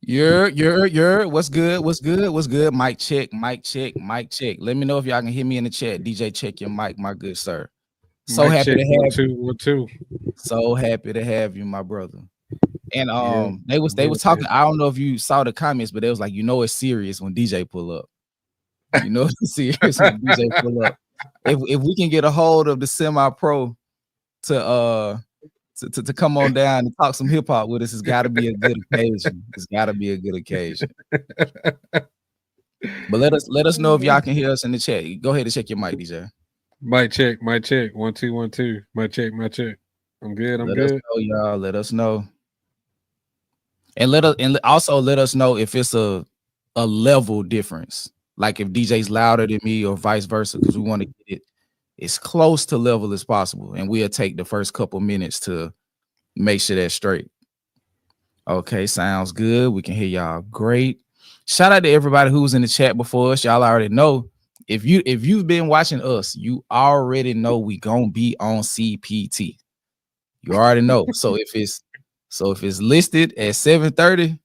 You're. What's good? What's good? What's good? Mic check, mic check, mic check. Let me know if y'all can hear me in the chat. DJ, check your mic, my good sir. So Mic happy check to one have you. two 1 2. So happy to have you, my brother. And Yeah, they was talking. I don't know if you saw the comments, but they was like, it's serious when DJ pull up. It's serious when DJ pull up. If we can get a hold of the semi-pro to to come on down and talk some hip hop with us, it's got to be a good occasion. It's got to be a good occasion. But let us know if y'all can hear us in the chat. Go ahead and check your mic, DJ. Mic check 1 2 1 2. Mic check. I'm good. I'm Let us good. know, y'all. Let us know. And also let us know if it's a level difference. Like if DJ's louder than me or vice versa, because we want to get it as close to level as possible. And we'll take the first couple minutes to make sure that's straight. Okay, sounds good. We can hear y'all great. Shout out to everybody who was in the chat before us. Y'all already know. If you've been watching us, you already know we gonna be on CPT. You already know. So if it's listed at 7:30,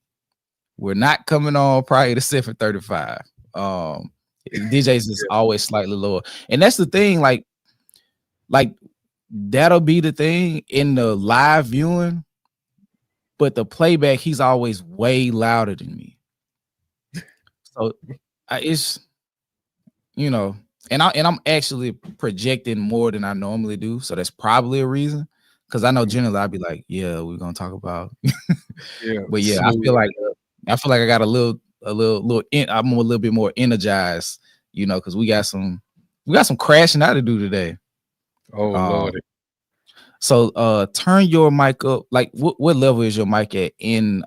we're not coming on prior to 7:35. DJs is always slightly lower. And that's the thing, like that'll be the thing in the live viewing, but the playback, he's always way louder than me. So it's and I'm actually projecting more than I normally do. So that's probably a reason. Because I know generally I'd be like, yeah, we're gonna talk about Yeah, but yeah, I feel like I got I'm a little bit more energized, because we got some crashing out to do today. Oh Lord. So turn your mic up. Like what level is your mic at in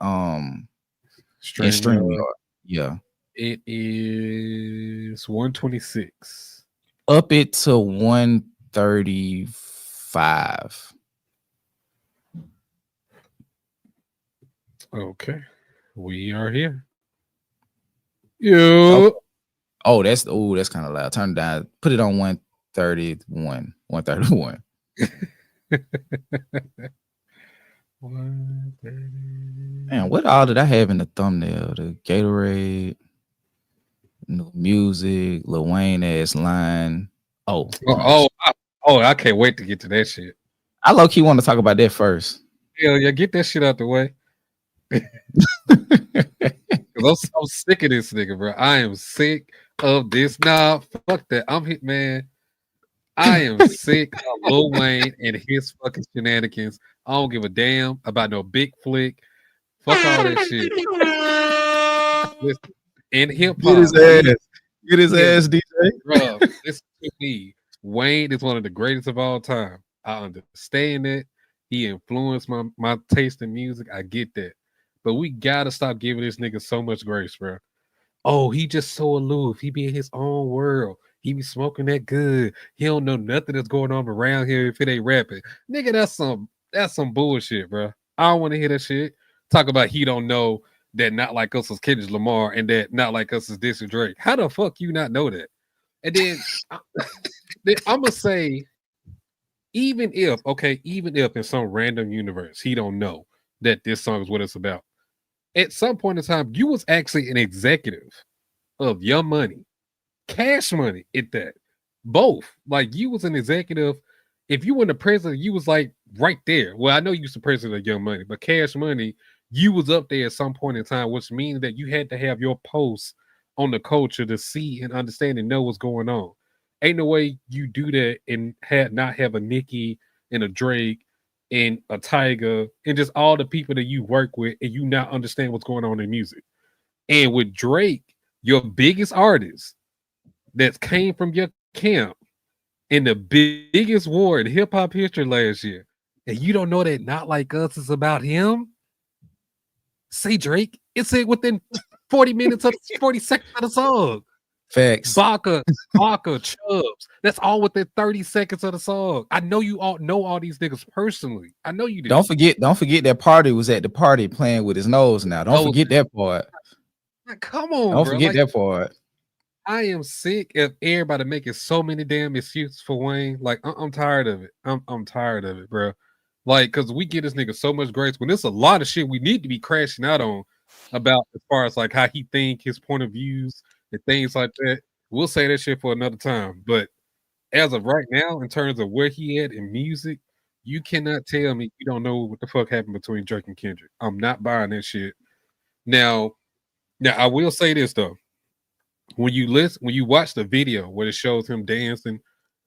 StreamYard? Yeah. It is 126. Up it to 135. Okay. We are here. Yo. Oh, that's kind of loud. Turn it down. Put it on 131. 131. Man, what all did I have in the thumbnail? The Gatorade, new music, Lil Wayne ass line. I can't wait to get to that shit. I low key want to talk about that first. Yeah, get that shit out the way. I'm sick of this nigga, bro. I am sick of this. Nah, fuck that. I'm hit, man. I am sick of Lil Wayne and his fucking shenanigans. I don't give a damn about no big flick. Fuck all that shit. Listen, in hip hop, get his ass, DJ. Bro, listen to me. Wayne is one of the greatest of all time. I understand that. He influenced my taste in music. I get that. But we gotta stop giving this nigga so much grace, bro. Oh, he just so aloof. He be in his own world. He be smoking that good. He don't know nothing that's going on around here if it ain't rapping. Nigga, that's some bullshit, bro. I don't want to hear that shit. Talk about he don't know that Not Like Us is Kendrick Lamar and that Not Like Us is this and Drake. How the fuck you not know that? And then, I'm gonna say, even if in some random universe he don't know that this song is what it's about, at some point in time, you was actually an executive of Young Money, Cash Money, at that. Both. Like, you was an executive. If you were the president, you was like right there. Well, I know you was the president of Young Money, but Cash Money, you was up there at some point in time, which means that you had to have your post on the culture to see and understand and know what's going on. Ain't no way you do that and not have a Nicki and a Drake and a Tiger and just all the people that you work with and you not understand what's going on in music. And with Drake, your biggest artist that came from your camp in the biggest war in hip hop history last year, and you don't know that Not Like Us is about him? Say Drake, it's it within 40 minutes of 40 seconds of the song. Facts. Baka, Chubbs. That's all within 30 seconds of the song. I know you all know all these niggas personally. I know you do. Don't forget that Party was at the party playing with his nose now. Don't forget that part. Come on, don't forget that part. I am sick of everybody making so many damn excuses for Wayne. Like, I'm tired of it. I'm tired of it, bro. Like, because we give this nigga so much grace when there's a lot of shit we need to be crashing out on. about as far as like how he think, his point of views, and things like that. We'll say that shit for another time. But as of right now, in terms of where he at in music, you cannot tell me you don't know what the fuck happened between Drake and Kendrick. I'm not buying that shit. Now, I will say this though. When you watch the video where it shows him dancing,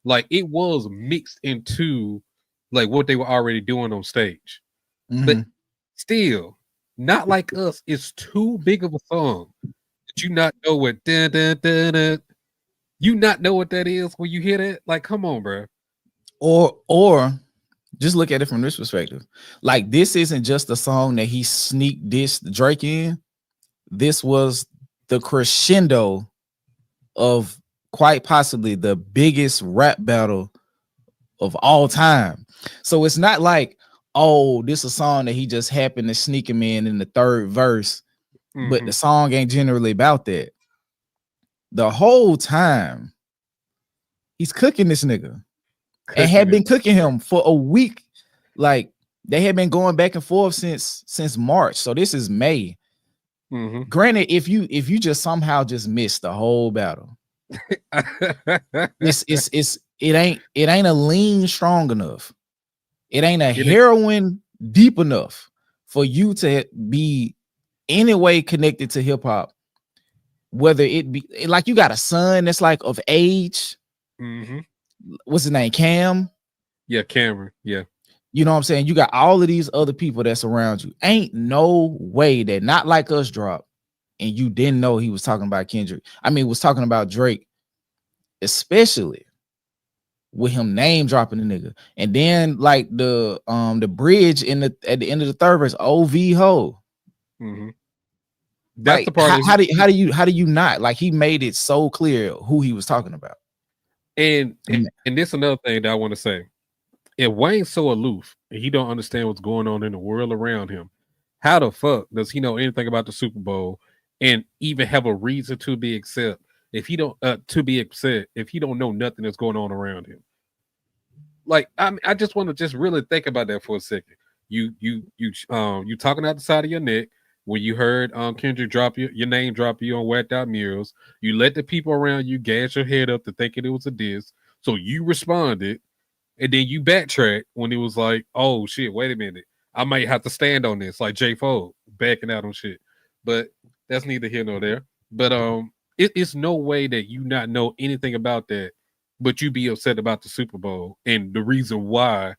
like it was mixed into like what they were already doing on stage. But Mhm. still, not like us. It's too big of a song that you not know what dun, dun, dun, dun. You not know what that is when you hear that. Like, come on, bro. Or just look at it from this perspective. Like, this isn't just a song that he sneak dissed Drake in. This was the crescendo of quite possibly the biggest rap battle of all time. So it's not like, oh, this is a song that he just happened to sneak him in the third verse, but the song ain't generally about that. The whole time he's cooking this nigga and had been cooking him for a week. Like, they had been going back and forth since March. So this is May. Granted, if you just somehow just missed the whole battle, it ain't a lean strong enough. It ain't a heroin deep enough for you to be any way connected to hip hop. Whether it be like you got a son that's like of age. What's his name? Cam? Yeah, Cameron. Yeah. You know what I'm saying? You got all of these other people that's around you. Ain't no way that Not Like Us dropped and you didn't know he was talking about Kendrick. I mean, was talking about Drake, especially with him name dropping the nigga. And then like the bridge at the end of the third verse, OV ho. That's like, the part. How do you not? Like, he made it so clear who he was talking about. And this another thing that I want to say. If Wayne's so aloof and he don't understand what's going on in the world around him, how the fuck does he know anything about the Super Bowl and even have a reason to be upset if he don't if he don't know nothing that's going on around him? Like, I just want to just really think about that for a second. You talking out the side of your neck when you heard Kendrick drop your name drop you on Whacked Out Murals. You let the people around you gas your head up to thinking it was a diss, so you responded. And then you backtrack when it was like, oh shit, wait a minute. I might have to stand on this, like J Fold backing out on shit. But that's neither here nor there. But it's no way that you not know anything about that, but you be upset about the Super Bowl. And the reason why,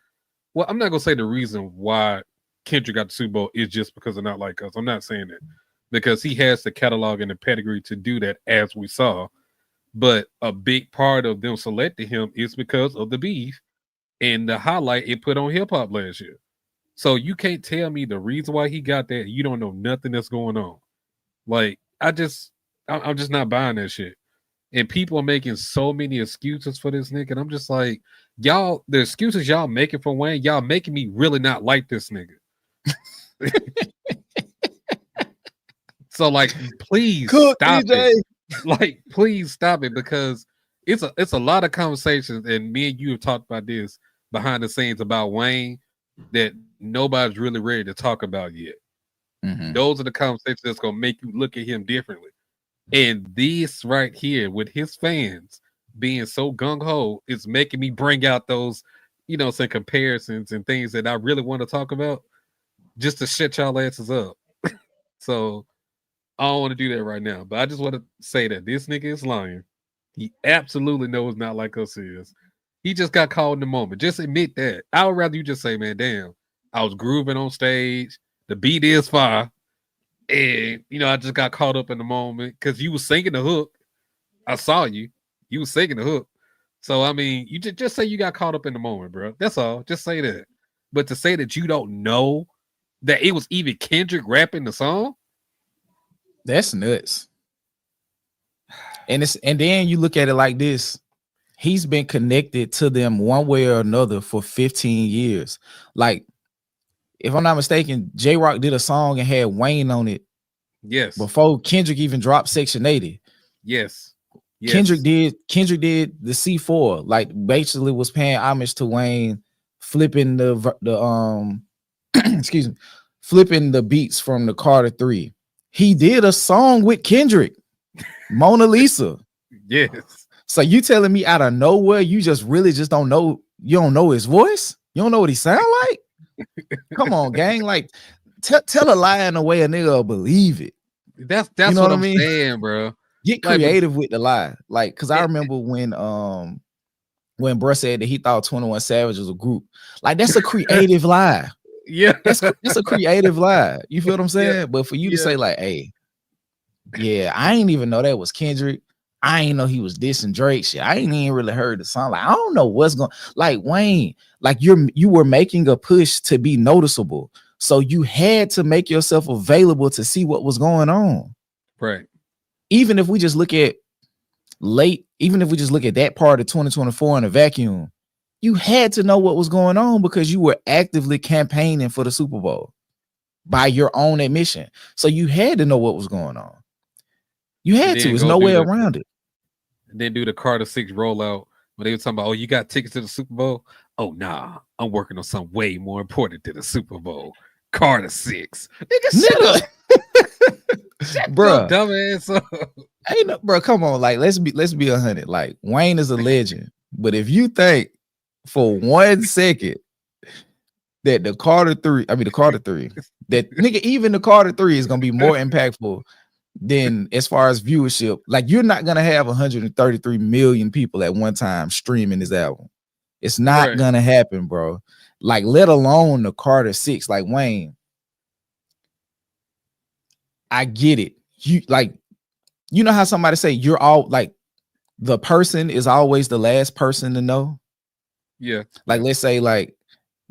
well, I'm not gonna say the reason why Kendrick got the Super Bowl is just because of Not Like Us. I'm not saying that. Because he has the catalog and the pedigree to do that, as we saw. But a big part of them selecting him is because of the beef and the highlight it put on hip hop last year. So you can't tell me the reason why he got that. You don't know nothing that's going on. Like, I'm just not buying that shit. And people are making so many excuses for this nigga. And I'm just like, y'all, the excuses y'all making for Wayne, y'all making me really not like this nigga. So like, please stop it. Like, please stop it, because it's a lot of conversations, and me and you have talked about this behind the scenes about Wayne that nobody's really ready to talk about yet. Those are the conversations that's gonna make you look at him differently. And this right here with his fans being so gung-ho is making me bring out those, some comparisons and things that I really want to talk about just to shut y'all asses up. So I don't want to do that right now, but I just want to say that this nigga is lying. He absolutely knows Not Like Us is. He just got caught in the moment. Just admit that. I would rather you just say, man, damn, I was grooving on stage. The beat is fire. And, I just got caught up in the moment because you was singing the hook. I saw you. You was singing the hook. So, I mean, you just say you got caught up in the moment, bro. That's all. Just say that. But to say that you don't know that it was even Kendrick rapping the song, that's nuts. And then you look at it like this. He's been connected to them one way or another for 15 years. Like, if I'm not mistaken, J-Rock did a song and had Wayne on it. Yes. Before Kendrick even dropped Section 80. Yes. Kendrick did the C4, like basically was paying homage to Wayne, flipping the excuse me, flipping the beats from the Carter 3. He did a song with Kendrick, Mona Lisa. Yes. So you telling me out of nowhere, you just really just don't know, you don't know his voice? You don't know what he sound like? Come on, gang. Like, tell a lie in a way a nigga will believe it. That's You know what what I I'm mean? saying, bro. Get Like, creative with the lie. Like, cause I remember when bruh said that he thought 21 Savage was a group. Like, that's a creative lie. yeah, That's a creative lie. You feel what I'm yeah, saying? But for you to yeah. say, like, hey, yeah, I ain't even know that was Kendrick. I ain't know he was dissing Drake shit. I ain't even really heard the song. Like, I don't know what's going, like, Wayne, like you were making a push to be noticeable. So you had to make yourself available to see what was going on. Right. Even if we just look at that part of 2024 in a vacuum, you had to know what was going on because you were actively campaigning for the Super Bowl by your own admission. So you had to know what was going on. You had to. There's no way around it. And then do the Carter 6 rollout when they were talking about, oh, you got tickets to the Super Bowl? Oh, nah, I'm working on something way more important than the Super Bowl. Carter 6. Nigga, shut bruh, dumb ass up. Hey, no, bro, come on. Like, let's be 100. Like, Wayne is a legend. But if you think for 1 second that the Carter 3, that nigga, even the Carter 3 is gonna be more impactful than as far as viewership, like, you're not gonna have 133 million people at one time streaming this album. It's not gonna happen, bro. Like, let alone the Carter 6. Like, Wayne, I get it. You know how somebody say you're all like, the person is always the last person to know. Yeah. Like, let's say like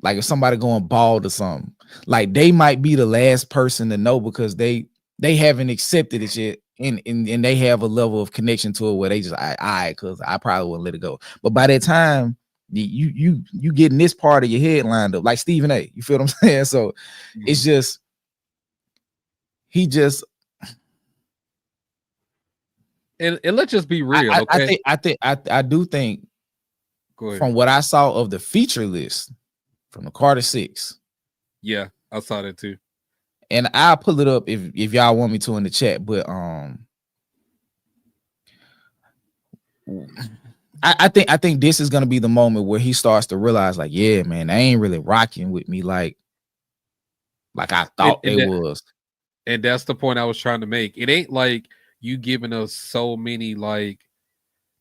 if somebody going bald or something, like, they might be the last person to know because they haven't accepted it yet, and they have a level of connection to it where they just because I probably wouldn't let it go. But by that time, you getting this part of your head lined up, like Stephen A. You feel what I'm saying? So it's just and let's just be real. I do think from what I saw of the feature list from the Carter 6. Yeah, I saw that too. And I'll pull it up if y'all want me to in the chat. But I think this is gonna be the moment where he starts to realize, like, yeah, man, they ain't really rocking with me like I thought they was. And that's the point I was trying to make. It ain't like you giving us so many like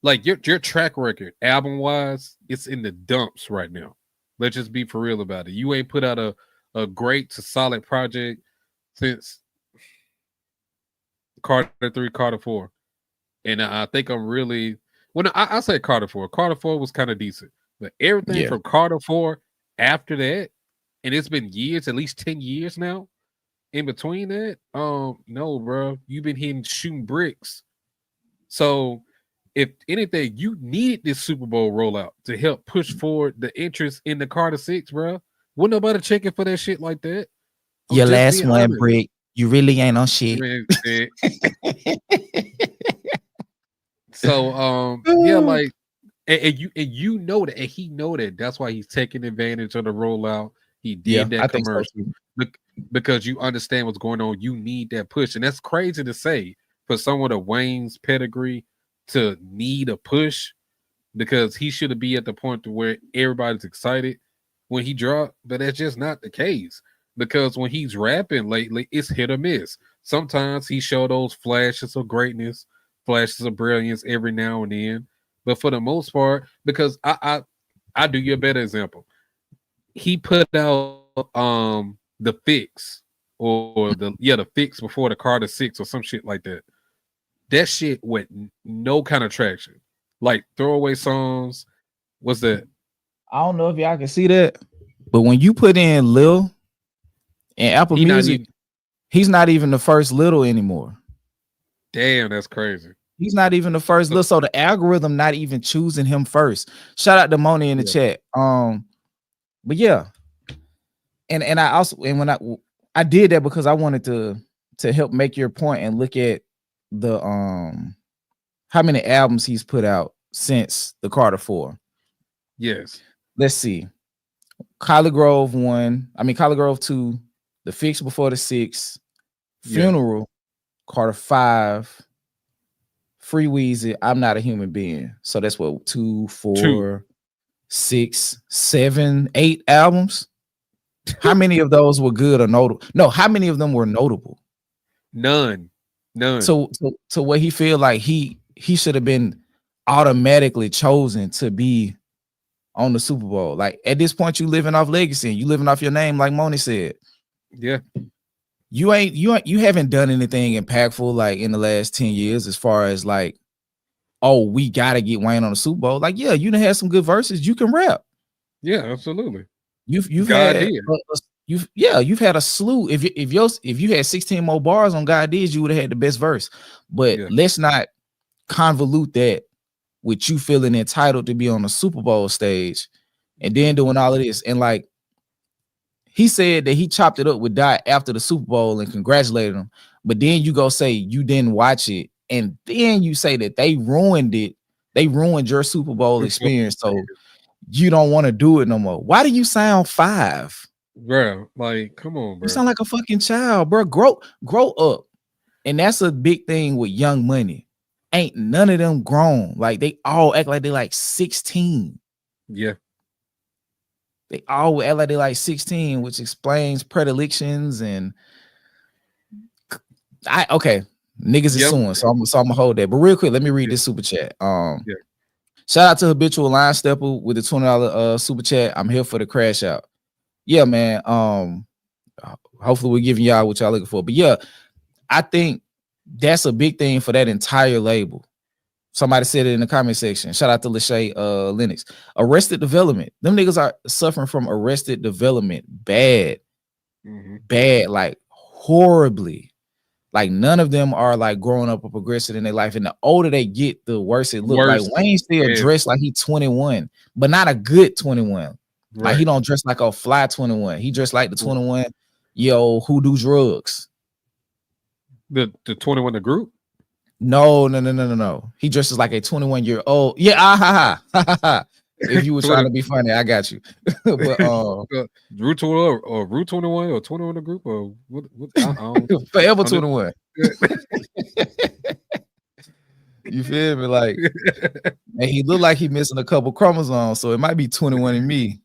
your track record album wise, it's in the dumps right now. Let's just be for real about it. You ain't put out a great to solid project since Carter 3, Carter 4. And I think I'm really, well, I say Carter 4. Carter 4 was kind of decent. But everything from Carter 4 after that, and it's been years, at least 10 years now, in between that, no, bro. You've been shooting bricks. So if anything, you need this Super Bowl rollout to help push forward the interest in the Carter 6, bro. Wouldn't nobody checking for that shit like that? Your last one, Brick. You really ain't on shit. So yeah, like, and you know that, and he know that. That's why he's taking advantage of the rollout. He did that commercial because you understand what's going on. You need that push, and that's crazy to say for someone of Wayne's pedigree to need a push, because he should be at the point to where everybody's excited when he dropped, but that's just not the case. Because when he's rapping lately, it's hit or miss. Sometimes he show those flashes of greatness, flashes of brilliance every now and then. But for the most part, because I do you a better example. He put out the fix or the fix before the Carter 6 or some shit like that. That shit went no kind of traction. Like throwaway songs. What's that? I don't know if y'all can see that, but when you put in Lil and Apple Music, he's not even the first Little anymore. Damn, that's crazy. He's not even the first Lil, so the algorithm not even choosing him first. Shout out to Moni in the chat. But yeah, and I also, and when I did that because I wanted to help make your point and look at the how many albums he's put out since the Carter 4. Yes. Let's see. Collie Grove 1, Collie Grove 2, The Fix Before the 6, Funeral, Carter 5, Free Weezy, I'm Not a Human Being. So that's what 2, 4, 6, 7, 8 albums. How many of those were good or notable? No, how many of them were notable? None. So what he feel like he should have been automatically chosen to be on the Super Bowl. Like at this point, you living off legacy, you living off your name, like Moni said. Yeah. You haven't done anything impactful like in the last 10 years as far as like, oh, we gotta get Wayne on the Super Bowl. Like, yeah, you done had some good verses. You can rap. Yeah, absolutely. You've had you've had a slew. If you had 16 more bars on God Did, you would have had the best verse. But let's not convolute that with you feeling entitled to be on the Super Bowl stage and then doing all of this. And like he said that he chopped it up with Dot after the Super Bowl and congratulated him. But then you go say you didn't watch it, and then you say that they ruined it. They ruined your Super Bowl experience. So you don't want to do it no more. Why do you sound 5? Bro, like, come on, bro. You sound like a fucking child, bro. Grow up. And that's a big thing with Young Money. Ain't none of them grown. Like they all act like they're like 16. Yeah. They all act like they're like 16, which explains predilections and niggas is suing, so I'm gonna hold that. But real quick, let me read this super chat. Shout out to Habitual Line Stepper with the $20 super chat. I'm here for the crash out. Yeah, man. Hopefully we're giving y'all what y'all looking for. But yeah, I think that's a big thing for that entire label. Somebody said it in the comment section. Shout out to Lachey Lennox. Arrested Development. Them niggas are suffering from Arrested Development. Bad. Bad, like horribly. Like none of them are like growing up or progressing in their life. And the older they get, the worse it looks. Like Wayne still dressed like he 21, but not a good 21. Right. Like he don't dress like a fly 21. He dressed like the 21 year old who do drugs. The 21 the group? No. He dresses like a 21-year-old. Yeah, if you were trying to be funny, I got you. But Root 21 or Root 21 or 21 the group or what Forever 21. You feel me? Like, and he looked like he missing a couple chromosomes, so it might be 21 in me.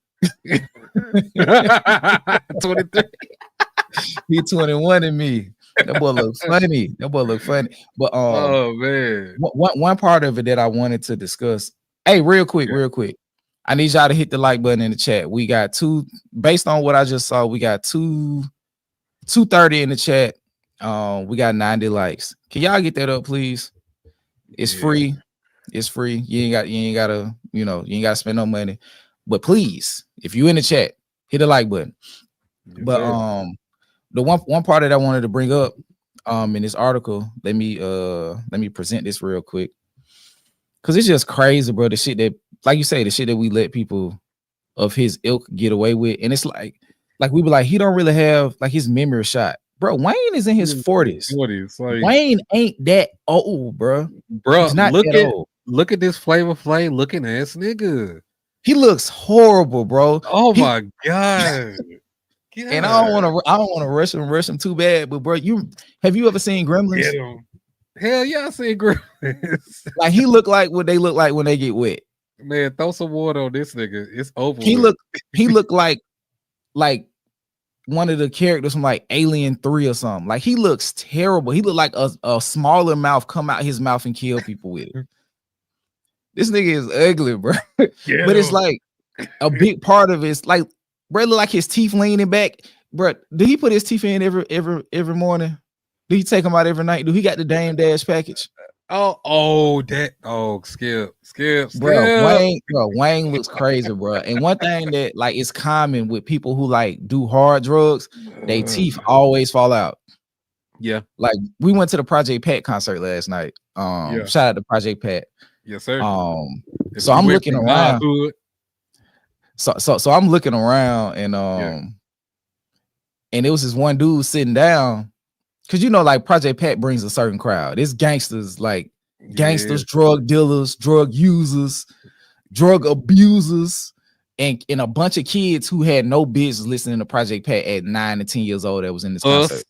23. He 21 in me. That boy look funny. But oh man, one part of it that I wanted to discuss. Hey, real quick. I need y'all to hit the like button in the chat. We got based on what I just saw, we got 230 in the chat. We got 90 likes. Can y'all get that up, please? It's free. It's free. You ain't gotta spend no money. But please, if you in the chat, hit the like button. But the one part that I wanted to bring up in this article, let me present this real quick. Cause it's just crazy, bro. The shit that, like you say, the shit that we let people of his ilk get away with. And it's like we be like, he don't really have like his memory shot. Bro, Wayne is in his 40s. Like, Wayne ain't that old, bro. Bro, look at this Flavor Flav looking ass nigga. He looks horrible, bro. Oh my god. And I don't want to rush him too bad. But bro, have you ever seen Gremlins? Hell yeah, I seen Gremlins. Like he look like what they look like when they get wet. Man, throw some water on this nigga. It's over. He look like one of the characters from like Alien 3 or something. Like he looks terrible. He look like a smaller mouth come out his mouth and kill people with it. This nigga is ugly, bro. But it's like a big part of it's like, bro, look like his teeth leaning back. Bro, do he put his teeth in every morning? Do he take them out every night? Do he got the Dame Dash package? Skip. Bro, Wayne looks crazy, bro. And one thing that like is common with people who like do hard drugs, they teeth always fall out. Yeah. Like we went to the Project Pat concert last night. Shout out to Project Pat. Yes, sir. So I'm looking around. So I'm looking around and and it was this one dude sitting down. Cause like Project Pat brings a certain crowd. It's gangsters, drug dealers, drug users, drug abusers, and a bunch of kids who had no business listening to Project Pat at 9 and 10 years old that was in this concert.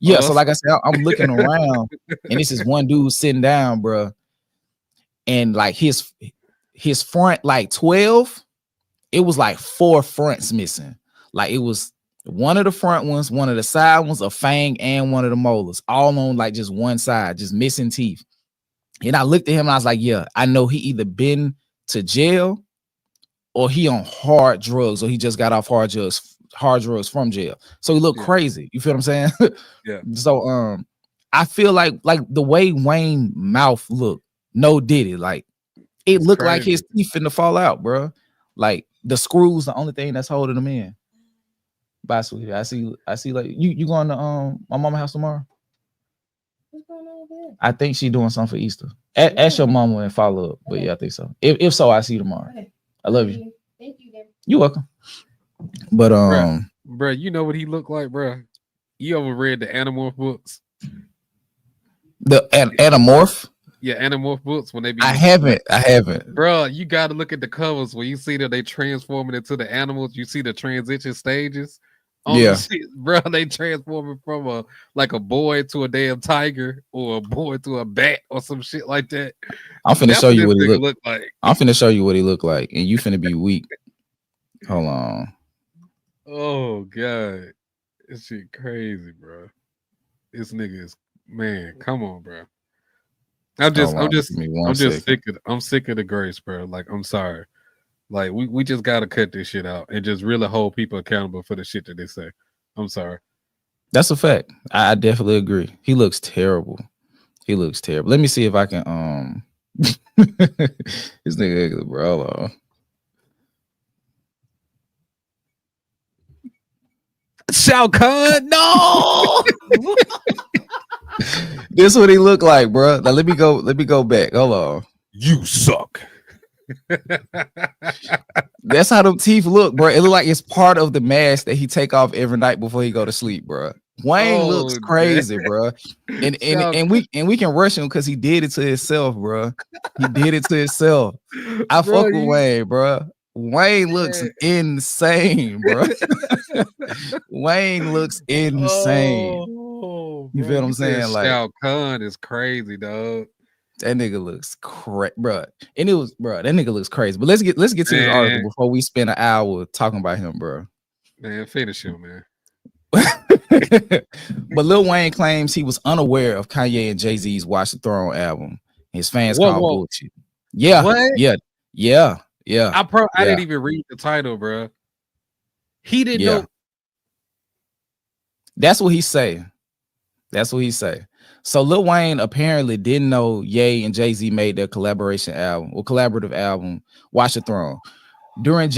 Yeah, so like I said, I'm looking around, and this is one dude sitting down, bro, and like his front like 12, it was like 4 fronts missing. Like it was one of the front ones, one of the side ones, a fang, and one of the molars, all on like just one side, just missing teeth. And I looked at him and I was like, yeah, I know he either been to jail or he on hard drugs, or he just got off hard drugs from jail. So he looked crazy. You feel what I'm saying? Yeah. So I feel like the way Wayne mouth looked, no diddy, like it looked like his teeth finna fall out, bro. Like the screws, the only thing that's holding them in. Bye, sweetie. I see. Like you going to my mama house tomorrow? What's going on there? I think she doing something for Easter. Ask your mama and follow up. But yeah, I think so. If so, I see you tomorrow. I love you. Thank you. You're welcome. But bro, you know what he looked like, bro? You ever read the Animorph books? The Animorph? Yeah, Animorph books when they be. I haven't. Bro, you got to look at the covers when you see that they transforming into the animals. You see the transition stages. Bro, they transforming from a boy to a damn tiger, or a boy to a bat, or some shit like that. I'm finna show you what he look like. I'm finna show you what he look like, and you finna be weak. Hold on. Oh god, this shit crazy, bro. This nigga is, man. Come on, bro. I'm sick of the grace, bro. Like, I'm sorry. Like, we just gotta cut this shit out and just really hold people accountable for the shit that they say. I'm sorry. That's a fact. I definitely agree. He looks terrible. Let me see if I can this nigga ugly, bro. Hold on. Shao Kahn, no. This is what he look like, bro. Now let me go back. Hold on. You suck. That's how them teeth look, bro. It look like it's part of the mask that he take off every night before he go to sleep, bro. Wayne looks crazy, bro. And we can rush him because he did it to himself, bro. He did it to himself. I fuck with Wayne, bro. Wayne looks insane, bro. Wayne looks insane. You feel what I'm saying? Like, Shao Kahn is crazy, dog. That nigga looks crazy, bro. And it was, bro, that nigga looks crazy. But let's get to this article before we spend an hour talking about him, bro. Man, finish him, man. But Lil Wayne claims he was unaware of Kanye and Jay-Z's Watch the Throne album. His fans call bullshit. Yeah. What? Yeah. I didn't even read the title, bro. He didn't know. That's what he say. So Lil Wayne apparently didn't know Ye and Jay-Z made their collaborative album, Watch the Throne. During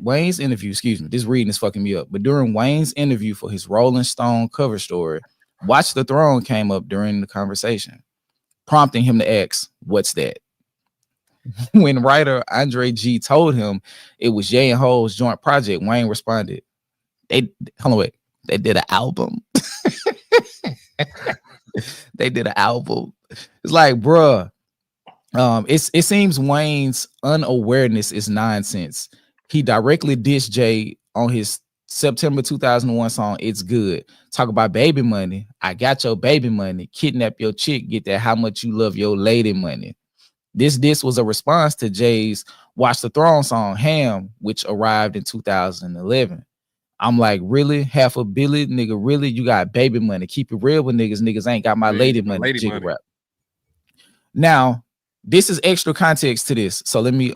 Wayne's interview, this reading is fucking me up, but during Wayne's interview for his Rolling Stone cover story, Watch the Throne came up during the conversation, prompting him to ask, what's that? When writer Andre G told him it was Ye and Ho's joint project, Wayne responded, they did an album. They did an album. It's like, bruh, it seems Wayne's unawareness is nonsense. He directly dissed Jay on his September 2001 song, It's Good. Talk about baby money. I got your baby money. Kidnap your chick. Get that how much you love your lady money. This was a response to Jay's Watch the Throne song, Ham, which arrived in 2011. I'm like, really? $500 million, nigga? Really? You got baby money? Keep it real with niggas. Niggas ain't got my lady money. Rap. Now, this is extra context to this. So let me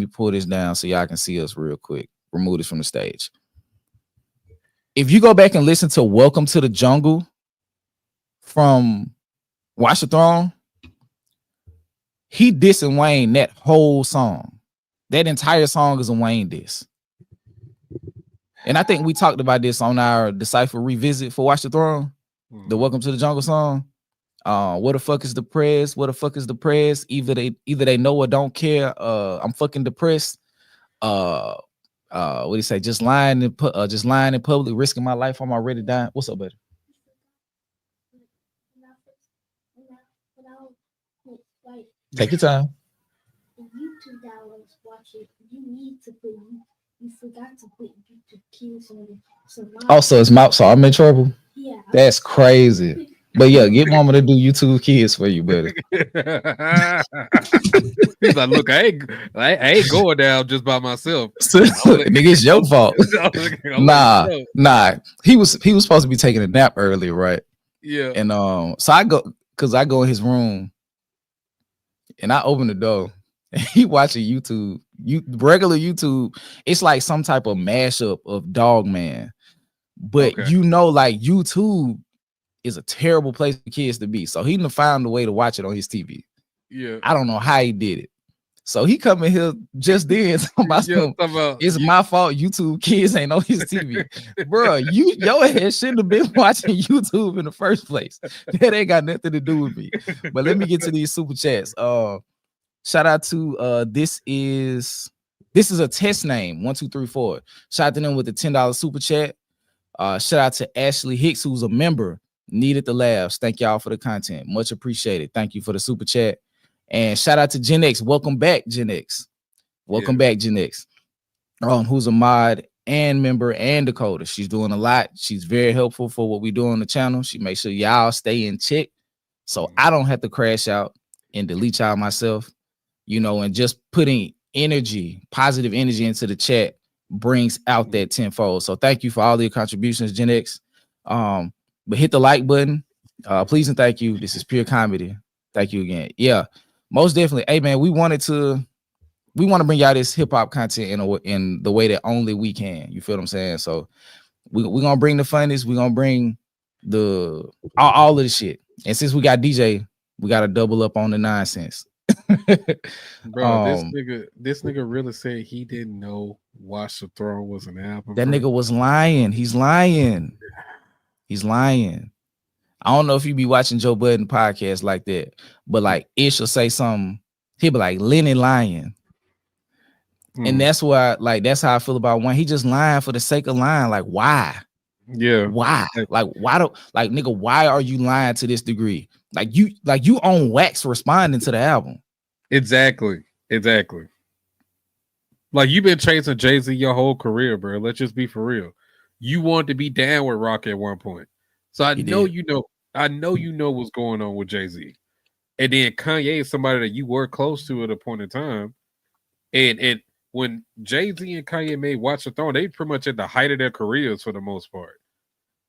pull this down so y'all can see us real quick. Remove this from the stage. If you go back and listen to Welcome to the Jungle from Watch the Throne, he dissing Wayne that whole song. That entire song is a Wayne diss. And I think we talked about this on our Decipher revisit for Watch the Throne, the Welcome to the Jungle song. What the fuck is the press? What the fuck is the press? Either they know or don't care. I'm fucking depressed. What do you say? Just lying in public, risking my life. I'm already dying. What's up, buddy? Take your time. YouTube downloads, watch it. You need to put. You forgot to put YouTube King. So it's mouth. So I'm in trouble. That's crazy. But yeah, get mama to do YouTube Kids for you, buddy. He's like, look, I ain't going down just by myself. Nigga, it's your fault. Nah. Nah. He was supposed to be taking a nap earlier, right? Yeah. And so I go in his room and I open the door and he watching YouTube. Regular YouTube, it's like some type of mashup of Dog Man. But you know, like YouTube is a terrible place for kids to be. So he done found a way to watch it on his TV. Yeah. I don't know how he did it. So he come in here just then talking about it's my fault YouTube Kids ain't on his TV. Bro, your ass shouldn't have been watching YouTube in the first place. That ain't got nothing to do with me. But let me get to these super chats. Shout out to this is a test name 1234. Shout out to them with the $10 super chat. Shout out to Ashley Hicks, who's a member. Needed the laughs. Thank y'all for the content. Much appreciated. Thank you for the super chat. And shout out to Gen X. Welcome back, Gen X. Welcome back, Gen X. Who's a mod and member and decoder. She's doing a lot. She's very helpful for what we do on the channel. She makes sure y'all stay in check so I don't have to crash out and delete y'all myself. You know, and just putting energy, positive energy into the chat brings out that tenfold. So thank you for all your contributions, Gen X. But hit the like button. Please and thank you. This is pure comedy. Thank you again. Yeah, most definitely. Hey man, we want to bring y'all this hip hop content in the way that only we can. You feel what I'm saying? So we're gonna bring the funniest. We're gonna bring all of the shit. And since we got DJ, we gotta double up on the nonsense. Bro, this nigga really said he didn't know Watch the Throne was an album. That nigga was lying. He's lying. I don't know if you be watching Joe Budden podcast like that, but like Ish will say something, he'll be like Lenny lying. And that's why, like, that's how I feel about Wayne. He just lying for the sake of lying. Like, why? Yeah. Why? Like, nigga, why are you lying to this degree? Like you own wax responding to the album. Exactly. Like you've been chasing Jay-Z your whole career, bro. Let's just be for real. You wanted to be down with Rock at one point. So I know you know what's going on with Jay-Z. And then Kanye is somebody that you were close to at a point in time. And when Jay-Z and Kanye made Watch the Throne, they pretty much at the height of their careers for the most part.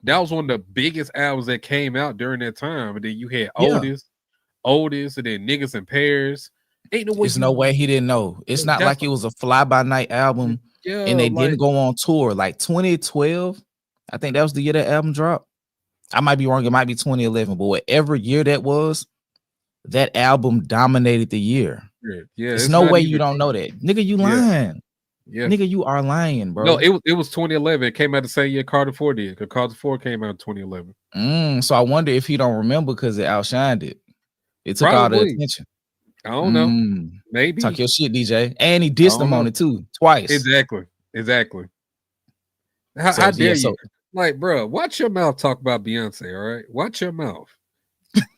That was one of the biggest albums that came out during that time. And then you had Otis, and then Niggas in Pairs. There's no way he didn't know. It's not like it was a fly-by-night album and they didn't go on tour. Like 2012, I think that was the year that album dropped. I might be wrong. It might be 2011, but whatever year that was, that album dominated the year. Yeah, there's no way you don't know that. Nigga, you lying. Yeah. Nigga, you are lying, bro. No, it was 2011. It came out the same year Carter 4 did, because Carter 4 came out in 2011. So I wonder if he don't remember because it outshined it. It took all the attention. I don't know. Maybe. Talk your shit, DJ. And he dissed him on it too, twice. Exactly. How dare you? Like, bro, watch your mouth talk about Beyonce, all right? Watch your mouth.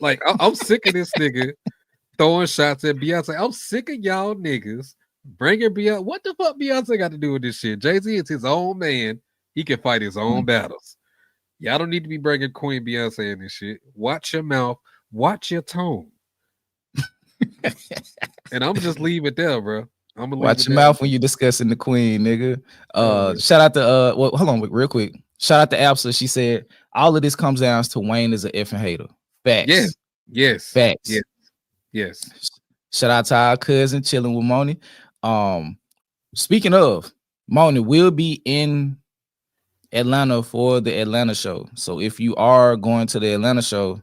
Like, I'm sick of this nigga throwing shots at Beyonce. I'm sick of y'all niggas bringing Beyonce. What the fuck Beyonce got to do with this shit? Jay-Z is his own man. He can fight his own battles. Y'all don't need to be bringing Queen Beyonce in this shit. Watch your mouth. Watch your tone. And I'm just leave it there, bro. Watch your mouth when you're discussing the Queen, nigga. Shout out to hold on real quick. Shout out to Absa. She said all of this comes down to Wayne is an effing hater. Facts. Yes. Facts. Yes. Shout out to our cousin chilling with Moni. Speaking of, Moni will be in Atlanta for the Atlanta show. So if you are going to the Atlanta show,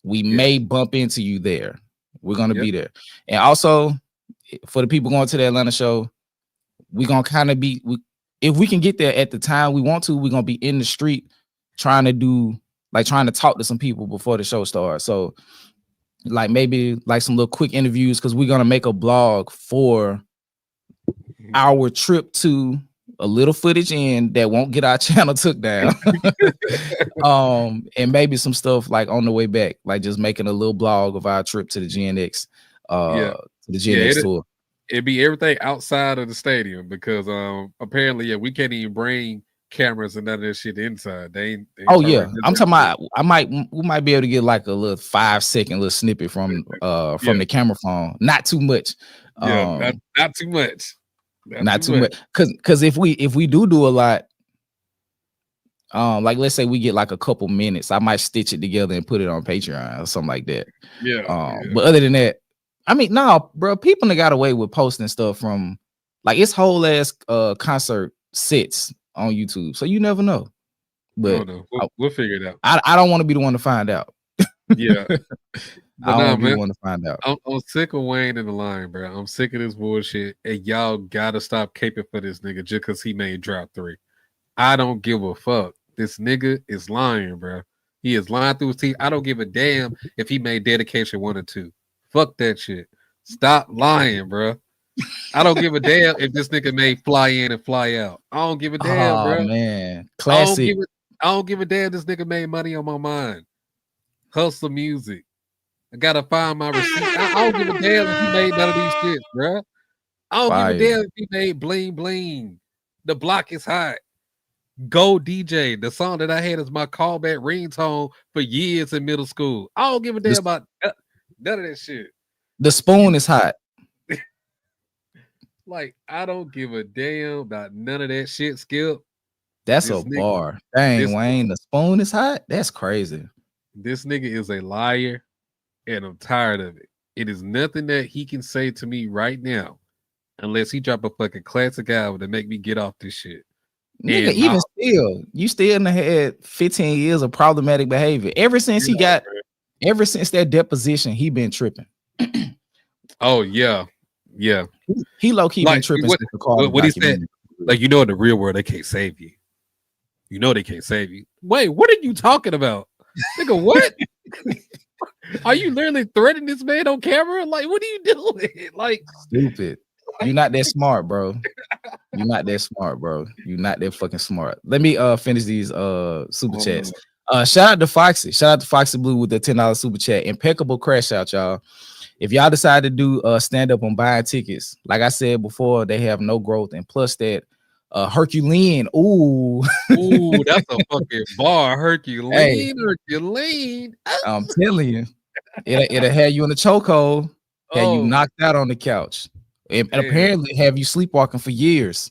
we may bump into you there. We're gonna be there. And also for the people going to the Atlanta show, we're gonna kind of be if we can get there at the time we want to, we're gonna be in the street trying to talk to some people before the show starts. So like maybe like some little quick interviews, because we're gonna make a blog for our trip to a little footage in that won't get our channel took down. And maybe some stuff like on the way back, like just making a little blog of our trip to the GNX to the GNX tour. It'd be everything outside of the stadium because apparently we can't even bring cameras and none of that shit inside. They ain't Oh talking yeah, I'm talking about about. We might be able to get like a little 5-second little snippit from yeah, the camera phone. Not too much. yeah, not too much. Not too much. Cause if we do a lot, like let's say we get like a couple minutes, I might stitch it together and put it on Patreon or something like that. Yeah. But other than that, I mean, no, bro, people got away with posting stuff from like it's whole ass concert sets on YouTube. So you never know. But we'll figure it out. I don't want to be the one to find out. Yeah. I don't want to be the one to find out. I'm sick of Wayne in the line, bro. I'm sick of this bullshit. And y'all gotta stop caping for this nigga just because he made drop 3. I don't give a fuck. This nigga is lying, bro. He is lying through his teeth. I don't give a damn if he made Dedication 1 or 2. Fuck that shit. Stop lying, bro. I don't give a damn if this nigga made Fly In and Fly Out. I don't give a damn, bro. Man, classic. I don't give a damn this nigga made Money on My Mind. Hustle Music. I gotta find my receipt. I don't give a damn if he made none of these shit, bro. I don't give a damn if he made Bling Bling. The Block Is Hot. Go DJ. The song that I had is my callback ringtone for years in middle school. I don't give a damn about none of that shit. The Spoon Is Hot. Like, I don't give a damn about none of that shit, Skip. That's a bar. Dang, Wayne, The Spoon Is Hot? That's crazy. This nigga is a liar, and I'm tired of it. It is nothing that he can say to me right now, unless he drop a fucking classic album to make me get off this shit. Nigga, even still, you still had 15 years of problematic behavior. Ever since ever since that deposition, he been tripping. Oh, yeah. Yeah. He low-key been tripping. What he said, like, you know, in the real world, they can't save you. You know they can't save you. Wait, what are you talking about? Nigga, what? Are you literally threatening this man on camera? Like, what are you doing? Like, stupid. You're not that smart, bro. You're not that smart, bro. You're not that fucking smart. Let me finish these super chats. Shout out to Foxy. Shout out to Foxy Blue with the $10 super chat. Impeccable crash out, y'all. If y'all decide to do stand up on buying tickets, like I said before, they have no growth, and plus that Herculean. Ooh, that's a fucking bar. Herculean, hey, Herculean. I'm telling you, it'll have you in a chokehold, have you knocked out on the couch, and apparently have you sleepwalking for years.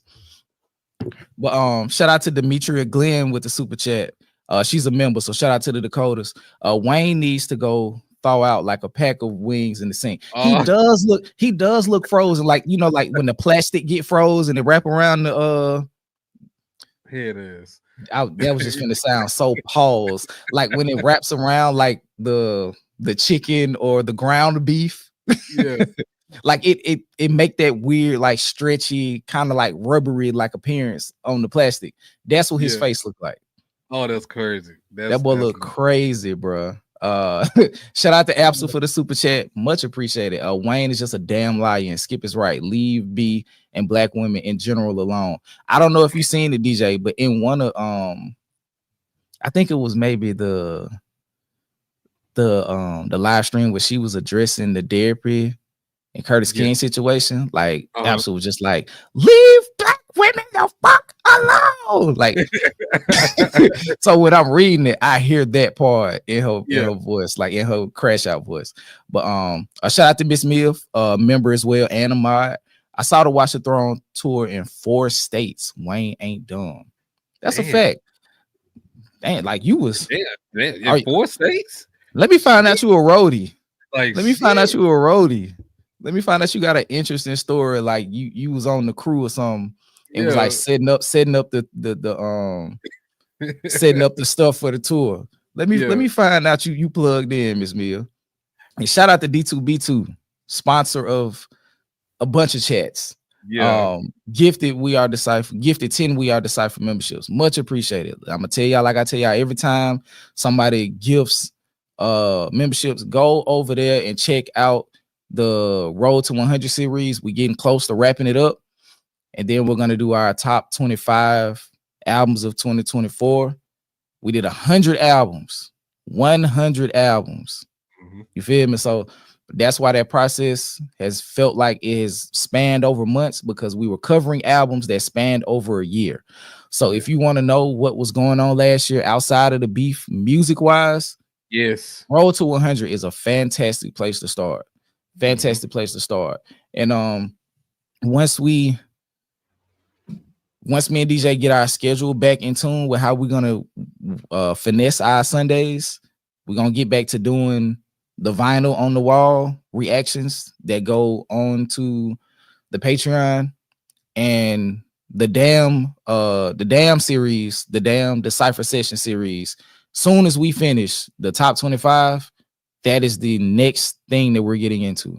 But shout out to Demetria Glenn with the super chat. She's a member, so shout out to the Dakotas. Wayne needs to go thaw out like a pack of wings in the sink. He does look frozen, like, you know, like when the plastic get froze and it wrap around the here it is. That was just gonna sound so pause, like when it wraps around like the chicken or the ground beef. Yeah. Like it make that weird, like stretchy, kind of like rubbery like appearance on the plastic. That's what his face looked like. Oh, that's crazy. That boy look crazy, bro. Shout out to Absol for the super chat, much appreciated. Wayne is just a damn liar, and Skip is right. Leave B and black women in general alone. I don't know if you've seen the DJ, but in one of I think it was maybe the live stream where she was addressing the Dairy and Curtis King situation, like Absol was just like, leave black women the fuck alone. Like, so when I'm reading it, I hear that part in her voice, like in her crash out voice. But a shout out to Miss Milf, member as well, and a mod. I saw the Watch the Throne tour in 4 states. Wayne ain't dumb. That's a fact. Dang, like you was in 4 states. Let me find out you a roadie. Like, let me find out you a roadie. Let me find out you got an interesting story. Like you was on the crew or something. It was like setting up the setting up the stuff for the tour. Let me find out you plugged in, Miss Mia. And shout out to D2B2, sponsor of a bunch of chats. Gifted 10 We Are Decipher memberships. Much appreciated. I'm gonna tell y'all, like I tell y'all every time somebody gifts memberships, go over there and check out the Road to 100 series. We're getting close to wrapping it up, and then we're gonna do our top 25 albums of 2024. We did 100 albums. You feel me? So That's why that process has felt like it has spanned over months, because we were covering albums that spanned over a year. So if you want to know what was going on last year outside of the beef, music wise, Yes. Road to 100 is a fantastic place to start. Fantastic place to start. And once me and DJ get our schedule back in tune with how we're gonna finesse our Sundays, we're gonna get back to doing the vinyl on the wall reactions that go on to the Patreon, and the damn series, the Cypher Session series. Soon as we finish the top 25, that is the next thing that we're getting into.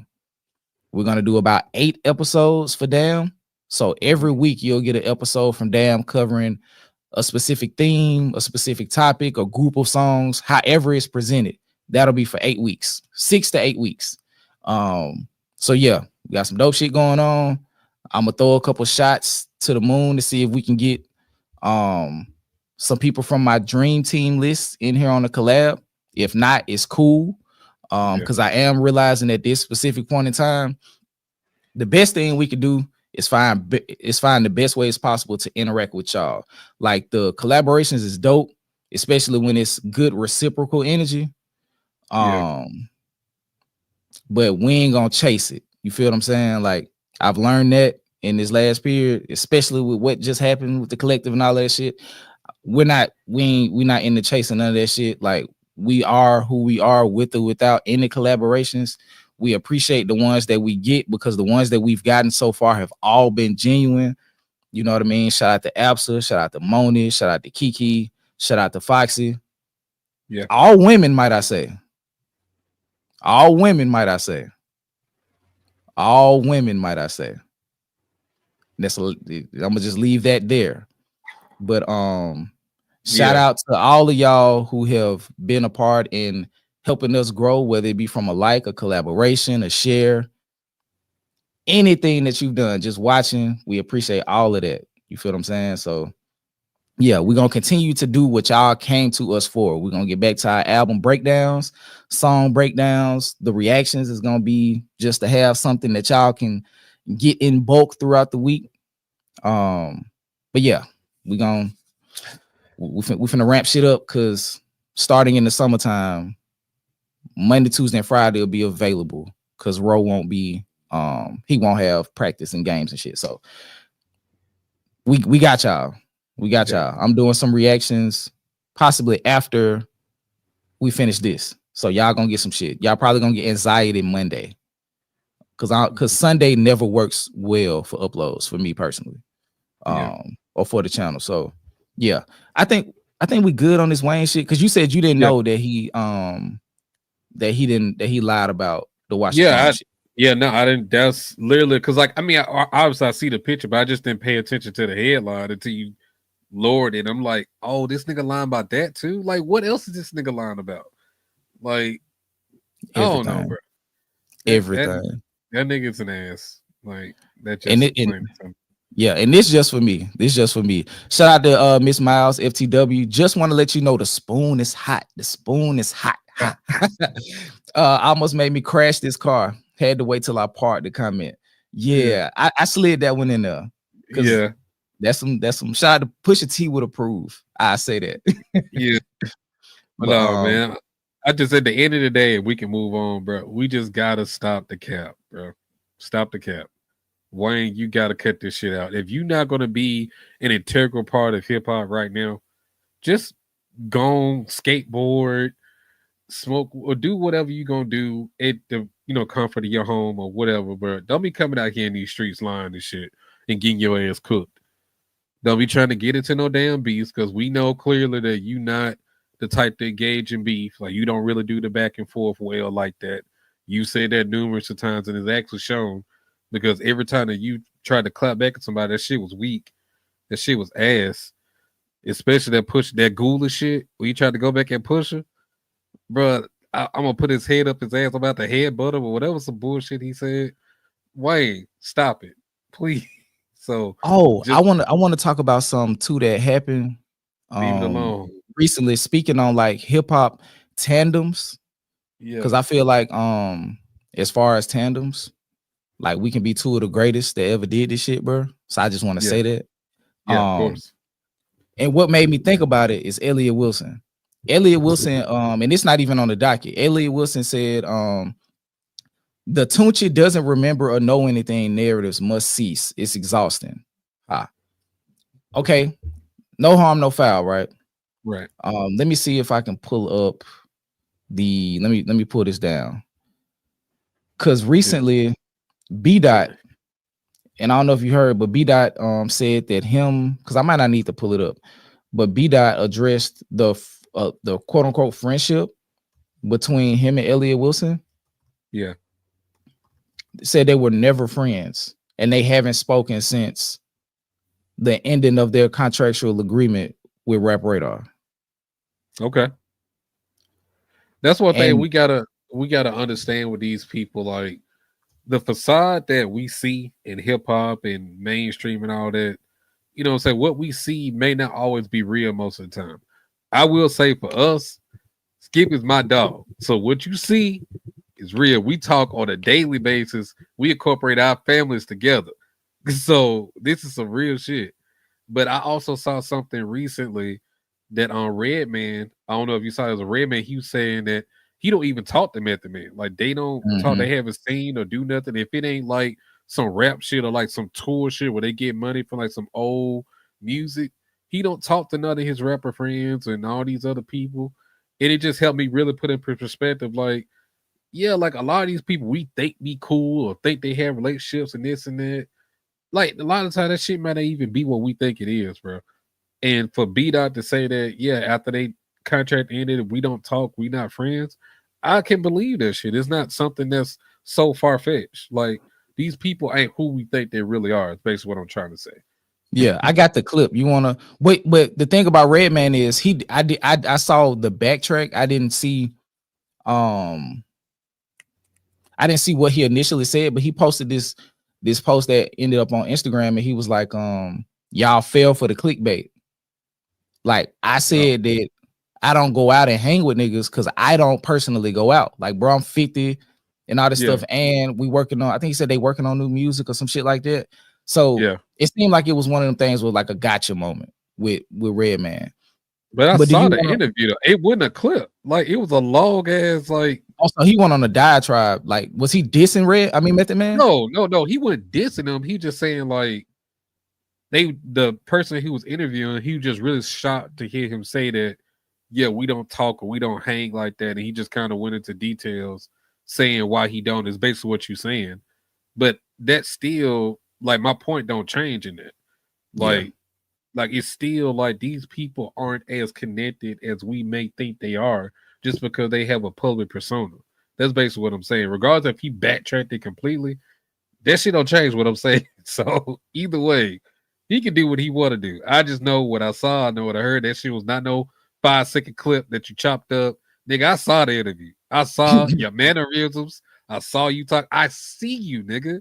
We're gonna do about 8 episodes for Damn. So every week you'll get an episode from Damn covering a specific theme, a specific topic, a group of songs, however it's presented. That'll be for 8 weeks, 6 to 8 weeks. So yeah, we got some dope shit going on. I'm gonna throw a couple shots to the moon to see if we can get some people from my dream team list in here on the collab. If not, it's cool. Because I am realizing at this specific point in time, the best thing we could do is find the best ways possible to interact with y'all. Like the collaborations is dope, especially when it's good reciprocal energy. But we ain't gonna chase it. You feel what I'm saying? Like I've learned that in this last period, especially with what just happened with the collective and all that shit. We're not into chasing none of that shit. Like we are who we are with or without any collaborations. We appreciate the ones that we get, because the ones that we've gotten so far have all been genuine. You know what I mean? Shout out to Absa, shout out to Moni, shout out to Kiki, shout out to Foxy. Yeah. All women, might I say. All women, might I say. All women, might I say. I'm gonna just leave that there. But shout out to all of y'all who have been a part in helping us grow, whether it be from a like, a collaboration, a share, anything that you've done, just watching. We appreciate all of that. You feel what I'm saying? So yeah, we're gonna continue to do what y'all came to us for. We're gonna get back to our album breakdowns, song breakdowns. The reactions is gonna be just to have something that y'all can get in bulk throughout the week. But yeah, we finna ramp shit up, because starting in the summertime, Monday, Tuesday, and Friday will be available, because Ro won't be he won't have practice and games and shit. So we got y'all. We got y'all. I'm doing some reactions possibly after we finish this. So y'all gonna get some shit. Y'all probably gonna get anxiety Monday, because Sunday never works well for uploads for me personally, or for the channel. So yeah, I think we good on this Wayne shit, because you said you didn't know that he lied about the Washington shit. No, I didn't. That's literally because, like, I mean, obviously I see the picture, but I just didn't pay attention to the headline until you lowered it. I'm like, oh, this nigga lying about that too? Like, what else is this nigga lying about? Like, I don't know, bro. Everything. That nigga's an ass. Like, that just and this just for me. Shout out to Miss Miles FTW. Just want to let you know the spoon is hot. The spoon is hot. Almost made me crash this car. Had to wait till I parked to comment. I slid that one in there. That's some shout out to Pusha T would approve. I say that. But no, man. I just at the end of the day, we can move on, bro. We just gotta stop the cap, bro. Stop the cap. Wayne, you gotta cut this shit out. If you're not gonna be an integral part of hip hop right now, just go on, skateboard, smoke, or do whatever you're gonna do at the comfort of your home or whatever, bro. Don't be coming out here in these streets lying and shit and getting your ass cooked. Don't be trying to get into no damn beefs, because we know clearly that you not the type to engage in beef. Like, you don't really do the back and forth well like that. You said that numerous of times, and it's actually shown, because every time that you tried to clap back at somebody, that shit was weak. That shit was ass. Especially that ghoulish shit where you tried to go back and push her. Bro, I'm gonna put his head up his ass about the head butter or whatever some bullshit he said. Wayne, stop it, please. So I want to talk about something too that happened leave it alone recently, speaking on like hip hop tandems. Because I feel like and as far as tandems, like we can be two of the greatest that ever did this shit, bro. So I just want to Yeah, say that. yeah, of Um, course. and what made me think about it is Elliott Wilson. Elliott Wilson, and it's not even on the docket. Elliott Wilson said, the Tunchi doesn't remember or know anything narratives must cease. It's exhausting. Ah, okay. No harm, no foul, right? Right. Let me see if I can pull up the let me pull this down. Cause Yeah. recently B Dot, and I don't know if you heard, but B Dot said that him, because I might not need to pull it up, but B Dot addressed the quote unquote friendship between him and Elliott Wilson. Yeah. Said they were never friends and they haven't spoken since the ending of their contractual agreement with Rap Radar. Okay. That's one thing And we gotta understand with these people. Like the facade that we see in hip hop and mainstream and all that, you know what I'm saying? What we see may not always be real most of the time. I will say for us, Skip is my dog. So what you see is real. We talk on a daily basis. We incorporate our families together. So this is some real shit. But I also saw something recently that on Redman, I don't know if you saw it as a Redman, he was saying that he don't even talk to Method Man. Like they don't talk, they haven't seen or do nothing. If it ain't like some rap shit or like some tour shit where they get money from like some old music, he don't talk to none of his rapper friends and all these other people. And it just helped me really put in perspective, like, yeah, like a lot of these people we think be cool or think they have relationships and this and that. Like a lot of times that shit might not even be what we think it is, bro. And for B Dot to say that, yeah, after they contract ended, we don't talk, we not friends. I can believe that shit. It's not something that's so far fetched. Like these people ain't who we think they really are. It's basically what I'm trying to say. yeah, I got the clip. You wanna wait? But the thing about Redman is I saw the backtrack. Um I didn't see what he initially said, but he posted this post that ended up on Instagram, and he was like, y'all fell for the clickbait. Like I No. said that I don't go out and hang with niggas because I don't personally go out. Like, bro, I'm 50 and all this Yeah. stuff, and we working on, I think he said they working on new music or some shit like that. So Yeah. it seemed like it was one of them things with like a gotcha moment with Redman. But I But do saw you the want to interview though. It wasn't a clip. Like it was a long ass like also he went on a diatribe? Like, was he dissing Method Man? no. He wasn't dissing them. He just saying like the person he was interviewing, he was just really shocked to hear him say that, yeah, we don't talk or we don't hang like that. And he just kind of went into details saying why he don't is basically what you're saying. But that still like my point don't change in that. Yeah. Like it's still like these people aren't as connected as we may think they are just because they have a public persona. That's basically what I'm saying. Regardless if he backtracked it completely, that shit don't change what I'm saying. So either way, he can do what he want to do. I just know what I saw. I know what I heard. That shit was not no 5-second clip that you chopped up. Nigga, I saw the interview. I saw your mannerisms. I saw you talk. I see you, nigga.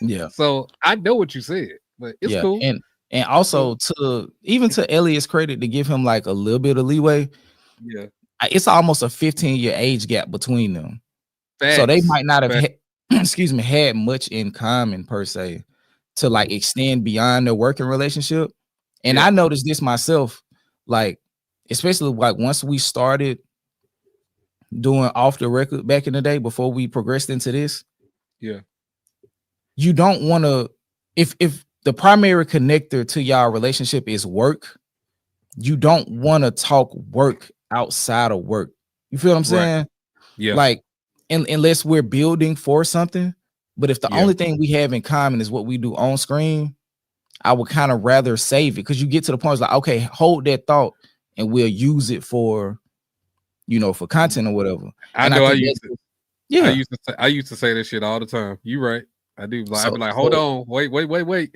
Yeah. So I know what you said, but it's Yeah. cool. And also to Elliot's credit, to give him like a little bit of leeway, Yeah. it's almost a 15-year age gap between them. So they Facts. might not have Facts. excuse me, had much in common per se to like extend beyond their working relationship. And Yeah. I noticed this myself, like, especially like once we started doing off the record back in the day before we progressed into this, Yeah. you don't want to, if the primary connector to y'all relationship is work, you don't want to talk work outside of work. You feel what I'm Right. saying? Yeah. Like, unless we're building for something. But if the Yeah. only thing we have in common is what we do on screen, I would kind of rather save it, because you get to the point it's like, okay, hold that thought and we'll use it for, for content or whatever. I And I know think that, yeah. I used to say that shit all the time. You right. I do. Like I'd So be like, hold so on, wait.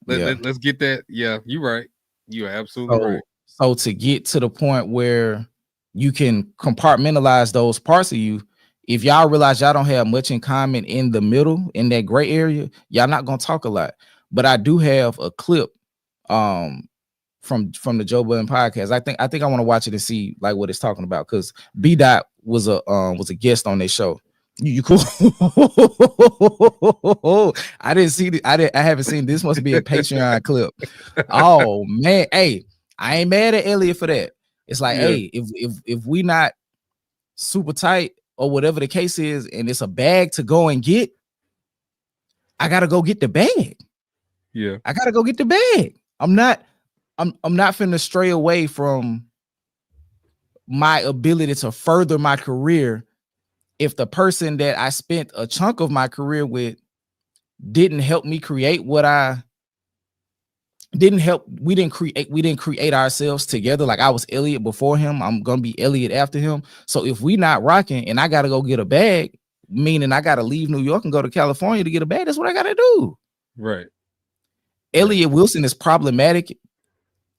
yeah. Let's get that. Yeah, you right. You are absolutely right. So to get to the point where you can compartmentalize those parts of you, if y'all realize y'all don't have much in common in the middle, in that gray area, y'all not gonna talk a lot. But I do have a clip from the Joe Budden podcast. I think I want to watch it and see like what it's talking about, because B Dot was a guest on their show. You cool? I didn't see the, I haven't seen this. Must be a Patreon clip. Oh man, hey, I ain't mad at Elliot for that. It's like, hey, if we not super tight or whatever the case is, and it's a bag to go and get, I gotta go get the bag. Yeah, I gotta go get the bag. I'm not finna stray away from my ability to further my career if the person that I spent a chunk of my career with didn't help me create what I didn't help. We didn't create ourselves together. Like I was Elliot before him, I'm gonna be Elliot after him. So if we not rocking and I gotta go get a bag, meaning I gotta leave New York and go to California to get a bag, that's what I gotta do. right. Elliot Wilson is problematic.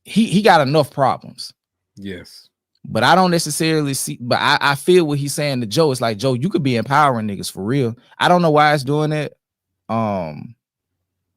He got enough problems. Yes. But I don't necessarily see, but I feel what he's saying to Joe. It's like, Joe, you could be empowering niggas for real. I don't know why it's doing that.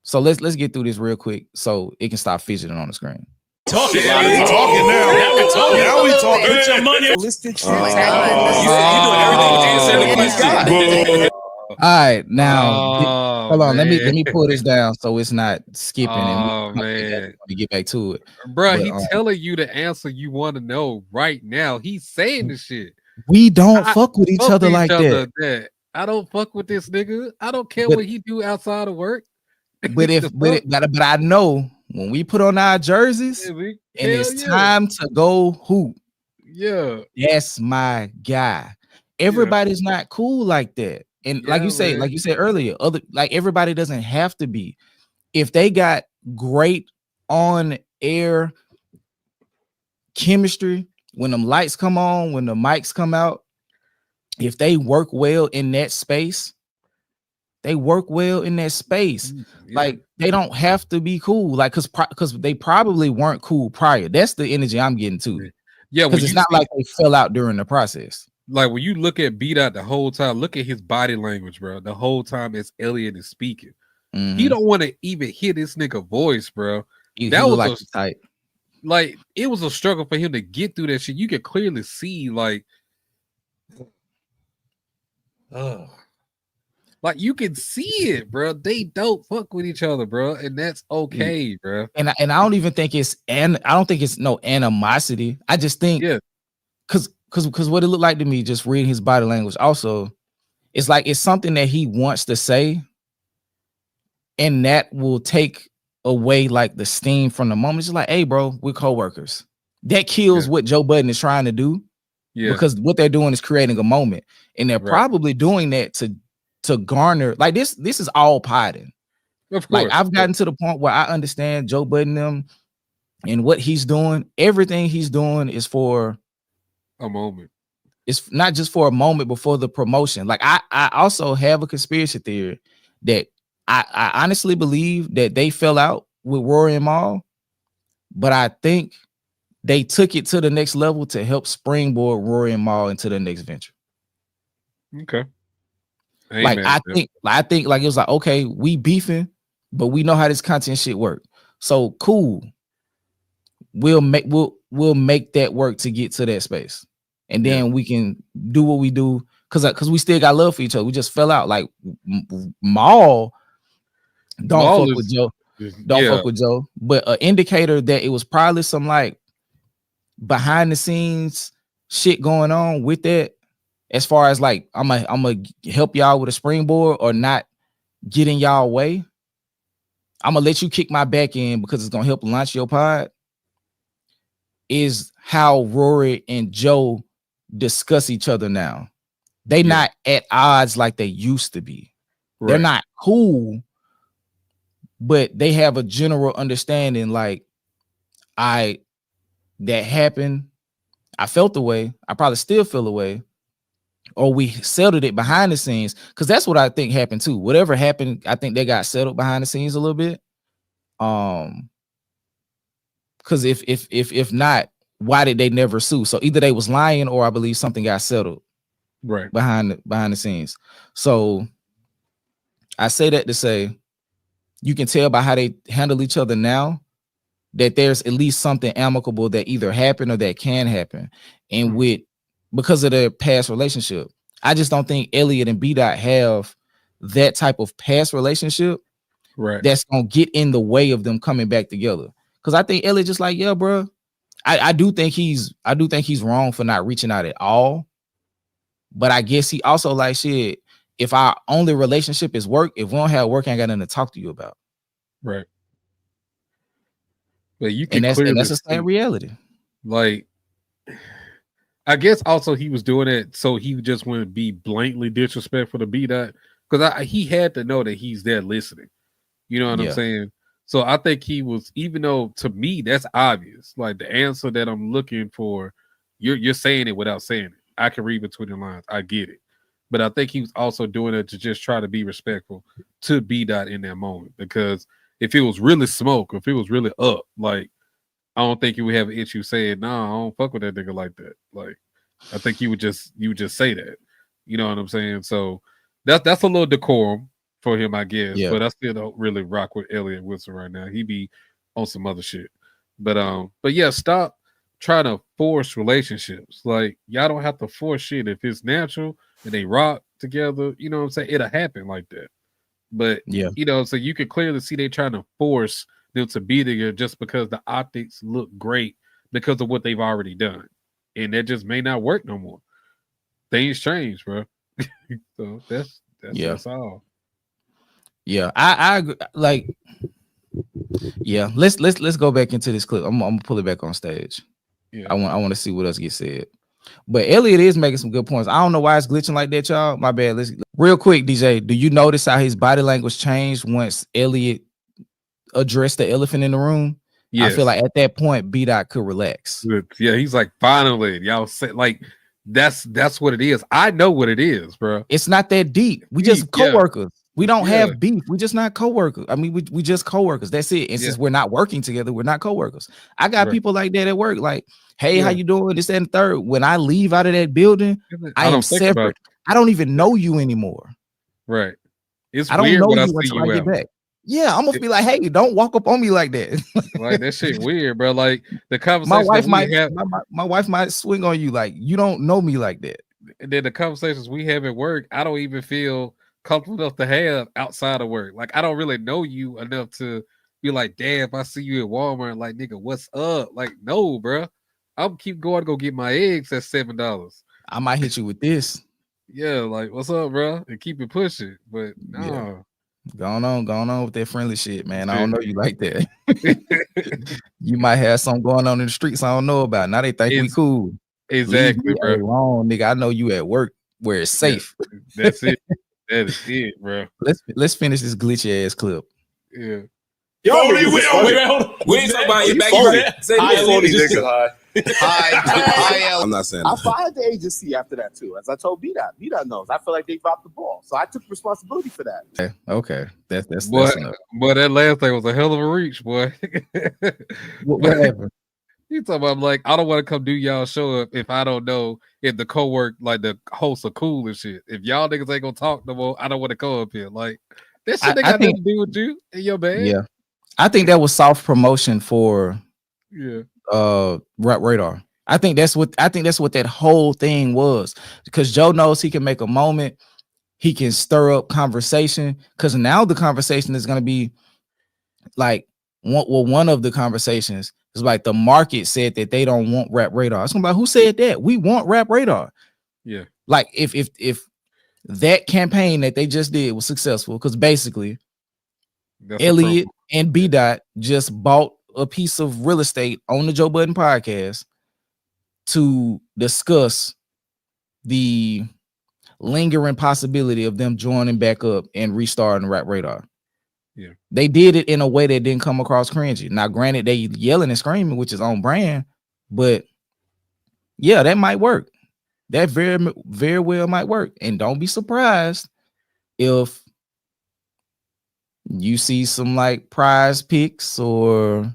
So let's get through this real quick so it can stop fidgeting on the screen. Talking now. Now we talking. Now we talking. Put your money. Listed shit. You doing everything to answer the question. All right, now hold on. Let me pull this down so it's not skipping. Oh man, let me get back to it, bro. He telling you the answer you want to know right now. He's saying the shit. We don't fuck with each other like that. I don't fuck with this nigga. I don't care what he do outside of work. But but I know when we put on our jerseys and it's time to go hoop. Yeah, that's my guy. Everybody's not cool like that. And like you said earlier, everybody doesn't have to be. If they got great on air chemistry, when them lights come on, when the mics come out, if they work well in that space, they work well in that space. Like they don't have to be cool. Like because they probably weren't cool prior. That's the energy I'm getting to. Yeah, because it's not like they fell out during the process. Like when you look at Beat Out the whole time, look at his body language, bro. The whole time as Elliot is speaking, he don't want to even hear this nigga voice, bro. That was tight. Like it was a struggle for him to get through that shit. You can clearly see, like you can see it, bro. They don't fuck with each other, bro, and that's okay, bro. And I don't even think it's I don't think it's no animosity. I just think because what it looked like to me, just reading his body language, also, it's like it's something that he wants to say, and that will take away like the steam from the moment. It's just like, hey, bro, we're co-workers. That kills what Joe Budden is trying to do. Yeah, because what they're doing is creating a moment, and they're probably doing that to garner like this. This is all potting. Of course, like I've gotten to the point where I understand Joe Budden them and what he's doing. Everything he's doing is for a moment. It's not just for a moment before the promotion. Like I also have a conspiracy theory that I honestly believe that they fell out with Rory and Mal, but I think they took it to the next level to help springboard Rory and Mal into the next venture. Okay. I think like it was like, okay, we beefing, but we know how this content shit work. So cool. We'll make that work to get to that space, and then we can do what we do because we still got love for each other. We just fell out. Like Maul don't fuck with Joe, fuck with Joe, but an indicator that it was probably some like behind the scenes shit going on with that. As far as like I'm gonna help y'all with a springboard or not getting y'all way. I'm gonna let you kick my back in because it's gonna help launch your pod. Is how Rory and Joe discuss each other now. They not at odds like they used to be. Right. They're not cool, but they have a general understanding. Like, that happened. I felt the way. I probably still feel the way. Or we settled it behind the scenes. Because that's what I think happened too. Whatever happened, I think they got settled behind the scenes a little bit. Because if not, why did they never sue? So either they was lying or I believe something got settled behind the scenes. So I say that to say you can tell by how they handle each other now that there's at least something amicable that either happened or that can happen. And because of their past relationship, I just don't think Elliot and B Dot have that type of past relationship that's gonna get in the way of them coming back together. Because I think Elliot just like, yeah, bro. I do think he's wrong for not reaching out at all. But I guess he also like, shit, if our only relationship is work, if we don't have work, I ain't got nothing to talk to you about. Right. But you can and clearly that's a sad reality. Like, I guess also he was doing it so he just wouldn't be blatantly disrespectful to B-Dot, because he had to know that he's there listening. You know what I'm saying? So I think he was, even though to me that's obvious, like the answer that I'm looking for, you're saying it without saying it. I can read between the lines. I get it. But I think he was also doing it to just try to be respectful to B-Dot in that moment. Because if it was really smoke, if it was really up, like, I don't think you would have an issue saying, "Nah, I don't fuck with that nigga like that." Like, I think you would just say that. You know what I'm saying? So that's a little decorum for him, I guess. Yeah. But I still don't really rock with Elliot Wilson right now. He be on some other shit. But yeah, stop trying to force relationships. Like, y'all don't have to force shit. If it's natural and they rock together, you know what I'm saying? It'll happen like that. But yeah, you know, so you can clearly see they trying to force them to be together just because the optics look great because of what they've already done, and that just may not work no more. Things change, bro. So that's all. Yeah, I agree. Like, yeah, let's go back into this clip. I'm gonna pull it back on stage. Yeah, I want to see what else gets said. But Elliot is making some good points. I don't know why it's glitching like that, y'all. My bad. Let's real quick, DJ. Do you notice how his body language changed once Elliot addressed the elephant in the room? Yes. I feel like at that point, B-Dot could relax. Yeah, he's like, finally, y'all say, like, that's what it is. I know what it is, bro. It's not that deep. We just coworkers. We don't have beef. We just not coworkers. I mean, we just coworkers. That's it. And since we're not working together, we're not coworkers. I got people like that at work. Like, hey, how you doing? This and the third. When I leave out of that building, I am separate. I don't even know you anymore. Right. It's I don't weird know when you until I get back. Yeah, I'm gonna be like, hey, don't walk up on me like that. Like, that shit weird, bro. Like, the conversation my wife might swing on you, like, you don't know me like that. And then the conversations we have at work, I don't even feel comfortable enough to have outside of work. Like, I don't really know you enough to be like, damn, if I see you at Walmart, like, nigga, what's up? Like, no, bro. I'm keep going to go get my eggs at $7. I might hit you with this. Yeah, like, what's up, bro? And keep it pushing. But no. Yeah. Going on with that friendly shit, man. I don't know you like that. You might have something going on in the streets I don't know about. Now they think we cool. Exactly, bro. Wrong, nigga. I know you at work where it's safe. Yeah, that's it. That is it, bro. Let's finish this glitchy ass clip. Yeah. Yo, wait, hold on. We ain't talking about your back. Say I'm not saying that. I fired the agency after that too. As I told B-Dot. B-Dot knows. I feel like they dropped the ball. So I took responsibility for that. Okay. That's boy, that last thing was a hell of a reach, boy. What happened? You talking about, I'm like, I don't want to come do y'all show if I don't know if the co-work, like the hosts are cool and shit. If y'all niggas ain't gonna talk no more, I don't want to come up here. Like, that shit ain't got nothing to do with you and your band. Yeah. I think that was soft promotion for Rap Radar. I think that's what that whole thing was, because Joe knows he can make a moment, he can stir up conversation, because now the conversation is going to be like one of the conversations is like the market said that they don't want Rap Radar. It's gonna be like, who said that? We want Rap Radar. Yeah. Like if that campaign that they just did was successful, because basically Elliot and B-Dot just bought a piece of real estate on the Joe Budden podcast to discuss the lingering possibility of them joining back up and restarting Rap Radar. Yeah, they did it in a way that didn't come across cringy. Now, granted, they yelling and screaming, which is on brand, but yeah, that might work. That very, very well might work. And don't be surprised if you see some like Prize Picks or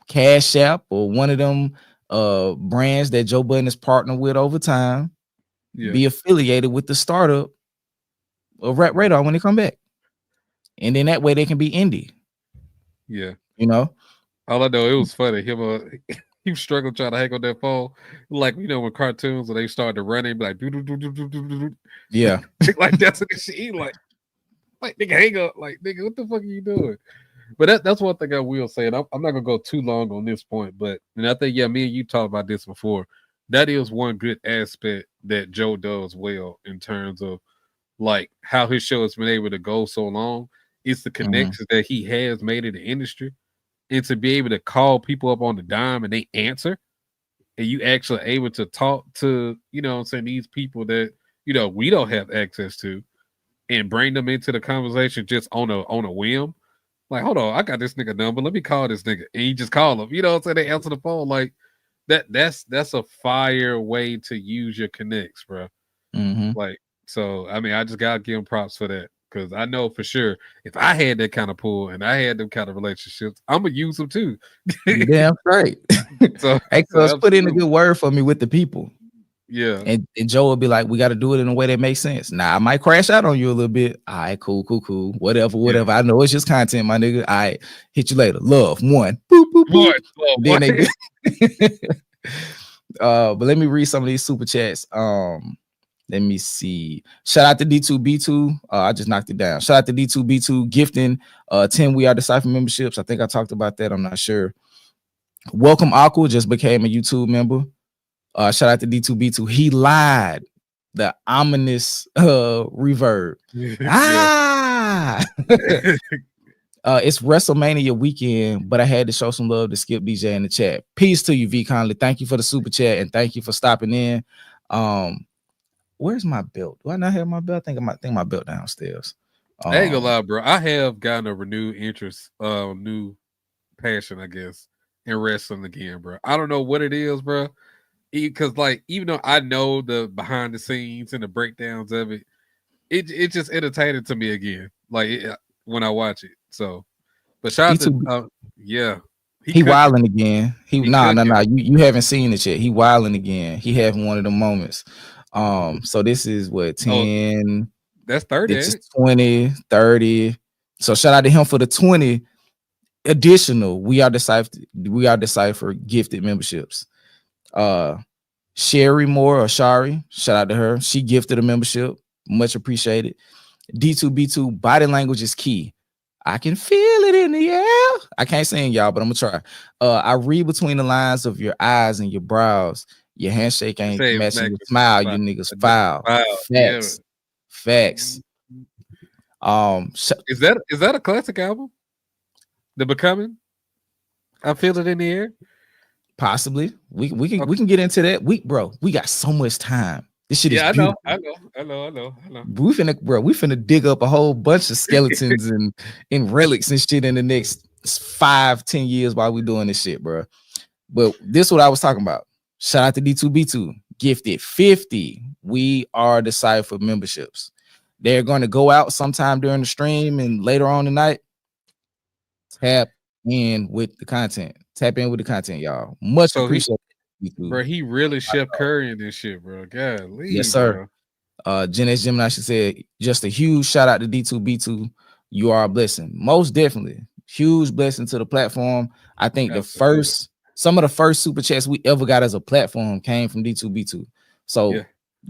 Cash App or one of them brands that Joe Budden is partnered with over time be affiliated with the startup of Rap Radar when they come back. And then that way they can be indie. Yeah. You know? All I know, it was funny. Him he was struggling trying to hang on that phone. Like, you know, when cartoons when they started to run, they be like, do. Yeah. Like that's what shit. He like nigga, hang up. Like, nigga, what the fuck are you doing? But that's one thing I will say, and I'm not gonna go too long on this point, but and I think me and you talked about this before. That is one good aspect that Joe does well in terms of like how his show has been able to go so long. It's the connections that he has made in the industry, and to be able to call people up on the dime and they answer, and you actually able to talk to, you know what I'm saying, these people that, you know, we don't have access to, and bring them into the conversation just on a whim. Like, hold on, I got this nigga number. Let me call this nigga. And you just call him. You know what I'm saying? They answer the phone. Like that's a fire way to use your connects, bro. Like, so I mean, I just gotta give him props for that. Because I know for sure if I had that kind of pull and I had them kind of relationships, I'm gonna use them too. Damn right. So hey, cuz put in a good word for me with the people. Yeah. And Joe will be like, we got to do it in a way that makes sense. Now, I might crash out on you a little bit. All right, cool. Whatever. Yeah. I know it's just content, my nigga. All right, hit you later. Love, one. Boop, boop, boop. Then they but let me read some of these super chats. Let me see. Shout out to D2B2. I just knocked it down. Shout out to D2B2 gifting 10 We Are Decipher memberships. I think I talked about that. I'm not sure. Welcome Aqua just became a YouTube member. Shout out to D2B2. He lied. The ominous reverb. It's WrestleMania weekend, but I had to show some love to Skip BJ in the chat. Peace to you, V Conley. Thank you for the super chat and thank you for stopping in. Where's my belt? Do I not have my belt? I think my belt downstairs. I ain't gonna lie, bro. I have gotten a renewed interest, new passion, I guess, in wrestling again, bro. I don't know what it is, bro. Because like, even though I know the behind the scenes and the breakdowns of it, it just entertaining to me again. Like when I watch it. So, but shout out to yeah, he wilding again. Nah. You haven't seen it yet. He wilding again. He having one of the moments. So this is what 10. That's 30. This is 20, 30. So shout out to him for the 20 additional We Are Decipher gifted memberships. Sherry Moore or Shari, shout out to her. She gifted a membership, much appreciated. D2B2, body language is key. I can feel it in the air. I can't sing, y'all, but I'm gonna try. I read between the lines of your eyes and your brows. Your handshake ain't matching your smile. You niggas foul. Facts. Is that a classic album? The Becoming? I feel it in the air. Possibly. We can get into that. We got so much time. This shit is beautiful. I know. We finna dig up a whole bunch of skeletons and relics and shit in the next 5-10 years while we doing this shit, bro. But this is what I was talking about. Shout out to D2B2. Gifted 50 We Are Decipher memberships. They're going to go out sometime during the stream and later on tonight. Tap in with the content. Y'all. Much appreciated. Bro, he really Chef Curry in this shit, bro. Golly, yes, sir. Jen S. Gemini, she said, just a huge shout out to D2B2. You are a blessing. Most definitely. Huge blessing to the platform. I think some of the first super chats we ever got as a platform came from D2B2. So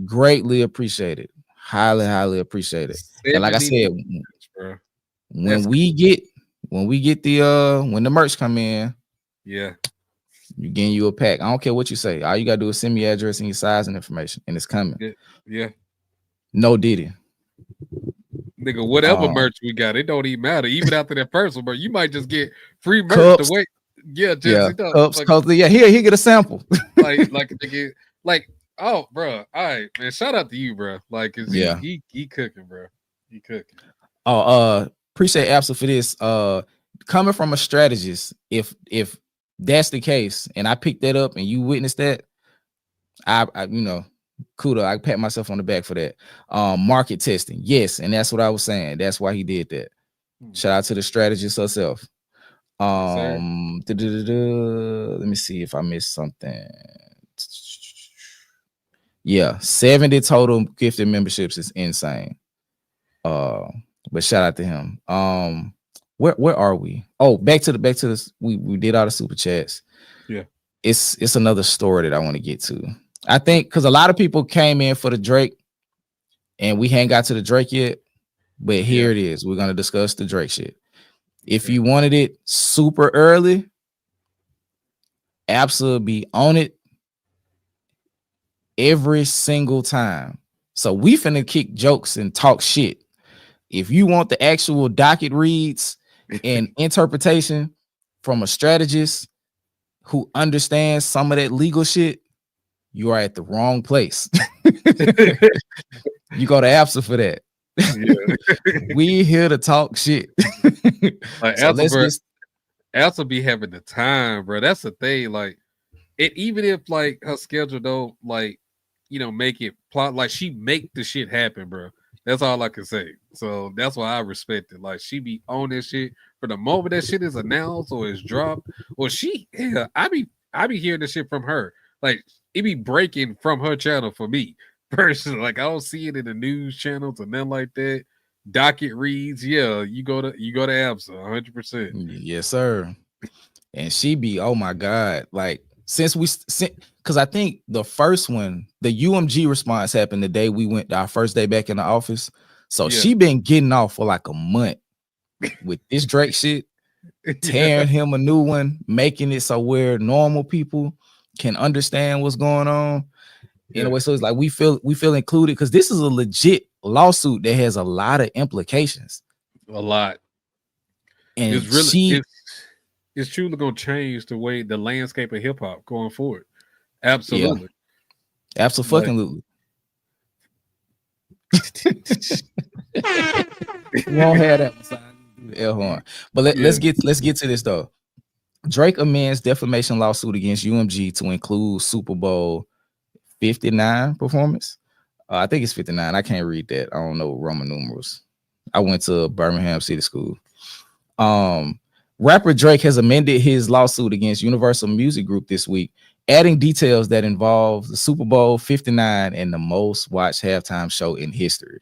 greatly appreciated. Highly appreciated. And like I said, when the merch come in, you're getting you a pack. I don't care what you say. All you gotta do is send me your address and your size and information, and it's coming. Yeah. No Diddy. Nigga, whatever merch we got, it don't even matter. Even after that first one, bro, you might just get free merch to wait. Yeah, cups, here get a sample. Oh, bro. All right, man. Shout out to you, bro. Like, he cooking, bro. He cooking. Appreciate Absol for this. Coming from a strategist, if that's the case, and I picked that up and you witnessed that, I kudos. I pat myself on the back for that. Market testing, yes, and that's what I was saying. That's why he did that. Shout out to the strategist herself. Let me see if I missed something. 70 total gifted memberships is insane. But shout out to him. Where are we? Oh, back to this. We did all the super chats. Yeah. it's another story that I want to get to. I think because a lot of people came in for the Drake, and we ain't got to the Drake yet. But here it is. We're gonna discuss the Drake shit. If you wanted it super early, Absa be on it every single time. So we finna kick jokes and talk shit. If you want the actual docket reads and interpretation from a strategist who understands some of that legal shit, you are at the wrong place. You go to Absa for that. We here to talk shit. Like So Elsa be having the time, bro. That's the thing. Like, even if like her schedule don't like, make it plot, like she make the shit happen, bro. That's all I can say. So that's why I respect it. Like, she be on this shit for the moment that shit is announced or is dropped, or I be hearing this shit from her. Like, it be breaking from her channel for me personally. Like, I don't see it in the news channels or nothing like that. Docket reads, you go to Absa 100%. Yes, sir. And she be, oh my God, like because I think the first one, the UMG response happened the day we went our first day back in the office. So she been getting off for like a month with this Drake shit, tearing him a new one, making it so where normal people can understand what's going on. In a way, so it's like we feel included because this is a legit lawsuit that has a lot of implications. A lot. And it's really it's truly gonna change the way the landscape of hip hop going forward. Absolutely. Yeah. Absolutely. Won't have that air horn. But let's get to this though. Drake amends defamation lawsuit against UMG to include Super Bowl 59 performance. I think it's 59. I can't read that. I don't know Roman numerals. I went to Birmingham City School. Rapper Drake has amended his lawsuit against Universal Music Group this week, adding details that involve the Super Bowl 59 and the most watched halftime show in history.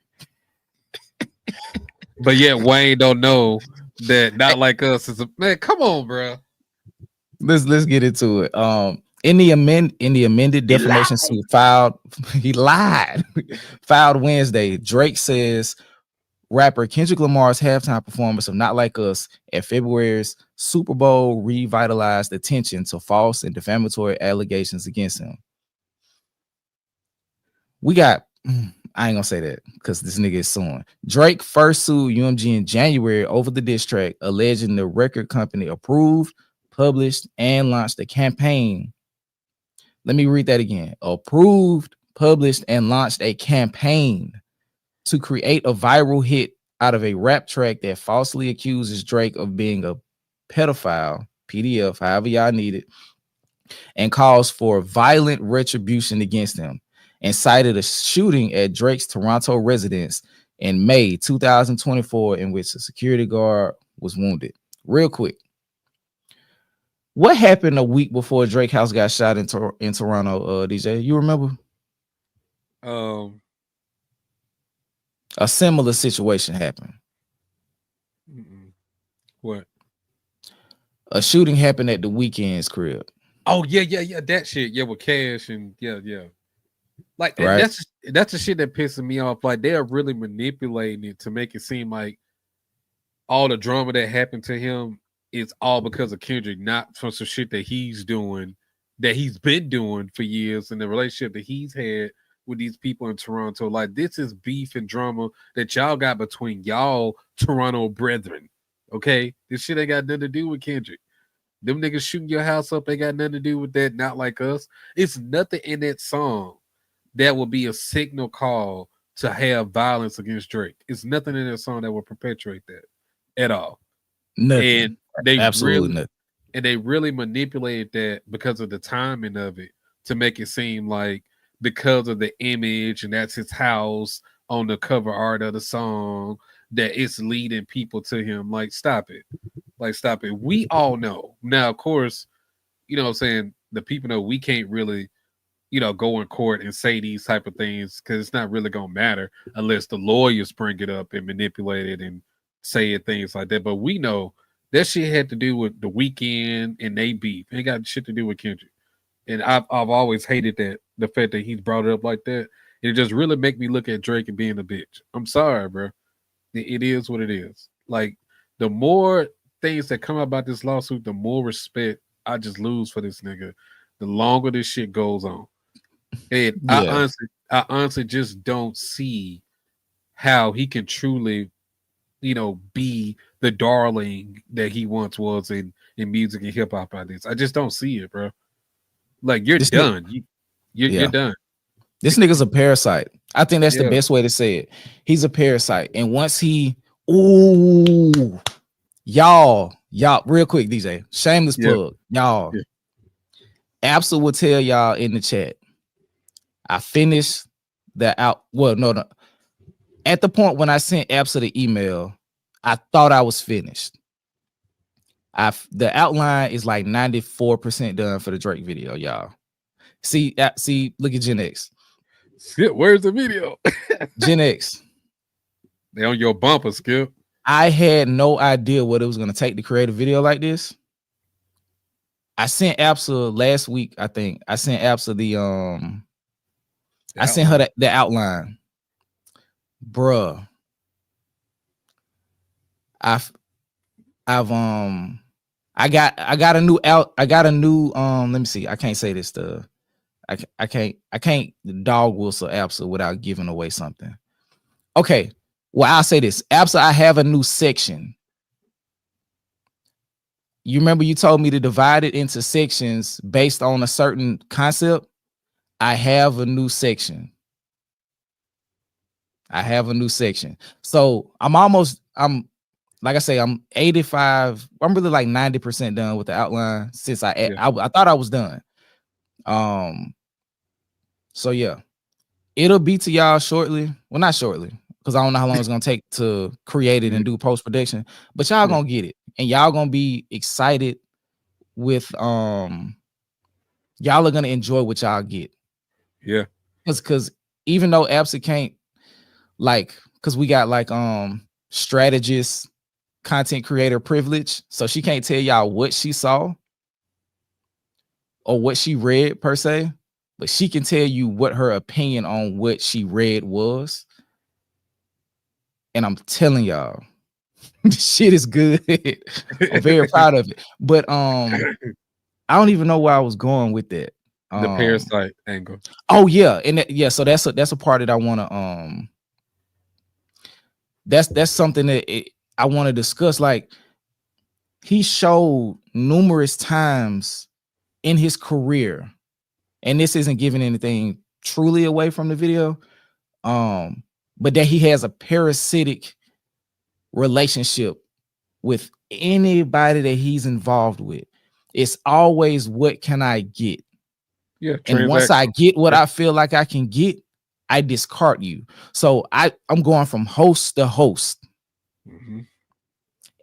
But yet Wayne don't know that Not Like Us is a man. Come on, bro. Let's get into it. In the amended defamation suit filed Wednesday, Drake says rapper Kendrick Lamar's halftime performance of Not Like Us at February's Super Bowl revitalized attention to false and defamatory allegations against him. I ain't gonna say that because this nigga is suing. Drake first sued UMG in January over the diss track, alleging the record company approved, published, and launched a campaign. Let me read that again. Approved, published, and launched a campaign to create a viral hit out of a rap track that falsely accuses Drake of being a pedophile, PDF, however y'all need it, and calls for violent retribution against him, and cited a shooting at Drake's Toronto residence in May 2024 in which a security guard was wounded. Real quick, what happened a week before Drake house got shot in Toronto, DJ? You remember? A similar situation happened. What? A shooting happened at the Weeknd's crib. Oh yeah. That shit, with Cash and yeah. Like right? that's the shit that pisses me off. Like they're really manipulating it to make it seem like all the drama that happened to him is all because of Kendrick, not from some shit that he's doing, that he's been doing for years, and the relationship that he's had with these people in Toronto. Like, this is beef and drama that y'all got between y'all Toronto brethren. Okay, this shit ain't got nothing to do with Kendrick. Them niggas shooting your house up, they got nothing to do with that. Not Like Us. It's nothing in that song that will be a signal call to have violence against Drake. It's nothing in that song that will perpetuate that at all. Nothing. And they absolutely nothing. And they really manipulated that because of the timing of it to make it seem like because of the image and that's his house on the cover art of the song that it's leading people to him. Like, stop it. Like, stop it. We all know. Now, of course, you know what I'm saying? The people know we can't really, go in court and say these type of things because it's not really going to matter unless the lawyers bring it up and manipulate it and say things like that. But we know that shit had to do with the Weeknd and they beef. It ain't got shit to do with Kendrick. And I've always hated that, the fact that he's brought it up like that. It just really make me look at Drake and being a bitch. I'm sorry, bro. It is what it is. Like, the more things that come about this lawsuit, the more respect I just lose for this nigga, the longer this shit goes on. And Yeah. I honestly just don't see how he can truly, be the darling that he once was in music and hip hop like this. I just don't see it, bro. Like, you're This done. You're done. This nigga's a parasite. I think that's the best way to say it. He's a parasite. And once y'all, real quick, DJ, shameless plug, y'all. Absol will tell y'all in the chat. I finished the out. Well, no. At the point when I sent Absol the email, I thought I was finished. The outline is like 94% done for the Drake video, y'all. See, look at Gen X. Skip, where's the video? Gen X. They on your bumper, Skip. I had no idea what it was going to take to create a video like this. I sent Absol last week, I think. I sent Absol I sent her the outline. Bruh. I got a new let me see. I can't say this stuff. I can't dog whistle Absol without giving away something. Okay. Well, I'll say this. Absol, I have a new section. You remember you told me to divide it into sections based on a certain concept? I have a new section. So I'm like I say, I'm 85. I'm really like 90% done with the outline since I thought I was done. So yeah, it'll be to y'all shortly. Well, not shortly, because I don't know how long it's gonna take to create it and do post-production, but y'all gonna get it, and y'all gonna be excited with y'all are gonna enjoy what y'all get. Yeah. Because even though Absol can't, like, because we got like strategist content creator privilege, so she can't tell y'all what she saw or what she read per se, but she can tell you what her opinion on what she read was. And I'm telling y'all, this shit is good. I'm very proud of it. But I don't even know where I was going with that. The parasite angle. Oh yeah, and so that's a part that I want to that's something that I want to discuss. Like, he showed numerous times in his career, and this isn't giving anything truly away from the video, but that he has a parasitic relationship with anybody that he's involved with. It's always, what can I get? Yeah, and once I get what I feel like I can get, I discard you. So I'm going from host to host. Mm-hmm.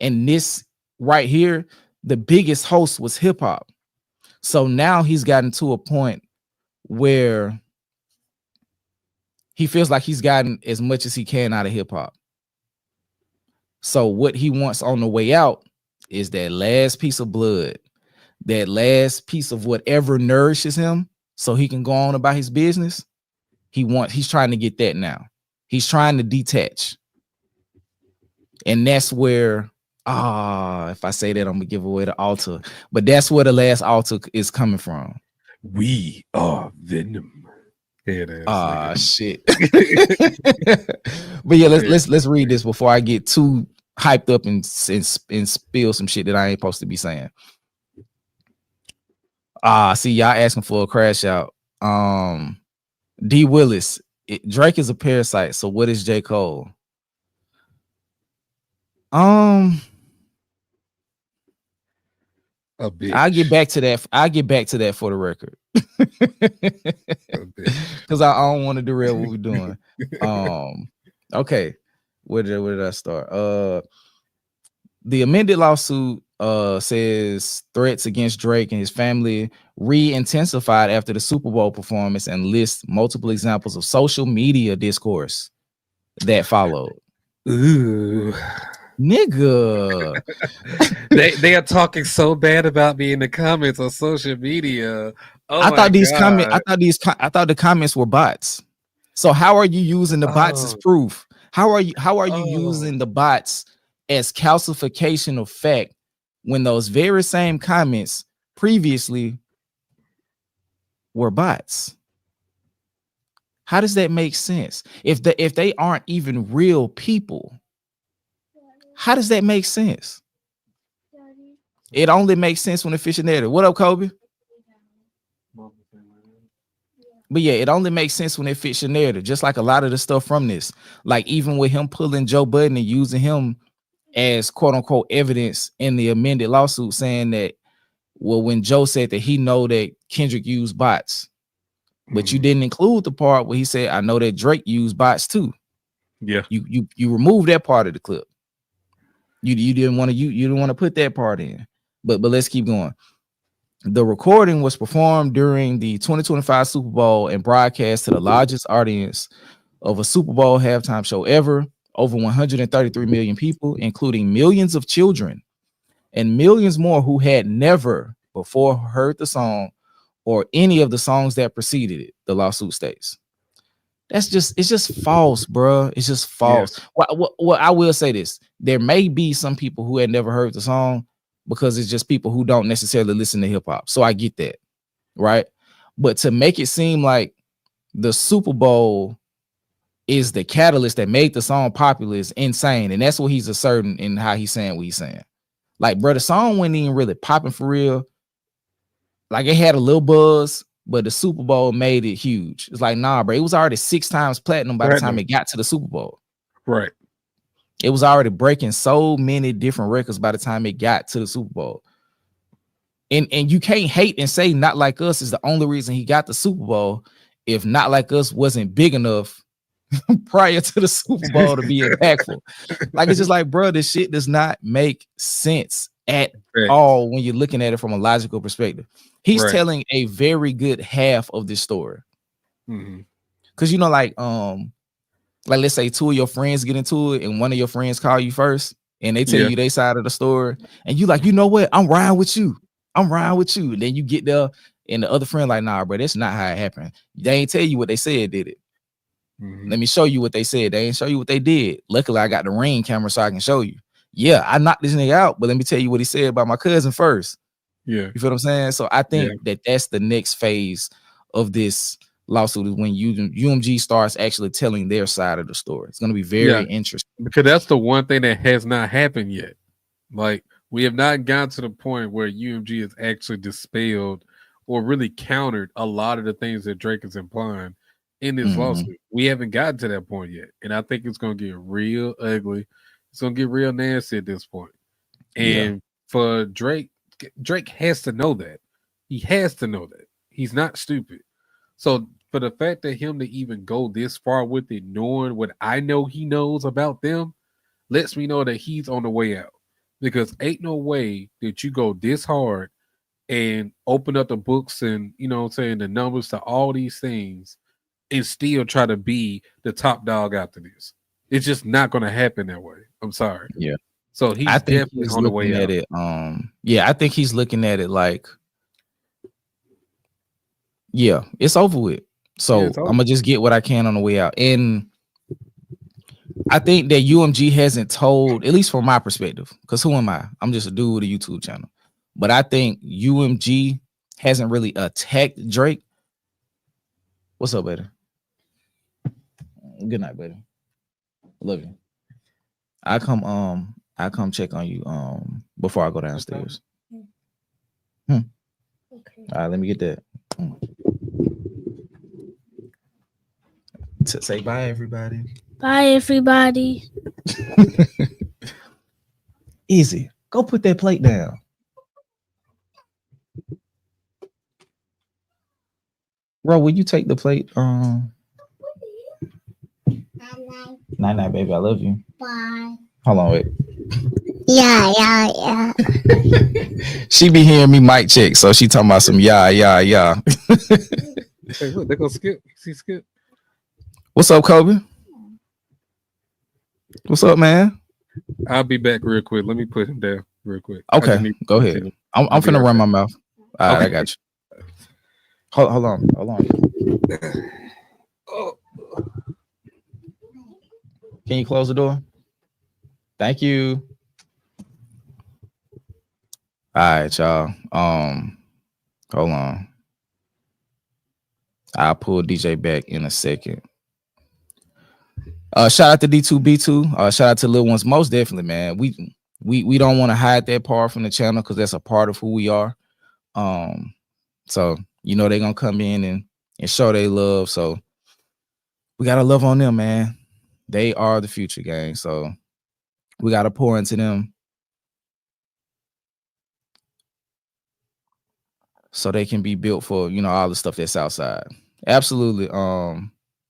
And this right here, the biggest host was hip hop. So now he's gotten to a point where he feels like he's gotten as much as he can out of hip hop. So what he wants on the way out is that last piece of blood, that last piece of whatever nourishes him so he can go on about his business. He's trying to get that now. He's trying to detach. And that's where, if I say that, I'm gonna give away the altar. But that's where the last altar is coming from. We are Venom. Shit. But yeah, let's read this before I get too hyped up and spill some shit that I ain't supposed to be saying. See, y'all asking for a crash out. D Willis, Drake is a parasite. So what is J. Cole? I'll get back to that for the record. Because I don't want to derail what we're doing. Okay. Where did I start? The amended lawsuit says threats against Drake and his family re-intensified after the Super Bowl performance, and lists multiple examples of social media discourse that followed. Ooh. Nigga. they are talking so bad about me in the comments on social media. Oh I my thought these God. I thought the comments were bots. So how are you using the bots as proof? How are you using the bots as calcification of fact when those very same comments previously were bots? How does that make sense? If they aren't even real people, how does that make sense? It only makes sense when the fish in there. What up, Kobe? But yeah, it only makes sense when they fit your narrative, just like a lot of the stuff from this. Like even with him pulling Joe Budden and using him as quote unquote evidence in the amended lawsuit, saying that, well, when Joe said that he know that Kendrick used bots, but you didn't include the part where he said, I know that Drake used bots too. Yeah. You removed that part of the clip. You didn't want to put that part in. But let's keep going. The recording was performed during the 2025 Super Bowl and broadcast to the largest audience of a Super Bowl halftime show ever, over 133 million people, including millions of children and millions more who had never before heard the song or any of the songs that preceded it, the lawsuit states. It's just false, bro. It's just false. Yes. Well, I will say this. There may be some people who had never heard the song, because it's just people who don't necessarily listen to hip hop. So I get that, right? But to make it seem like the Super Bowl is the catalyst that made the song popular is insane. And that's what he's asserting in how he's saying what he's saying. Like, bro, the song wasn't even really popping for real. Like, it had a little buzz, but the Super Bowl made it huge. It's like, nah, bro, it was already 6 times platinum by the time it got to the Super Bowl. Right. It was already breaking so many different records by the time it got to the Super Bowl. And you can't hate and say Not Like Us is the only reason he got the Super Bowl if Not Like Us wasn't big enough prior to the Super Bowl to be impactful. Like, it's just like, bro, this shit does not make sense at all when you're looking at it from a logical perspective. He's telling a very good half of this story. Because, you know, like let's say 2 of your friends get into it and one of your friends call you first and they tell you their side of the story and you like, you know what, I'm riding with you. And then you get there and the other friend like, nah, bro, that's not how it happened. They ain't tell you what they said, did it? Let me show you what they said. They ain't show you what they did. Luckily, I got the Ring camera so I can show you. Yeah, I knocked this nigga out, but let me tell you what he said about my cousin first. Yeah. You feel what I'm saying? So I think that's the next phase of this lawsuit, is when UMG starts actually telling their side of the story. It's going to be very interesting, because that's the one thing that has not happened yet. Like, we have not gotten to the point where UMG has actually dispelled or really countered a lot of the things that Drake is implying in this lawsuit. We haven't gotten to that point yet, and I think it's going to get real ugly. It's going to get real nasty at this point. And for Drake has to know that. He has to know that. He's not stupid. So for the fact that him to even go this far with it, knowing what I know he knows about them, lets me know that he's on the way out. Because ain't no way that you go this hard and open up the books and, you know what I'm saying, the numbers to all these things and still try to be the top dog after this. It's just not going to happen that way. I'm sorry. Yeah. So he's definitely on the way at out. it. I think he's looking at it like, it's over with. So I'm gonna just get what I can on the way out. And I think that UMG hasn't told, at least from my perspective, because who am I? I'm just a dude with a YouTube channel. But I think UMG hasn't really attacked Drake. What's up, baby? Good night, baby. Love you. I come check on you before I go downstairs. Okay. All right, let me get that. Say bye, everybody. Bye, everybody. Easy. Go put that plate down. Bro, will you take the plate? Night, baby. I love you. Bye. Hold on, wait. Yeah. She be hearing me mic check, so she talking about some yeah. Hey, look, they go Skip. See Skip. What's up, Kobe? What's up, man? I'll be back real quick. Let me put him down real quick. Okay, go ahead. I'm finna run my mouth. All right, I got you. Hold on. Can you close the door? Thank you. All right, y'all. Hold on. I'll pull DJ back in a second. Shout out to D2B2. Shout out to Lil Ones. Most definitely, man. We don't want to hide that part from the channel because that's a part of who we are. So you know they're gonna come in and show they love. So we gotta love on them, man. They are the future, gang. So we gotta pour into them so they can be built for, you know, all the stuff that's outside. Absolutely.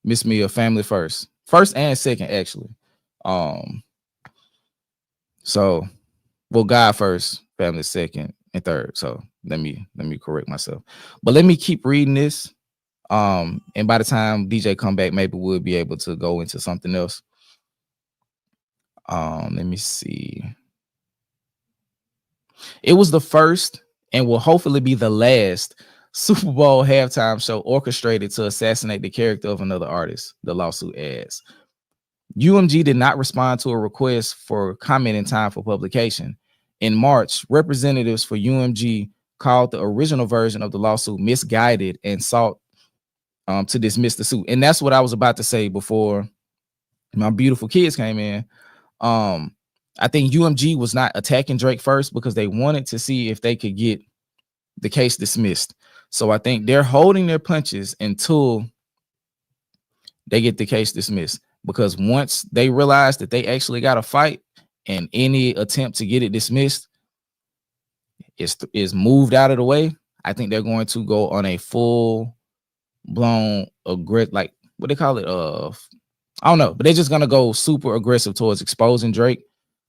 Miss Mia, family first and second, actually. So well, God first, family second, and third. So let me correct myself. But let me keep reading this. And by the time DJ come back, maybe we'll be able to go into something else. Let me see. It was the first and will hopefully be the last Super Bowl halftime show orchestrated to assassinate the character of another artist, the lawsuit adds. UMG did not respond to a request for comment in time for publication. In March, representatives for UMG called the original version of the lawsuit misguided and sought to dismiss the suit. And that's what I was about to say before my beautiful kids came in. I think UMG was not attacking Drake first because they wanted to see if they could get the case dismissed. So I think they're holding their punches until they get the case dismissed, because once they realize that they actually got a fight and any attempt to get it dismissed is moved out of the way, I think they're going to go on a full blown aggressive, like what they call it, I don't know, but they're just gonna go super aggressive towards exposing Drake.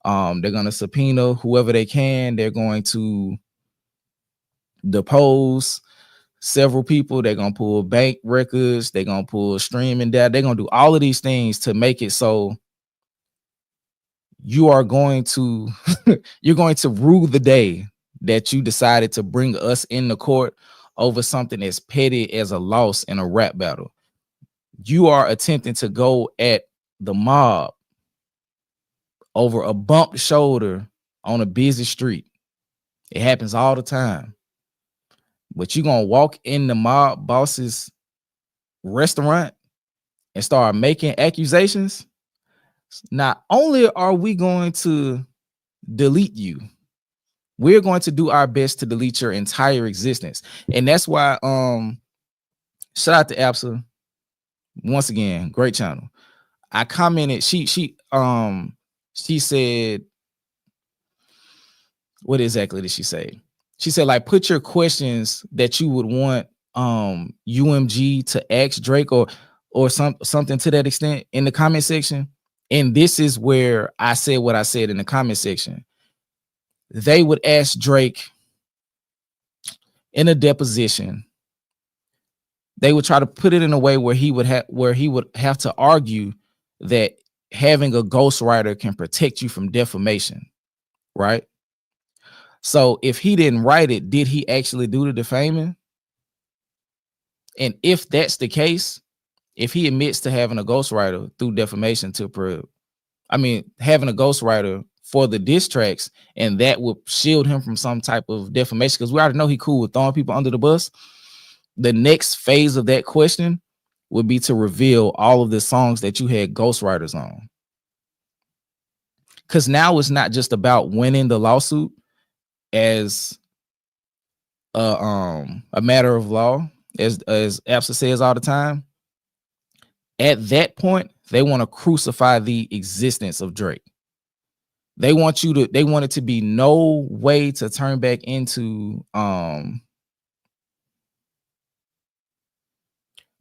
They're gonna subpoena whoever they can. They're going to depose several people. They're gonna pull bank records. They're gonna pull streaming data. They're gonna do all of these things to make it so you are going to you're going to rue the day that you decided to bring us in the court over something as petty as a loss in a rap battle. You are attempting to go at the mob over a bumped shoulder on a busy street. It happens all the time. But you're going to walk in the mob boss's restaurant and start making accusations. Not only are we going to delete you, we're going to do our best to delete your entire existence. And that's why shout out to Absa. Once again, great channel. I commented, she said, what exactly did she say? She said, like, put your questions that you would want UMG to ask Drake or something to that extent in the comment section. And this is where I said what I said in the comment section. They would ask Drake in a deposition. They would try to put it in a way where he would have to argue that having a ghostwriter can protect you from defamation, right? So if he didn't write it, did he actually do the defaming? And if that's the case, if he admits to having a ghostwriter through defamation having a ghostwriter for the diss tracks, and that would shield him from some type of defamation, because we already know he cool with throwing people under the bus. The next phase of that question would be to reveal all of the songs that you had ghostwriters on. Because now it's not just about winning the lawsuit as a matter of law, as Absa says all the time. At that point, they want to crucify the existence of Drake. They want it to be no way to turn back into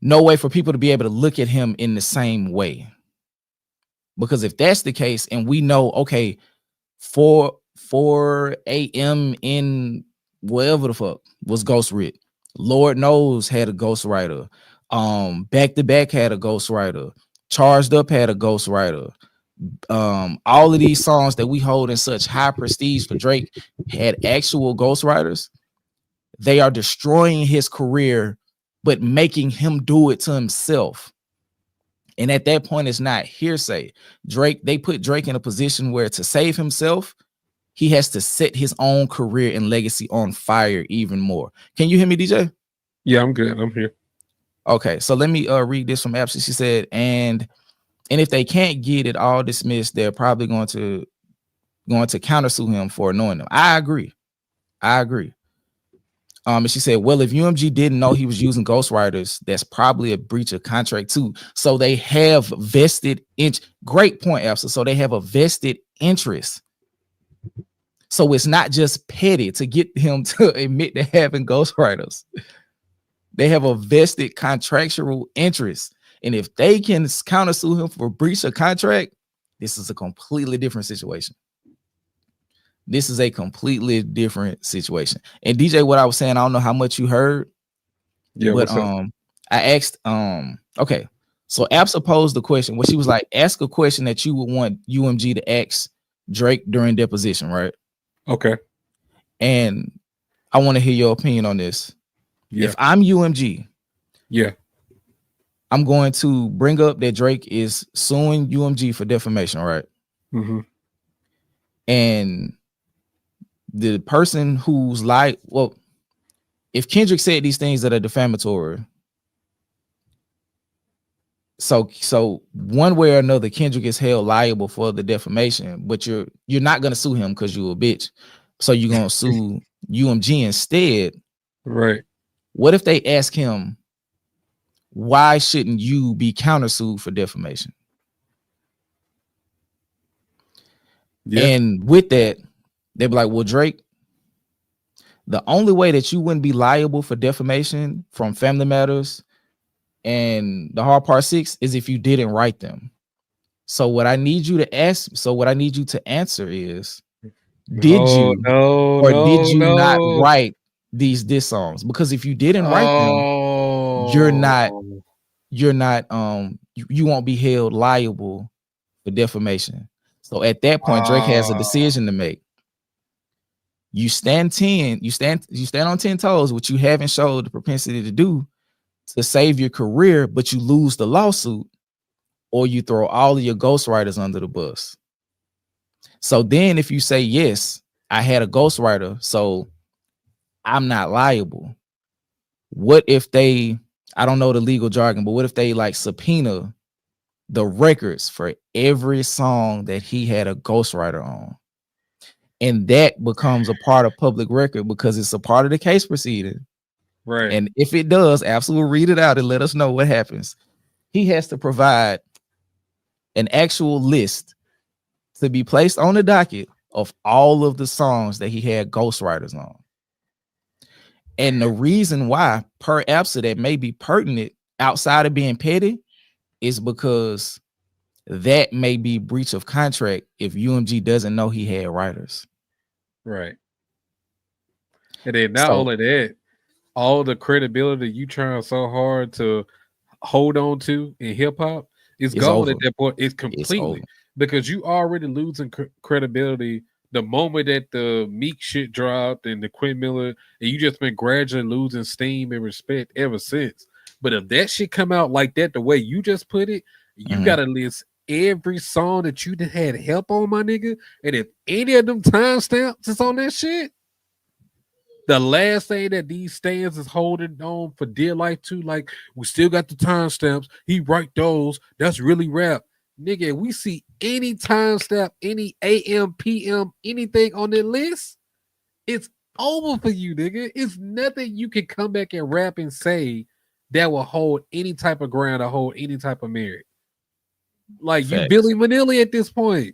no way for people to be able to look at him in the same way. Because if that's the case, and we know, okay, 4 a.m. in wherever the fuck was Ghost Rick. Lord Knows had a ghostwriter. Back to Back had a ghostwriter. Charged Up had a ghostwriter. All of these songs that we hold in such high prestige for Drake had actual ghostwriters. They are destroying his career but making him do it to himself. And at that point, it's not hearsay. They put Drake in a position where to save himself, he has to set his own career and legacy on fire even more. Can you hear me, DJ? Yeah, I'm good. I'm here. Okay, so let me read this from Absence. She said, and if they can't get it all dismissed, they're probably going to countersue him for annoying them. I agree. And she said, well, if UMG didn't know he was using ghostwriters, that's probably a breach of contract too. So they have vested great point, Absa. So they have a vested interest. So it's not just petty to get him to admit to having ghostwriters. They have a vested contractual interest. And if they can countersue him for breach of contract, this is a completely different situation. This is a completely different situation. And DJ, what I was saying, I don't know how much you heard. Yeah, but I asked, okay. So Absa posed the question. Well, she was like, ask a question that you would want UMG to ask Drake during deposition, right? Okay. And I want to hear your opinion on this. Yeah. If I'm UMG, yeah, I'm going to bring up that Drake is suing UMG for defamation, right? Mm-hmm. And the person who's like, well, if Kendrick said these things that are defamatory, so one way or another, Kendrick is held liable for the defamation, but you're not gonna sue him because you're a bitch. So you're gonna sue UMG instead. Right. What if they ask him, why shouldn't you be countersued for defamation? Yeah. And with that, they'd be like, well, Drake, the only way that you wouldn't be liable for defamation from Family Matters and the Hard Part 6 is if you didn't write them. So what I need you to answer is, did you not write these diss songs? Because if you didn't write them, you won't be held liable for defamation. So at that point, Drake has a decision to make. You stand on 10 toes, which you haven't showed the propensity to do to save your career, but you lose the lawsuit, or you throw all of your ghostwriters under the bus. So then if you say, yes, I had a ghostwriter, so I'm not liable. What if they, I don't know the legal jargon, but what if they like subpoena the records for every song that he had a ghostwriter on? And that becomes a part of public record because it's a part of the case proceeding. Right. And if it does, absolutely read it out and let us know what happens. He has to provide an actual list to be placed on the docket of all of the songs that he had ghostwriters on. And the reason why, per APSA, that may be pertinent outside of being petty is because that may be breach of contract if UMG doesn't know he had writers. Right. And then not only that, all the credibility you trying so hard to hold on to in hip hop is gone at that point. It's completely because you already losing credibility the moment that the Meek shit dropped and the Quinn Miller, and you just been gradually losing steam and respect ever since. But if that shit come out like that, the way you just put it, you gotta list every song that you had help on, my nigga. And if any of them timestamps is on that shit, the last thing that these stands is holding on for dear life to, like, we still got the timestamps. He write those. That's really rap. Nigga, we see any timestamp, any AM, PM, anything on that list, it's over for you, nigga. It's nothing you can come back and rap and say that will hold any type of ground or hold any type of merit. Like, you Billy Vanilli at this point.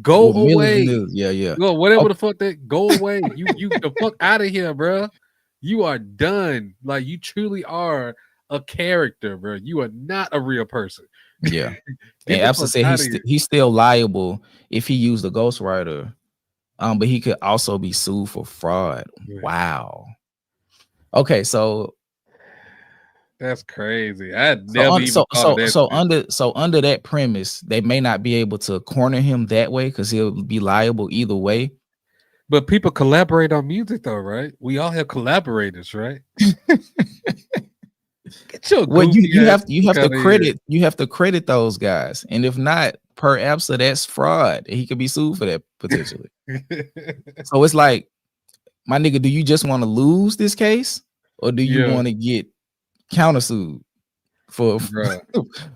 Go away. Yeah. Go, whatever the fuck that, go away. You the fuck out of here, bro. You are done. Like, you truly are a character, bro. You are not a real person. Yeah. And absolutely say he's still liable if he used a ghostwriter. But he could also be sued for fraud. Yeah. Wow. Okay, so that's crazy. I'd never even thought of that. So under that premise, they may not be able to corner him that way because he'll be liable either way. But people collaborate on music though, right? We all have collaborators, right? Get your Well, goofy you ass have to outta credit those guys, and if not, per APSA, that's fraud. He could be sued for that potentially. here. So it's like, my nigga, do you just want to lose this case, or do you Yeah. want to get countersued for Bruh.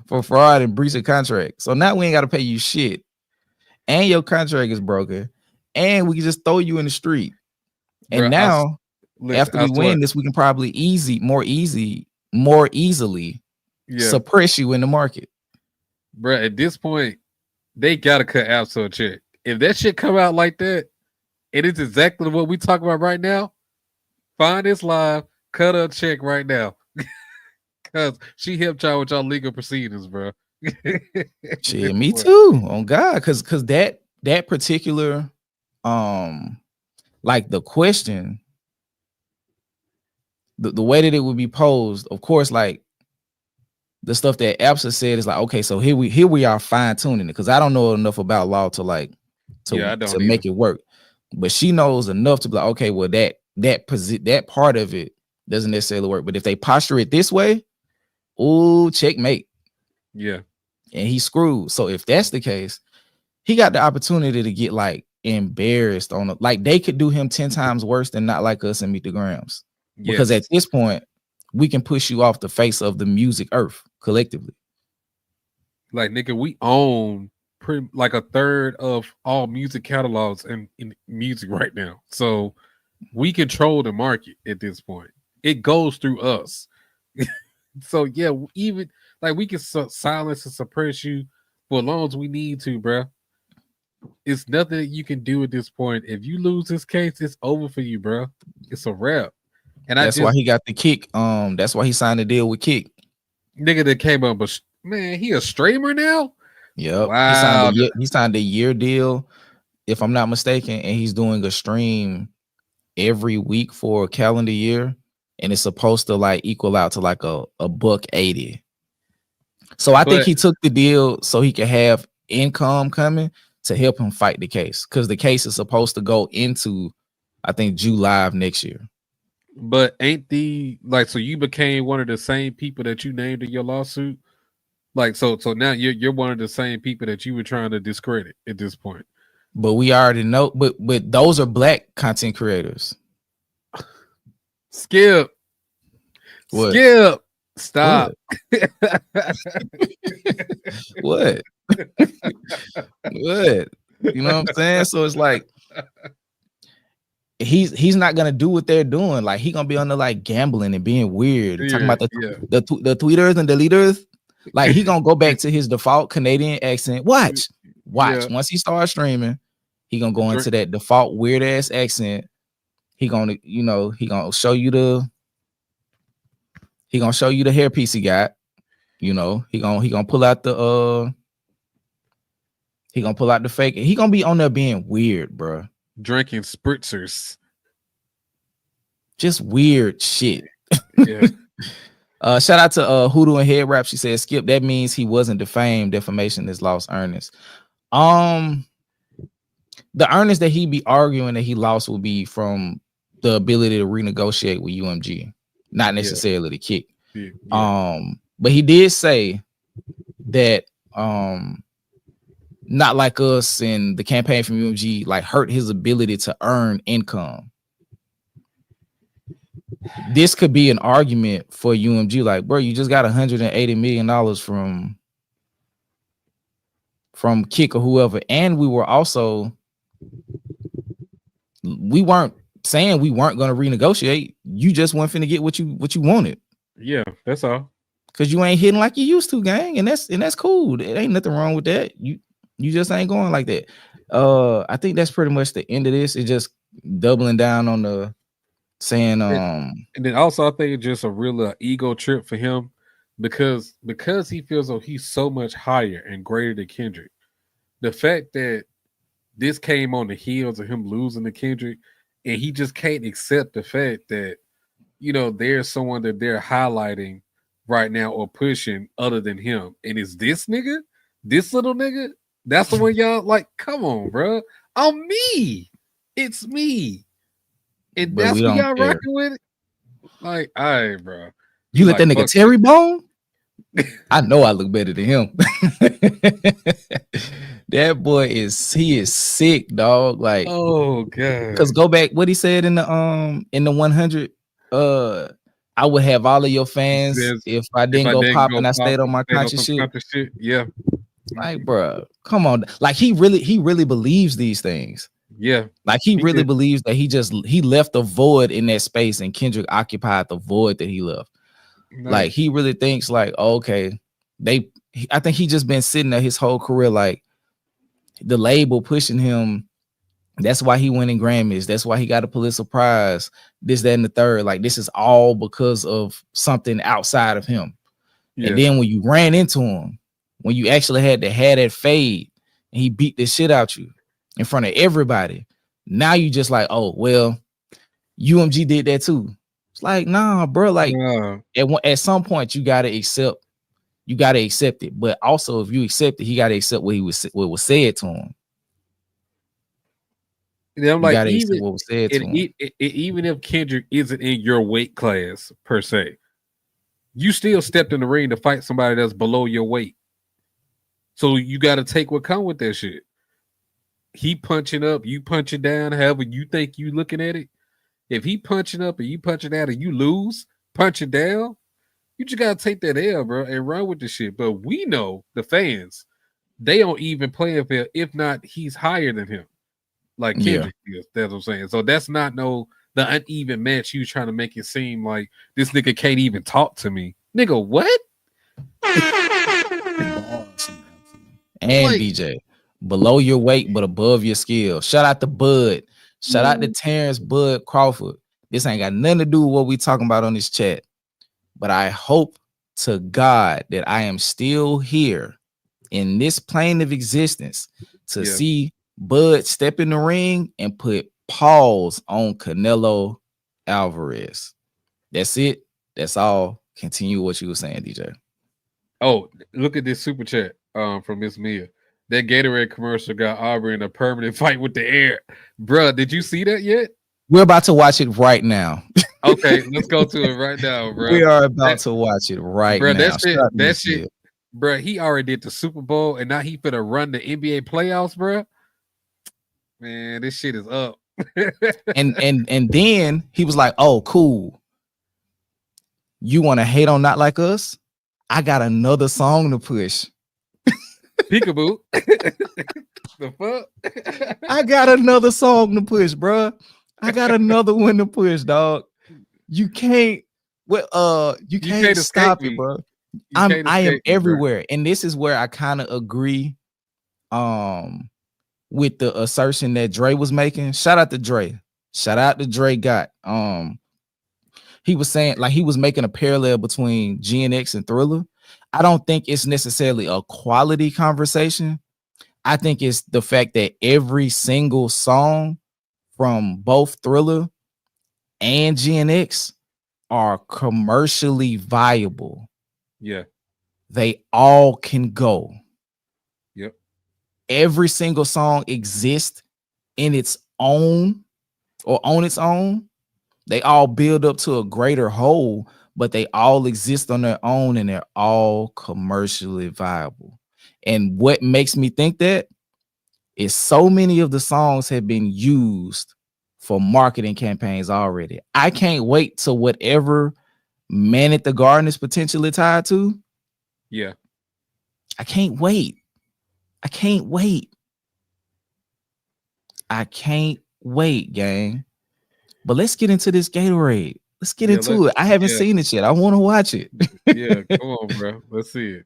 for fraud and breach of contract? So now we ain't got to pay you shit, and your contract is broken, and we can just throw you in the street. And Bruh, now, listen, after we win this, we can probably more easily suppress you in the market. Bruh, at this point, they gotta cut APSA a check. If that shit come out like that, it is exactly what we talk about right now. Find this live, cut her a check right now. Cause she helped y'all with y'all legal proceedings, bro. Shit, me too. On God, because that particular like the question, the way that it would be posed, of course, like the stuff that APSA said is like, okay, so here we are fine tuning it, because I don't know enough about law to make it work. But she knows enough to be like, okay, well, that part of it doesn't necessarily work. But if they posture it this way, ooh, checkmate. Yeah. And he's screwed. So if that's the case, he got the opportunity to get like embarrassed on like they could do him 10 times worse than Not Like Us and Meet the Grams. Yes. Because at this point, we can push you off the face of the music earth collectively. Like, nigga, we own pretty like a third of all music catalogs in music right now. So we control the market at this point. It goes through us. So yeah, even like we can silence and suppress you for as long as we need to, bro. It's nothing that you can do at this point. If you lose this case, it's over for you, bro. It's a wrap. And that's why he got the Kick. That's why he signed a deal with Kick. Nigga that came up, but man, he a streamer now. Yep. Wow. He signed a year deal, if I'm not mistaken, and he's doing a stream every week for a calendar year, and it's supposed to like equal out to like a $180. So I think he took the deal so he could have income coming to help him fight the case, because the case is supposed to go into, I think, July of next year. But ain't so you became one of the same people that you named in your lawsuit? Like, so now you're one of the same people that you were trying to discredit at this point. But we already know, but those are black content creators. Skip. What? Skip. Stop. What? What? You know what I'm saying? So it's like he's not gonna do what they're doing. Like, he gonna be on the like gambling and being weird, talking about the tweeters and the leaders. Like, he gonna go back to his default Canadian accent. Watch. Yeah. Once he starts streaming, he gonna go into that default weird ass accent. He gonna show you the hairpiece he got. You know, he gonna pull out the fake. He gonna be on there being weird, bro. Drinking spritzers. Just weird shit. Yeah. Shout out to Hoodoo and Head Rap. She said, Skip, that means he wasn't defamed. Defamation is lost earnings. The earnings that he be arguing that he lost will be from the ability to renegotiate with UMG, not necessarily the Kick. Yeah. But he did say that Not Like Us and the campaign from UMG like hurt his ability to earn income. This could be an argument for UMG, like, bro, you just got $180 million from Kick or whoever, and we weren't saying we weren't going to renegotiate. You just weren't finna get what you wanted. Yeah, that's all. Because you ain't hitting like you used to, gang, and that's cool. It ain't nothing wrong with that. You just ain't going like that. I think that's pretty much the end of this. It's just doubling down on the saying and then also I think it's just a real ego trip for him because he feels like he's so much higher and greater than Kendrick. The fact that this came on the heels of him losing to Kendrick, and he just can't accept the fact that, you know, there's someone that they're highlighting right now or pushing other than him, and it's this nigga, this little nigga. That's the one y'all like. Come on, bro. I'm me. It's me. And that's what y'all rocking with it. Like, all right, bro. You let like, that nigga fuck Terry Bone? I know I look better than him. That boy is sick, dog. Like, oh god. because go back what he said in the 100. I would have all of your fans Says, if I didn't go pop and I stayed on my stayed on conscious some shit. conscious shit. Yeah. Like, bro, come on. Like, he really believes these things. Yeah. Like, he really did. believes that he left a void in that space, and Kendrick occupied the void that he left. Nice. Like, he really thinks like, okay, I think he just been sitting there his whole career, like the label pushing him. That's why he winning Grammys. That's why he got a Pulitzer Prize. This, that, and the third. Like, this is all because of something outside of him. Yeah. And then when you ran into him, when you actually had to have that fade, and he beat the shit out you in front of everybody, now you just like, oh well, UMG did that too. It's like, nah, bro. Like, at some point you gotta accept it. But also, if you accept it, he gotta accept what was said to him. And I'm like, even what was said to him. Even if Kendrick isn't in your weight class per se, you still stepped in the ring to fight somebody that's below your weight. So you got to take what comes with that shit. He punching up, you punching down, however you think you looking at it. If he punching up and you punching down and you lose, punching down, you just got to take that L, bro, and run with the shit. But we know, the fans, they don't even play him fair. If not, he's higher than him. Like Kendrick is. That's what I'm saying. So that's not the uneven match you trying to make it seem like this nigga can't even talk to me. Nigga, what? And like, BJ, below your weight but above your skill. Shout out to Bud. Shout out to Terrence Bud Crawford. This ain't got nothing to do with what we talking about on this chat. But I hope to God that I am still here in this plane of existence to see Bud step in the ring and put pause on Canelo Alvarez. That's it. That's all. Continue what you were saying, DJ. Oh, look at this super chat from Miss Mia. That Gatorade commercial got Aubrey in a permanent fight with the air. Bruh, did you see that yet? We're about to watch it right now. Okay, let's go to it right now, bro. We are about to watch it right now. That shit, bro. He already did the Super Bowl, and now he finna run the NBA playoffs, bro. Man, this shit is up. and then he was like, "Oh, cool. You want to hate on Not Like Us? I got another song to push." Peekaboo. The fuck? I got another song to push, bro. I got another one to push, dog. You can't. Well, you can't stop it, bro. I am everywhere, and this is where I kind of agree. With the assertion that Dre was making. Shout out to Dre. He was saying, like, he was making a parallel between GNX and Thriller. I don't think it's necessarily a quality conversation. I think it's the fact that every single song from both Thriller and GNX are commercially viable. Yeah. They all can go. Yep. Every single song exists in its own or on its own. They all build up to a greater whole, but they all exist on their own and they're all commercially viable. And what makes me think that is so many of the songs have been used for marketing campaigns already. I can't wait till whatever Man at the Garden is potentially tied to. Yeah. I can't wait. I can't wait, gang. But let's get into this Gatorade. Let's get into it. I haven't seen it yet. I want to watch it. Yeah, come on, bro. Let's see it.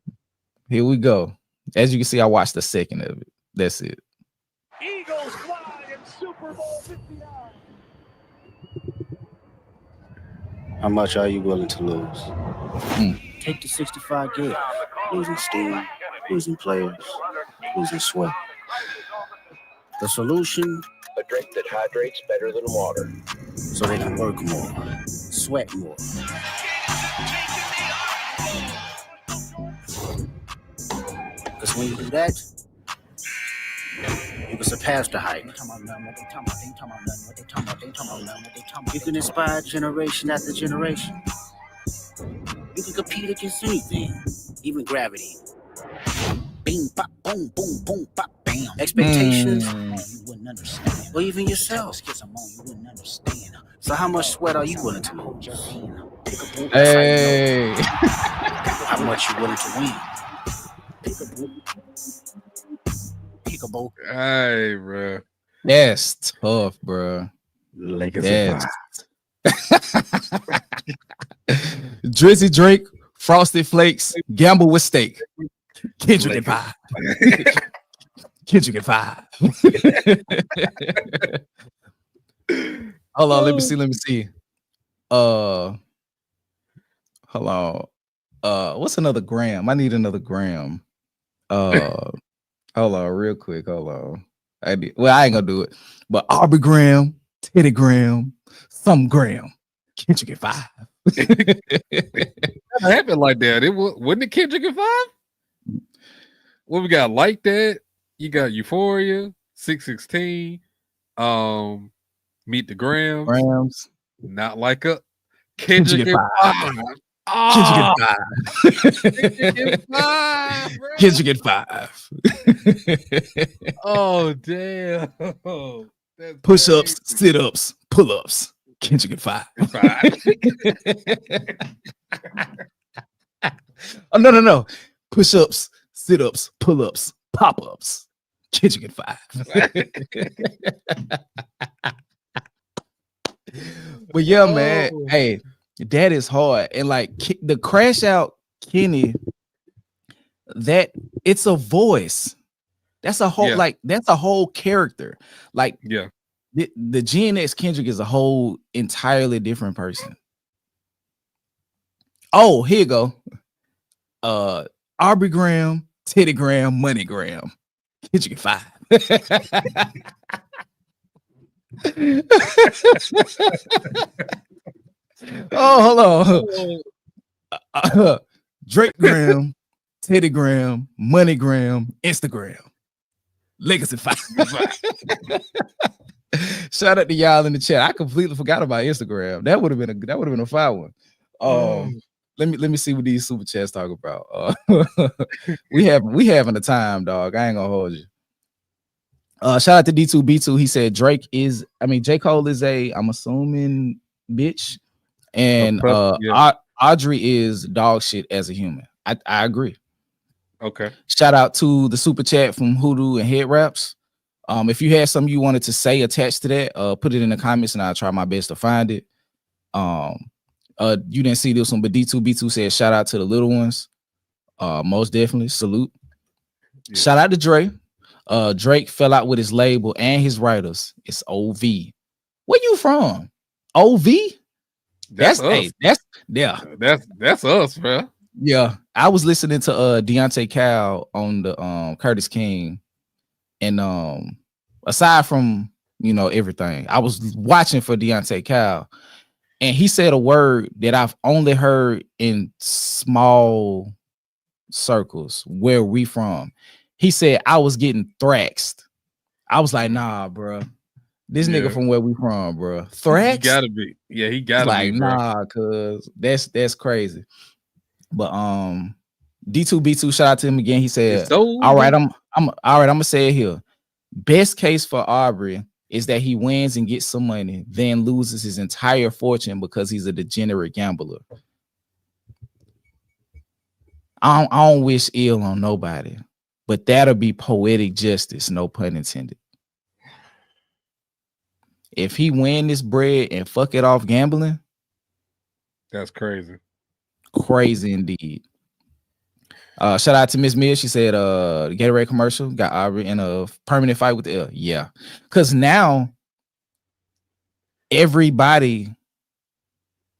Here we go. As you can see, I watched a second of it. That's it. Eagles fly in Super Bowl 59. How much are you willing to lose? Take the 65 gig. Losing steam, losing players, losing sweat. The solution? A drink that hydrates better than water. So they can work more, sweat more. Because when you do that, you can surpass the hype. You can inspire generation after generation. You can compete against anything, even gravity. Bing, pop, boom, boom, boom, pop, bam. Expectations, you wouldn't understand. Or even yourself. You wouldn't understand. So how much sweat are you willing to lose? Hey. How much you willing to win? Peekaboo. Hey, bro. That's tough, bro. Legacy. Drizzy Drake, Frosted Flakes, Gamble with Steak. Kendrick at 5. Kendrick at 5. Hold on, let me see. Hold on. What's another gram? I need another gram. Hold on, real quick. Hold on. I ain't gonna do it. But Aubrey Graham, Teddy Graham, some Graham. Kendrick at 5. It happened like that. Wasn't it Kendrick at 5? What we got like that? You got Euphoria, 616, Meet the Grams. Not like a Kendrick at 5. Kendrick at 5. Kendrick at 5. Oh damn. Push-ups, sit-ups, pull-ups. Kendrick at 5. Oh no. Push-ups, sit-ups, pull-ups, pop-ups. Kendrick at 5. But yeah, man. Hey, that is hard. And like the Crash Out Kenny, that it's a voice. That's a whole that's a whole character. Like the GNX Kendrick is a whole entirely different person. Oh, here you go. Aubrey Graham, Teddy Graham, Money Graham. Kendrick at 5. Oh, hold on. Drake Graham, Teddy Graham, Money Graham, Instagram. Legacy 5. Shout out to y'all in the chat. I completely forgot about Instagram. That would have been a fire one. Let me see what these super chats talk about. We having a time, dog. I ain't gonna hold you. Shout out to D2B2. He said J. Cole is I'm assuming bitch. And Audrey is dog shit as a human. I agree. Okay. Shout out to the super chat from Hoodoo and Head Wraps. If you had something you wanted to say attached to that, put it in the comments and I'll try my best to find it. You didn't see this one, but D2B2 said shout out to the little ones. Most definitely salute. Yeah. Shout out to Dre. Drake fell out with his label and his writers. It's OV. Where you from? OV? That's us. That's us, bro. Yeah, I was listening to Deontay Cal on the Curtis King, and aside from everything, I was watching for Deontay Cal, and he said a word that I've only heard in small circles. Where we from? He said I was getting thraxed. I was like, nah, bro. This nigga from where we from, bro. Thraxed? He gotta be. Yeah, he gotta like, be, bro. Nah, cuz that's crazy. But D2B2, shout out to him again. He said, all right, I'm gonna say it here. Best case for Aubrey is that he wins and gets some money, then loses his entire fortune because he's a degenerate gambler. I don't wish ill on nobody, but that'll be poetic justice, no pun intended. If he win this bread and fuck it off gambling, that's crazy. Crazy indeed. Shout out to Miss Mia. She said the Gatorade commercial got Aubrey in a permanent fight with the L. Yeah. Because now everybody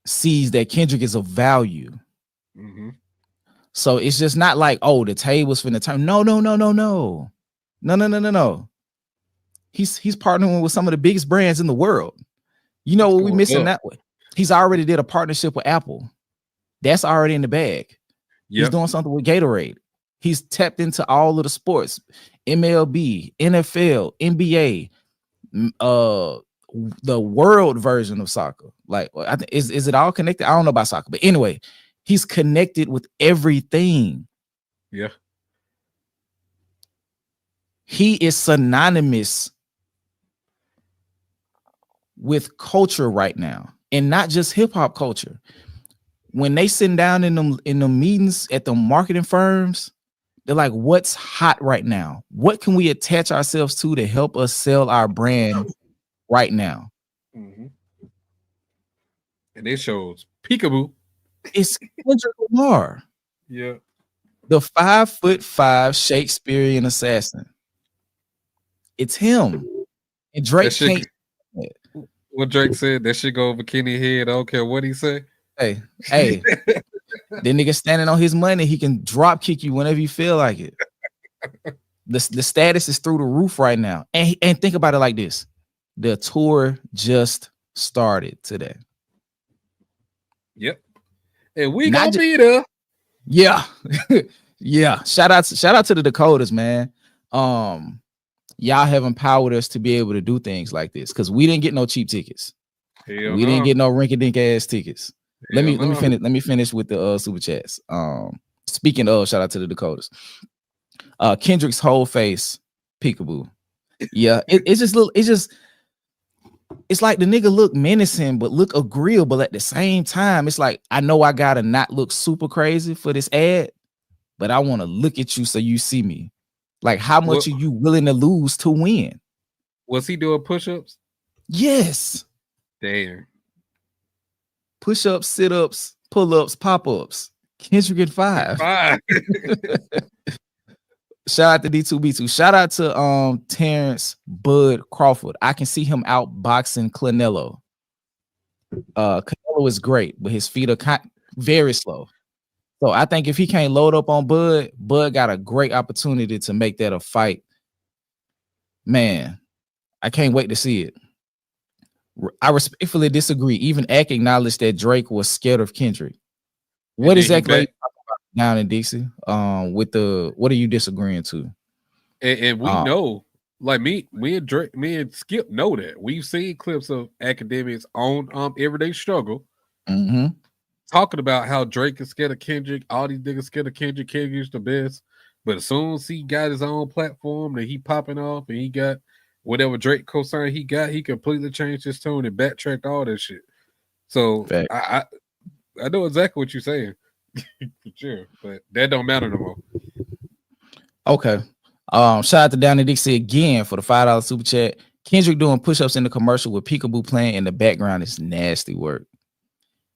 sees that Kendrick is of value. Mm-hmm. So it's just not like, oh, the table's finna turn. No. He's partnering with some of the biggest brands in the world. You know what we missing that way? He's already did a partnership with Apple. That's already in the bag. Yep. He's doing something with Gatorade. He's tapped into all of the sports, MLB, NFL, NBA, the world version of soccer. Like, I think is it all connected? I don't know about soccer, but anyway, He's connected with everything. Yeah. He is synonymous with culture right now, and not just hip hop culture. When they sit down in them meetings at the marketing firms, they're like, what's hot right now? What can we attach ourselves to help us sell our brand right now? Mm-hmm. And it shows peekaboo. It's Kendrick Lamar. Yeah. The 5'5" Shakespearean assassin. It's him. And Drake can't. What Drake said, that shit go over Kenny's head. I don't care what he say. Hey, that nigga standing on his money, he can drop kick you whenever you feel like it. The status is through the roof right now. And think about it like this. The tour just started today. Yep. And we gonna be there. Yeah. Yeah. Shout out to the Dakotas, man. Y'all have empowered us to be able to do things like this because we didn't get no cheap tickets. We didn't get no rinky-dink ass tickets. Let me finish with the super chats. Speaking of, shout out to the Dakotas. Kendrick's whole face, peekaboo. Yeah, it's like the nigga look menacing but look agreeable at the same time. It's like, I know I gotta not look super crazy for this ad, but I want to look at you so you see me. Like, how much are you willing to lose to win? Was he doing push-ups? Yes. Damn. Push-ups, sit-ups, pull-ups, pop-ups. Kendrick at 5. Shout out to D2B2. Shout out to Terrence Bud Crawford. I can see him out boxing Canelo. Canelo is great, but his feet are very slow. So I think if he can't load up on Bud, Bud got a great opportunity to make that a fight. Man, I can't wait to see it. I respectfully disagree. Even Eck acknowledged that Drake was scared of Kendrick. What exactly down in DC? What are you disagreeing to? And we know, like me and Drake, me and Skip know that. We've seen clips of academics on Everyday Struggle talking about how Drake is scared of Kendrick, all these niggas scared of Kendrick, Kendrick's the best. But as soon as he got his own platform and he popping off and he got whatever Drake co-sign he got, he completely changed his tone and backtracked all that shit. So I know exactly what you're saying. For sure, but that don't matter no more. Okay. Shout out to Down in Dixie again for the $5 super chat. Kendrick doing push-ups in the commercial with peekaboo playing in the background is nasty work.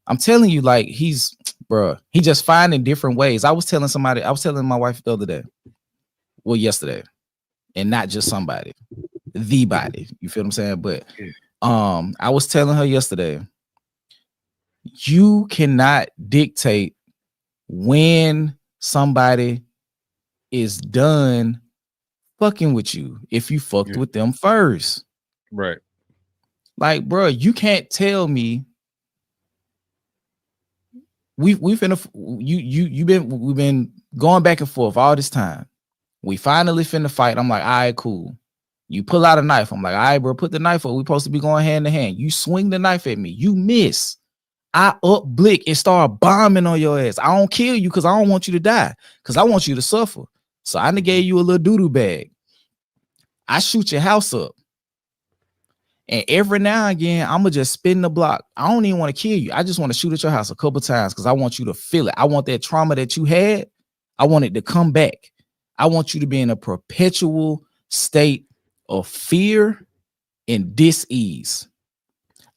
I'm telling you, like, he just finding different ways. I was telling my wife the other day, well, yesterday, and not just somebody, the body. You feel what I'm saying? But I was telling her yesterday, you cannot dictate when somebody is done fucking with you if you fucked with them first. Right. Like, bro, you can't tell me we've been going back and forth all this time. We finally finna fight. I'm like, all right, cool. You pull out a knife. I'm like, all right, bro, put the knife up. We supposed to be going hand to hand. You swing the knife at me. You miss. I up blick and start bombing on your ass. I don't kill you because I don't want you to die, because I want you to suffer. So I gave you a little doo-doo bag. I shoot your house up. And every now and again, I'm going to just spin the block. I don't even want to kill you. I just want to shoot at your house a couple times because I want you to feel it. I want that trauma that you had. I want it to come back. I want you to be in a perpetual state of fear and dis-ease.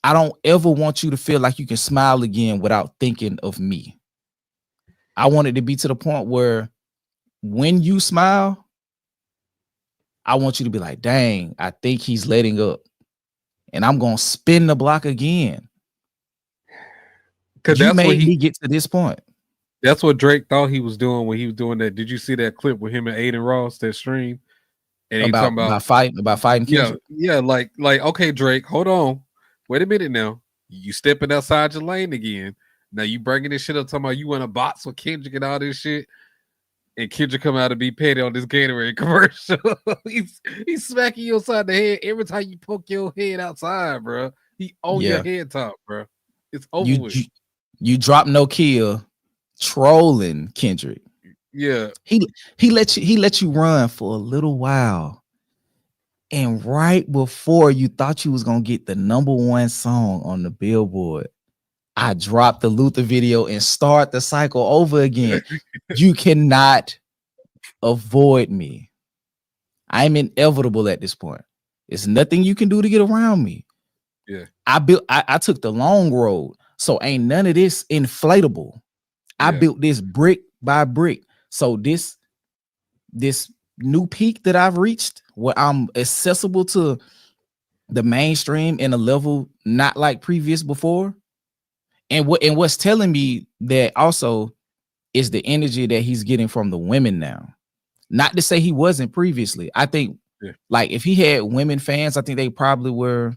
I don't ever want you to feel like you can smile again without thinking of me. I want it to be to the point where when you smile, I want you to be like, dang, I think he's letting up. And I'm going to spin the block again. Because you made me get to this point. That's what Drake thought he was doing when he was doing that. Did you see that clip with him and Aiden Ross, that stream? And he talking about fighting Kendrick. Yeah, like, okay, Drake, hold on. Wait a minute now. You stepping outside your lane again. Now you bringing this shit up, talking about you want to box with Kendrick and all this shit. And Kendrick come out and be petty on this Gatorade commercial. he's smacking you upside the head every time you poke your head outside, bro. He on your head top, bro. It's over with. You drop no kill, trolling Kendrick. Yeah. He let you run for a little while. And right before you thought you was gonna get the #1 song on the Billboard, I dropped the Luther video and start the cycle over again. You cannot avoid me. I'm inevitable at this point. It's nothing you can do to get around me. Yeah. I took the long road, so ain't none of this inflatable. I built this brick by brick. So this new peak that I've reached, where I'm accessible to the mainstream in a level not like previous before. And what's telling me that also is the energy that he's getting from the women now. Not to say he wasn't previously. I think like if he had women fans, I think they probably were,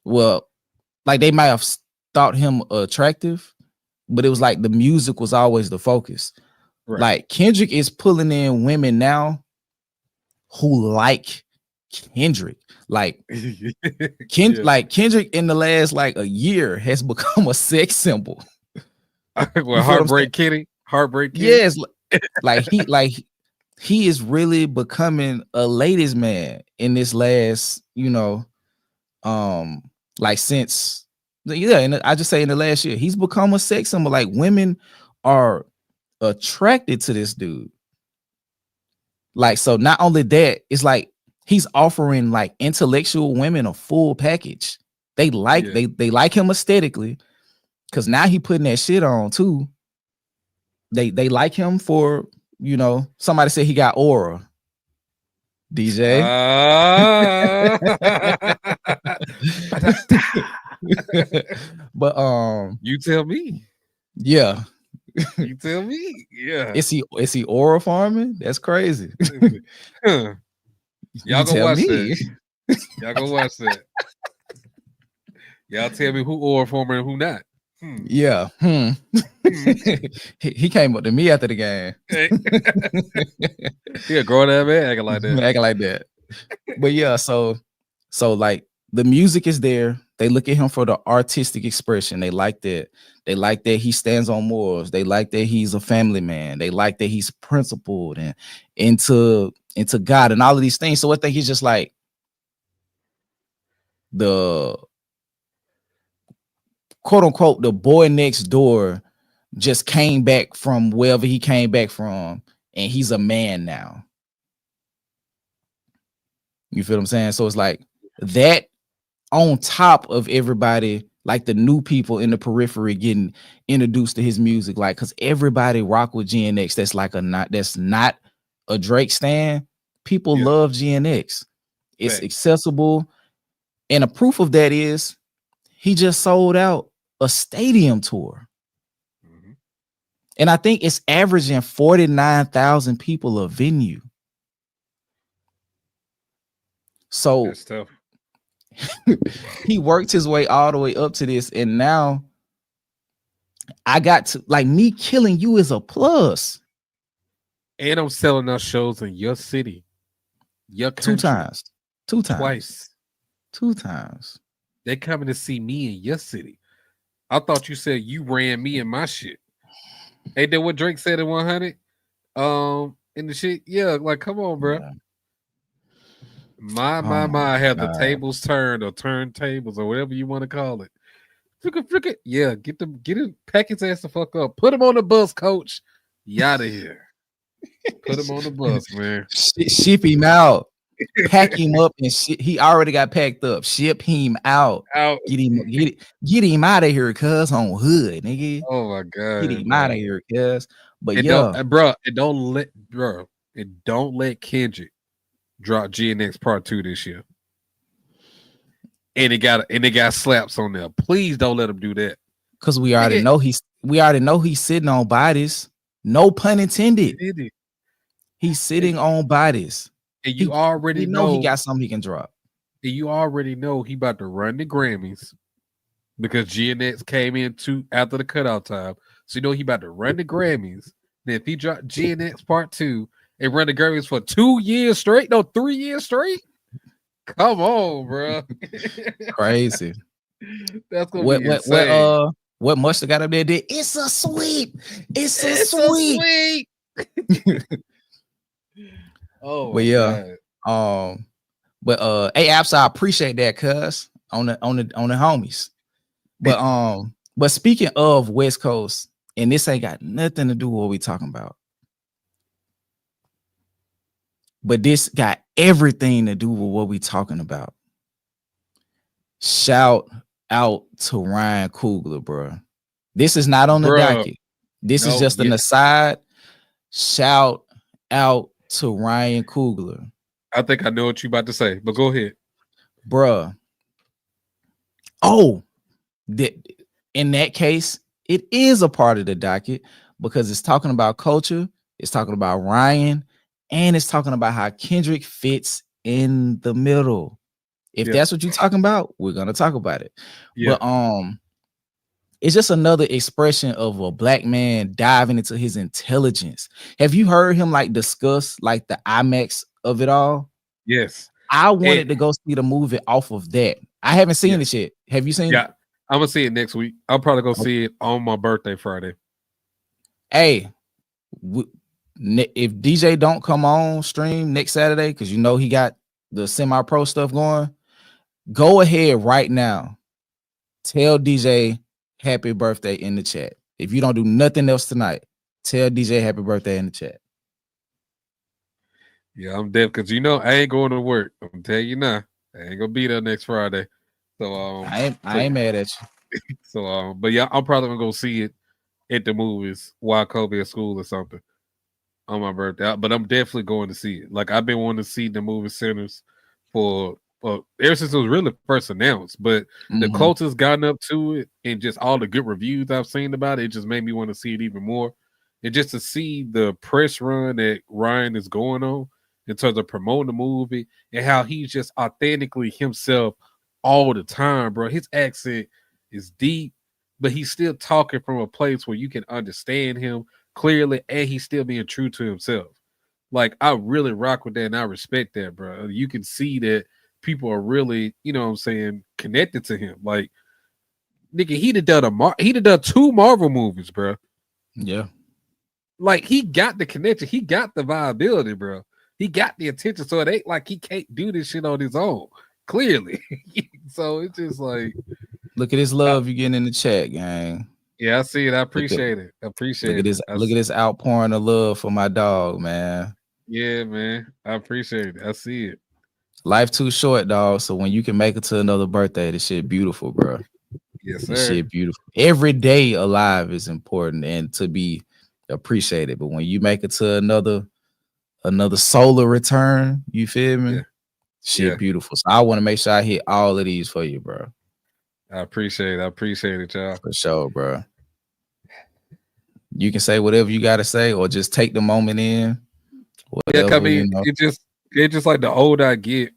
well, like they might have thought him attractive, but it was like the music was always the focus. Right. Like Kendrick is pulling in women now who like Kendrick. Like Kendrick in the last like a year has become a sex symbol. Well, Heartbreak Kitty. Yes, he is really becoming a ladies' man in this last, like since and I just say in the last year, he's become a sex symbol. Like women are attracted to this dude. Like, so not only that, it's like he's offering like intellectual women a full package. They like they like him aesthetically, because now he putting that shit on too. They like him for, somebody said he got aura. DJ. But you tell me. Yeah. You tell me. Yeah. Is he aura farming? That's crazy. Y'all go watch that. Y'all go watch that. Y'all tell me who aura farming and who not. Yeah. He came up to me after the game. Yeah, growing that man acting like that. But yeah, so like the music is there. They look at him for the artistic expression. They like that. They like that he stands on morals. They like that he's a family man. They like that he's principled and into God and all of these things. So I think he's just like the quote unquote the boy next door just came back from wherever he came back from, and he's a man now. You feel what I'm saying? So it's like that on top of everybody, like the new people in the periphery getting introduced to his music, like because everybody rock with GNX. That's not a Drake stan. People love GNX. It's accessible, and a proof of that is he just sold out a stadium tour, and I think it's averaging 49,000 people a venue. So that's tough. He worked his way all the way up to this, and now I got to like me killing you is a plus. And I'm selling out shows in your city, your country. Two times, twice, 2 times. They coming to see me in your city. I thought you said you ran me in my shit. Ain't that what Drake said in 100? In the shit, yeah. Like, come on, bro. Yeah. My, have the tables turned or turntables or whatever you want to call it. Yeah, get him, pack his ass the fuck up. Put him on the bus, coach. You out of here. Put him on the bus, man. Ship him out. Pack him up and shit. He already got packed up. Ship him out. Get him out of here, cuz on hood, nigga. Oh my god. Get him out of here, cuz. But don't let Kendrick drop GNX Part 2 this year. And it got slaps on there. Please don't let him do that. Cause we already know he's sitting on bodies. No pun intended. He's sitting on bodies. And you already know he got something he can drop. And you already know he about to run the Grammys because GNX came in after the cutout time. So you know he about to run the Grammys. Then if he drop GNX Part 2 and run the Grammys for 2 years straight, 3 years straight. Come on, bro. Crazy. That's gonna be insane. what Mustard got up there did. It's a sweep. It's a sweep. Oh, but yeah. God. Hey, Apps, I appreciate that, cuz on the homies. But speaking of West Coast, and this ain't got nothing to do with what we talking about, but this got everything to do with what we talking about. Shout out to Ryan Coogler, bro. This is not on the docket. This is just an aside. Shout out to Ryan Coogler. I think I know what you about to say, but go ahead, bruh. Oh, in that case, it is a part of the docket because it's talking about culture, it's talking about Ryan, and it's talking about how Kendrick fits in the middle. If that's what you're talking about, we're gonna talk about it. But it's just another expression of a black man diving into his intelligence. Have you heard him like discuss like the IMAX of it all? Yes. I wanted to go see the movie off of that. I haven't seen it yet. Have you seen it? Yeah, I'm gonna see it next week. I'll probably go see it on my birthday Friday. Hey, if DJ don't come on stream next Saturday, because you know he got the semi-pro stuff going, go ahead right now. Tell DJ happy birthday in the chat. If you don't do nothing else tonight, tell DJ happy birthday in the chat. Yeah, I'm deaf because you know I ain't going to work. I'm gonna tell you now, I ain't gonna be there next Friday. So I ain't mad at you. So but yeah, I'm probably gonna go see it at the movies while Kobe at school or something on my birthday. But I'm definitely going to see it. Like I've been wanting to see the movie centers for ever since it was really first announced. But the cult has gotten up to it, and just all the good reviews I've seen about it, it just made me want to see it even more. And just to see the press run that Ryan is going on in terms of promoting the movie and how he's just authentically himself all the time, bro. His accent is deep, but he's still talking from a place where you can understand him clearly, and he's still being true to himself. Like, I really rock with that, and I respect that, bro. You can see that people are really, you know what I'm saying, connected to him. Like, nigga, he'd have done 2 Marvel movies, bro. Yeah. Like, he got the connection. He got the viability, bro. He got the attention, so it ain't like he can't do this shit on his own, clearly. So it's just like, look at this love you getting in the chat, gang. Yeah, I see it. I appreciate it. Look at this outpouring of love for my dog, man. Yeah, man. I appreciate it. I see it. Life too short, dog. So when you can make it to another birthday, this shit beautiful, bro. Yes, sir. This shit beautiful. Every day alive is important and to be appreciated. But when you make it to another solar return, you feel me? Yeah. Shit beautiful. So I want to make sure I hit all of these for you, bro. I appreciate it. I appreciate it, y'all. For sure, bro. You can say whatever you gotta say, or just take the moment in. Whatever, yeah, I mean, you know. it just like the older I get,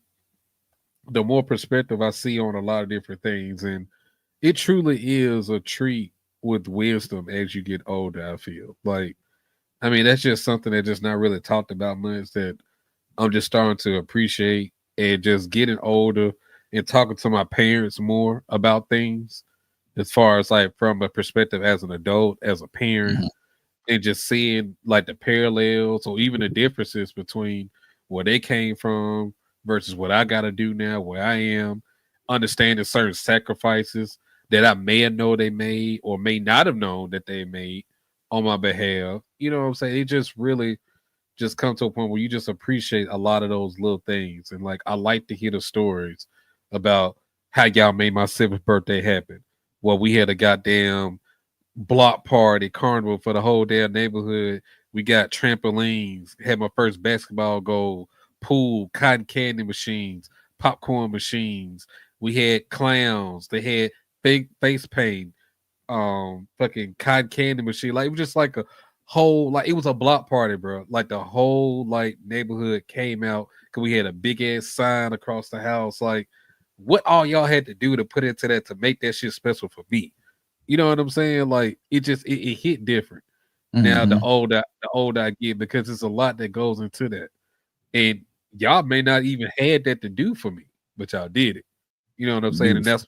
the more perspective I see on a lot of different things, and it truly is a treat with wisdom as you get older. I feel like, I mean, that's just something that's just not really talked about much, that I'm just starting to appreciate, and just getting older and talking to my parents more about things, as far as like from a perspective as an adult, as a parent, and just seeing like the parallels or even the differences between where they came from versus what I got to do now, where I am, understanding certain sacrifices that I may have known they made or may not have known that they made on my behalf. You know what I'm saying? It just really just come to a point where you just appreciate a lot of those little things. And like, I like to hear the stories about how y'all made my 7th birthday happen. Well, we had a goddamn block party carnival for the whole damn neighborhood. We got trampolines, had my first basketball goal, pool, cotton candy machines, popcorn machines. We had clowns. They had fake face paint, fucking cotton candy machine. Like, it was just like a whole, like, it was a block party, bro. Like, the whole like neighborhood came out because we had a big ass sign across the house. Like, what all y'all had to do to put into that to make that shit special for me? You know what I'm saying? Like, it hit different. Now the older I get, because there's a lot that goes into that, and y'all may not even had that to do for me, but y'all did it. You know what I'm saying? And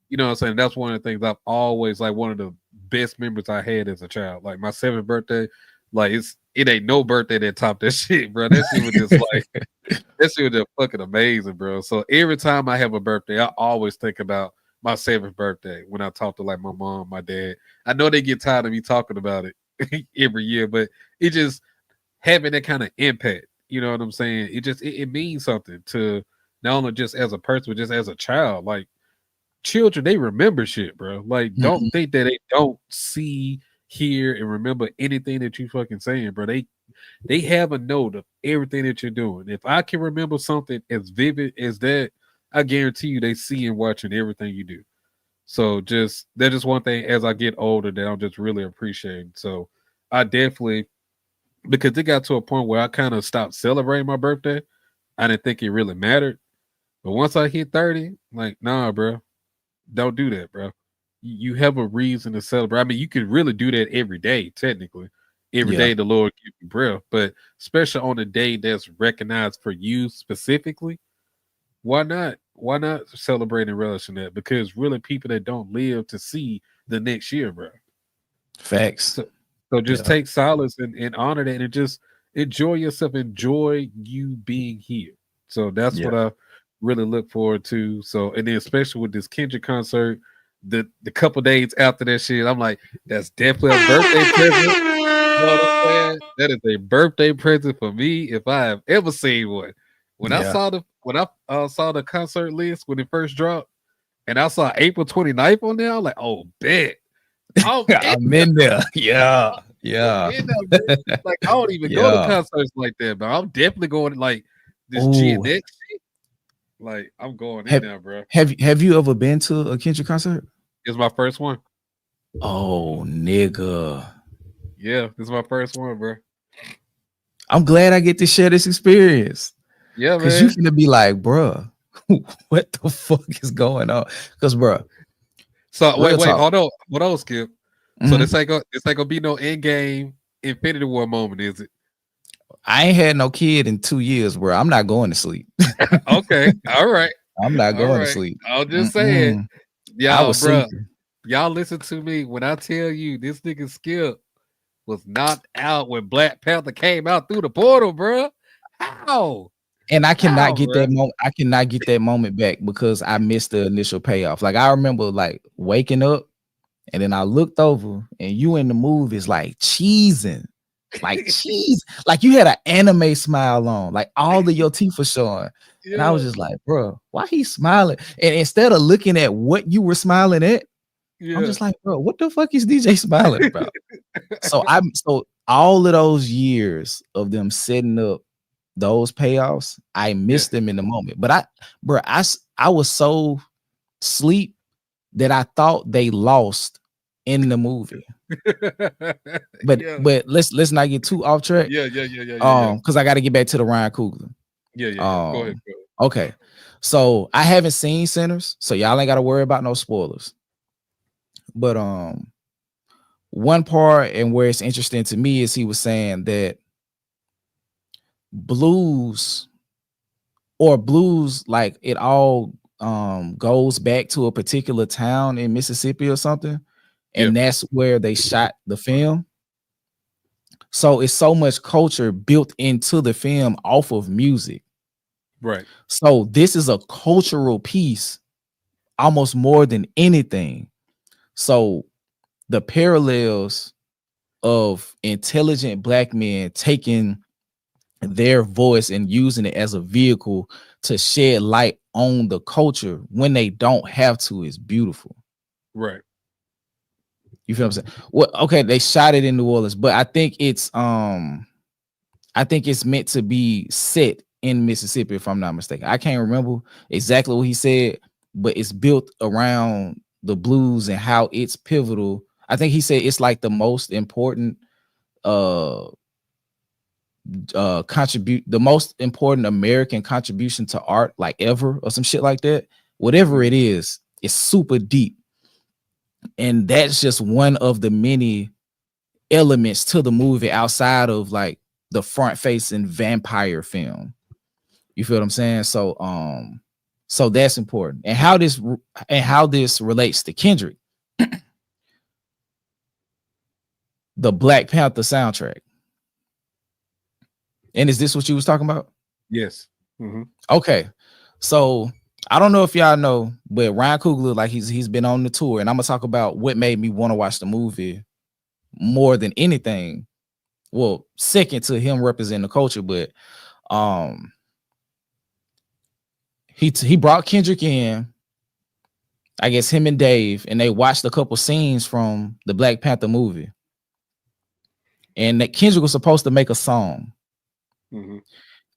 you know what I'm saying? That's one of the things I've always like one of the best memories I had as a child. Like my 7th birthday, like it ain't no birthday that topped that shit, bro. That shit was just like that shit was just fucking amazing, bro. So every time I have a birthday, I always think about my 7th birthday when I talk to like my mom, my dad. I know they get tired of me talking about it every year, but it just having that kind of impact. You know what I'm saying? It means something to not only just as a person, but just as a child. Like children, they remember shit, bro. Like, don't think that they don't see, hear, and remember anything that you fucking saying, bro. They have a note of everything that you're doing. If I can remember something as vivid as that, I guarantee you they see and watching everything you do. So that's just one thing as I get older that I'm just really appreciating. So I definitely, because it got to a point where I kind of stopped celebrating my birthday. I didn't think it really mattered. But once I hit 30, like, nah, bro, don't do that, bro. You have a reason to celebrate. I mean, you can really do that every day, technically. Every day the Lord gives you breath, but especially on a day that's recognized for you specifically, why not? Why not celebrate and relish in that? Because really, people that don't live to see the next year, bro. Facts. So just take solace and honor that, and just enjoy yourself. Enjoy you being here. So that's what I really look forward to. So, and then especially with this Kendrick concert, the couple days after that shit, I'm like, that's definitely a birthday present. You know what I'm saying? That is a birthday present for me if I have ever seen one. When I saw the concert list when it first dropped, and I saw April 29th on there, I'm like, oh, bet. I'm in there. Yeah. Like I don't even go to concerts like that, but I'm definitely going to like this GNX shit. Like I'm going in there, bro. Have you ever been to a Kendrick concert? It's my first one. Oh, nigga. Yeah, this is my first one, bro. I'm glad I get to share this experience. Yeah, because you're gonna be like, bro, what the fuck is going on? Because, bro. So wait, hold on, Skip. So this ain't gonna be no end game Infinity War moment, is it? I ain't had no kid in 2 years, bro. I'm not going to sleep. Okay, all right. I'm not going to sleep. I'm just saying, y'all, bro. Y'all listen to me when I tell you this nigga Skip was knocked out when Black Panther came out through the portal, bro. How? And I cannot get that moment. I cannot get that moment back because I missed the initial payoff. Like I remember like waking up and then I looked over and you in the movie is like cheesing. Like cheese. Like you had an anime smile on. Like all of your teeth were showing. And I was just like, bro, why he smiling? And instead of looking at what you were smiling at, I'm just like, bro, what the fuck is DJ smiling about? So all of those years of them setting up those payoffs, I missed them in the moment. But I was so sleep that I thought they lost in the movie. But let's not get too off track. Yeah. Because I got to get back to the Ryan Coogler. Yeah. Go ahead. Okay. So I haven't seen Sinners, so y'all ain't got to worry about no spoilers. But one part and where it's interesting to me is he was saying that blues like it all goes back to a particular town in Mississippi or something, and that's where they shot the film. So it's so much culture built into the film off of music, right? So this is a cultural piece almost more than anything. So the parallels of intelligent Black men taking their voice and using it as a vehicle to shed light on the culture when they don't have to is beautiful. Right. You feel what I'm saying? Well, okay, they shot it in New Orleans, but I think it's meant to be set in Mississippi, if I'm not mistaken. I can't remember exactly what he said, but it's built around the blues and how it's pivotal. I think he said it's like the most important the most important American contribution to art like ever or some shit like that. Whatever it is, it's super deep. And that's just one of the many elements to the movie outside of like the front facing vampire film. You feel what I'm saying? So So that's important. And how this relates to Kendrick. The Black Panther soundtrack. And is this what you was talking about? Yes. Mm-hmm. Okay. So I don't know if y'all know, but Ryan Coogler, like he's been on the tour, and I'm gonna talk about what made me want to watch the movie more than anything. Well, second to him representing the culture, but he brought Kendrick in, I guess him and Dave, and they watched a couple scenes from the Black Panther movie. And that Kendrick was supposed to make a song. Mm-hmm.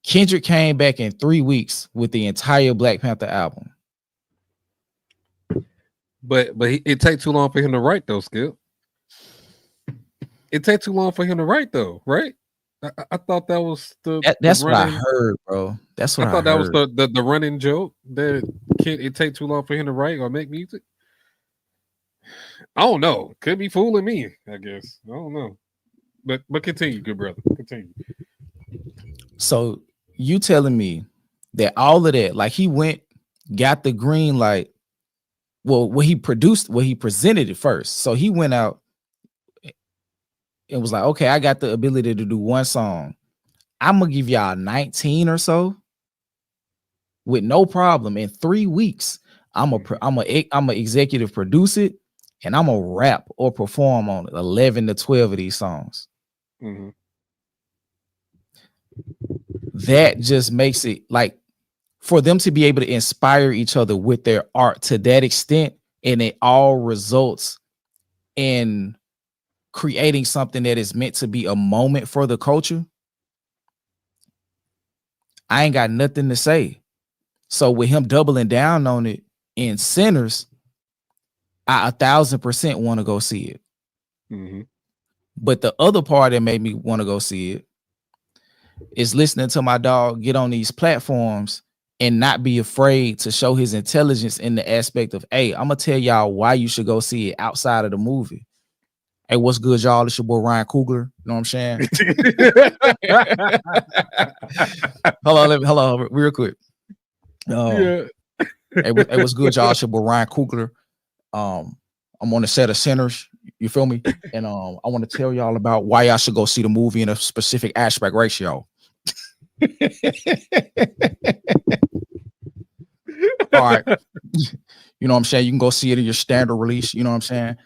Kendrick came back in 3 weeks with the entire Black Panther album. But it take too long for him to write though, Skip. It take too long for him to write though, right? I thought that was that's what I heard, bro. That's what I thought heard. That was the running joke that it take too long for him to write or make music. I don't know. Could be fooling me, I guess. I don't know. But continue, good brother. Continue. So you telling me that all of that, like he went, got the green light. Well, he presented it first. So he went out and was like, okay, I got the ability to do one song. I'm gonna give y'all 19 or so with no problem. In 3 weeks, I'm a executive produce it, and I'm a rap or perform on it, 11 to 12 of these songs. Mm-hmm. That just makes it like for them to be able to inspire each other with their art to that extent, and it all results in creating something that is meant to be a moment for the culture. I ain't got nothing to say. So with him doubling down on it in Sinners, I 1,000% want to go see it. Mm-hmm. But the other part that made me want to go see it is listening to my dog get on these platforms and not be afraid to show his intelligence in the aspect of, hey, I'm gonna tell y'all why you should go see it outside of the movie. Hey, what's good, y'all? It's your boy Ryan Coogler. You know what I'm saying? Hello, real quick. Yeah. Hey, what's good, y'all? It's your boy Ryan Coogler. I'm on the set of Sinners. You feel me? And I want to tell y'all about why y'all should go see the movie in a specific aspect ratio. All right. You know what I'm saying? You can go see it in your standard release. You know what I'm saying?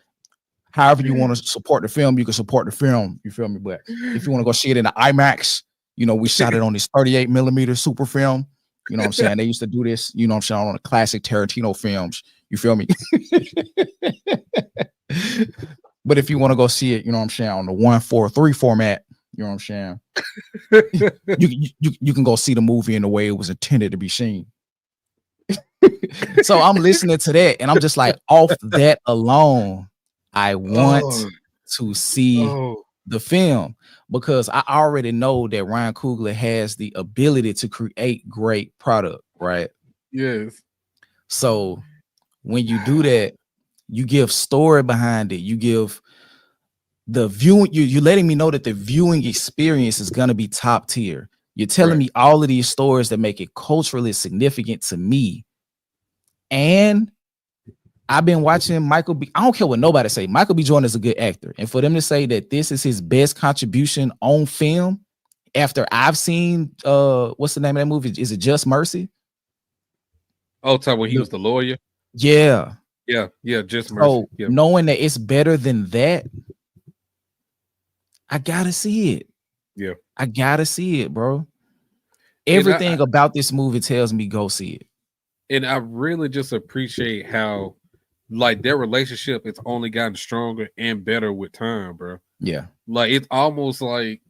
However you want to support the film, you can support the film. You feel me? But if you want to go see it in the IMAX, you know, we shot it on this 38 millimeter super film. You know what I'm saying? They used to do this, you know what I'm saying, on the classic Tarantino films. You feel me? But if you want to go see it, you know what I'm saying, on the 1:4:3 format, you know what I'm saying, you can go see the movie in the way it was intended to be seen. So I'm listening to that, and I'm just like, off that alone, I want to see the film, because I already know that Ryan Coogler has the ability to create great product, right? Yes. So when you do that, you give story behind it. You give the viewing, you're letting me know that the viewing experience is going to be top tier. You're telling me all of these stories that make it culturally significant to me. And I've been watching Michael B. I don't care what nobody say. Michael B. Jordan is a good actor. And for them to say that this is his best contribution on film after I've seen, what's the name of that movie? Is it Just Mercy? Oh, time when he was the lawyer? Yeah. Yeah, Just Mercy. So knowing that it's better than that, I gotta see it. Yeah. I gotta see it, bro. Everything about this movie tells me go see it. And I really just appreciate how, like, their relationship has only gotten stronger and better with time, bro. Yeah. Like, it's almost like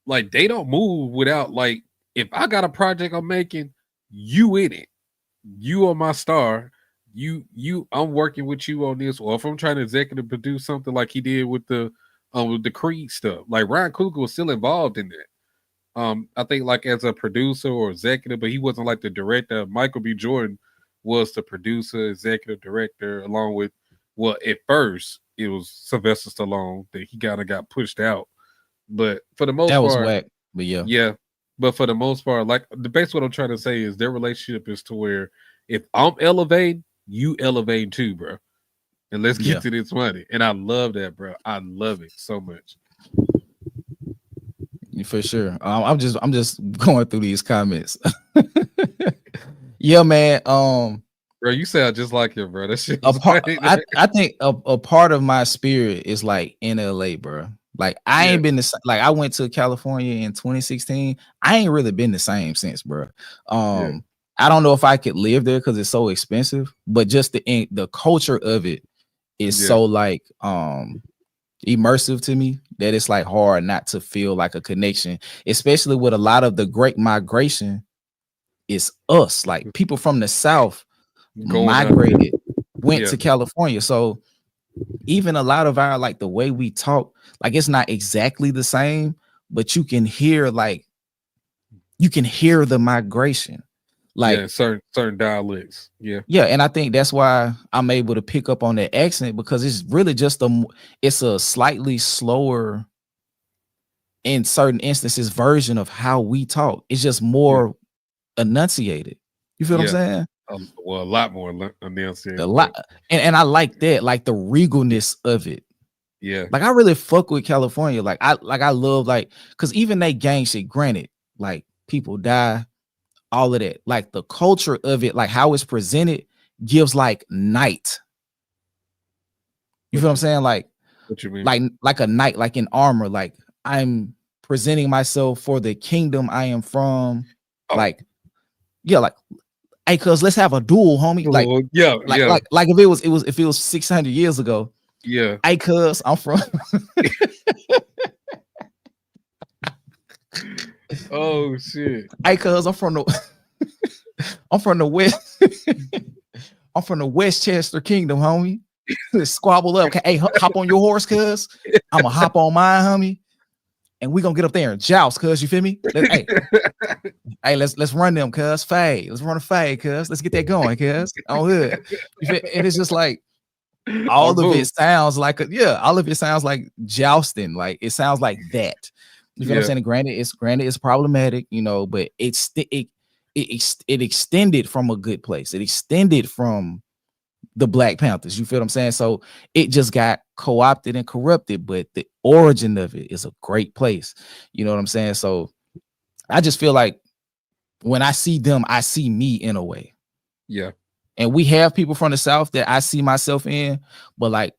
they don't move without, like, if I got a project I'm making, you in it. You are my star. I'm working with you on this. Or if I'm trying to executive produce something like he did with the Creed stuff, like Ryan Coogler was still involved in that. I think like as a producer or executive, but he wasn't like the director. Michael B. Jordan was the producer, executive director, along with, well, at first it was Sylvester Stallone that he kind of got pushed out. But for the most part, that was whack. But yeah. But for the most part, like the base, what I'm trying to say is their relationship is to where if I'm elevating, you elevate too, bro. And let's get to this money. And I love that, bro. I love it so much. For sure. I'm just going through these comments. Yeah, man. Bro, you sound just like him, bro. That shit. I think a part of my spirit is like in LA, bro. Like I ain't been like I went to California in 2016. I ain't really been the same since, bro. I don't know if I could live there because it's so expensive, but just the culture of it is so like immersive to me that it's like hard not to feel like a connection, especially with a lot of the great migration. It's us, like people from the South migrated, went to California. So even a lot of our like the way we talk, like it's not exactly the same, but you can hear the migration, like certain dialects. Yeah, and I think that's why I'm able to pick up on that accent, because it's really just it's a slightly slower, in certain instances, version of how we talk. It's just more enunciated. You feel what I'm saying? Well, a lot more enunciated. A lot, and I like that, like the regalness of it. Yeah, like I really fuck with California. Like I love, like, because even they gang shit, granted, like people die, all of that, like the culture of it, like how it's presented gives like night. You feel what I'm saying? Like what you mean? Like a knight, like in armor, like I'm presenting myself for the kingdom I am from. Like, like, hey, cuz let's have a duel, homie. Like, like if it was 600 years ago. Yeah. Hey, cuz I'm from oh shit. Hey, cuz I'm from the West. I'm from the Westchester Kingdom, homie. Let's squabble up. Okay, hey, hop on your horse, cuz. I'm gonna hop on mine, homie. And we gonna get up there and joust, cuz. You feel me? Hey, let's run them, cuz. Fade. Let's run a fade, cuz. Let's get that going, cuz. On hood. And it's just like all of it sounds like all of it sounds like jousting. Like it sounds like that. You feel what I'm saying? Granted, it's problematic, you know, but it extended from a good place. It extended from the Black Panthers. You feel what I'm saying? So it just got co-opted and corrupted, but the origin of it is a great place. You know what I'm saying? So I just feel like when I see them, I see me in a way. Yeah. And we have people from the South that I see myself in, but like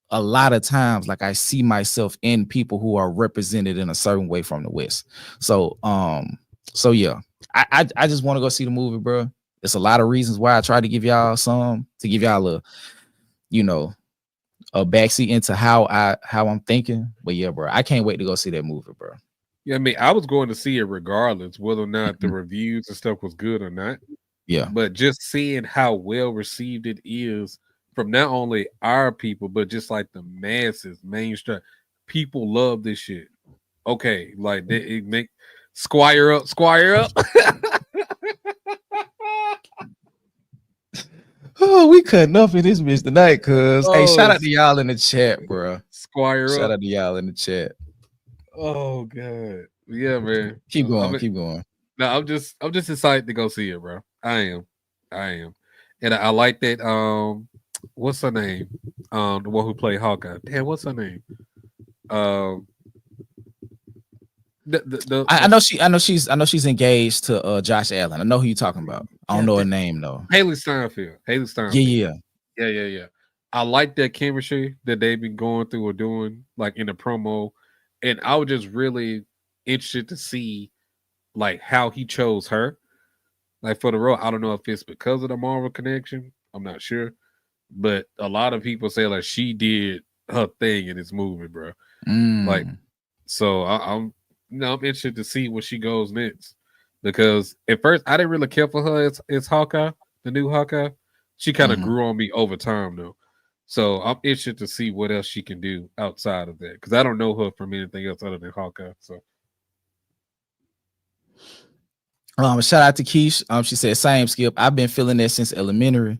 a lot of times, like I see myself in people who are represented in a certain way from the West. So, yeah, I just want to go see the movie, bro. There's a lot of reasons why I tried to give y'all a, you know, a backseat into how I'm thinking. But yeah, bro, I can't wait to go see that movie, bro. Yeah, I mean, I was going to see it regardless whether or not the reviews and stuff was good or not. Yeah. But just seeing how well received it is from not only our people, but just like the masses, mainstream people love this shit. Okay, like it make Squire up. Oh, we cutting up in this bitch tonight, cuz. Hey, shout out to y'all in the chat, bro. Squire up. Shout out to y'all in the chat. Oh god, yeah, man. Keep going. No, I'm just excited to go see it, bro. I am, and I like that. What's her name? The one who played Hawkeye. Damn, what's her name? I know she's engaged to Josh Allen. I know who you're talking about. I don't know her name though. Haley Steinfeld. Yeah. I like that chemistry that they've been going through or doing, like in the promo, and I was just really interested to see like how he chose her, like for the role. I don't know if it's because of the Marvel connection. I'm not sure, but a lot of people say like she did her thing in this movie, bro. Like, so I'm interested to see where she goes next, because at first I didn't really care for her as Hawkeye, the new Hawkeye. She kind of grew on me over time though. So I'm interested to see what else she can do outside of that, because I don't know her from anything else other than Hawkeye. So shout out to Keish. She said, same Skip. I've been feeling that since elementary.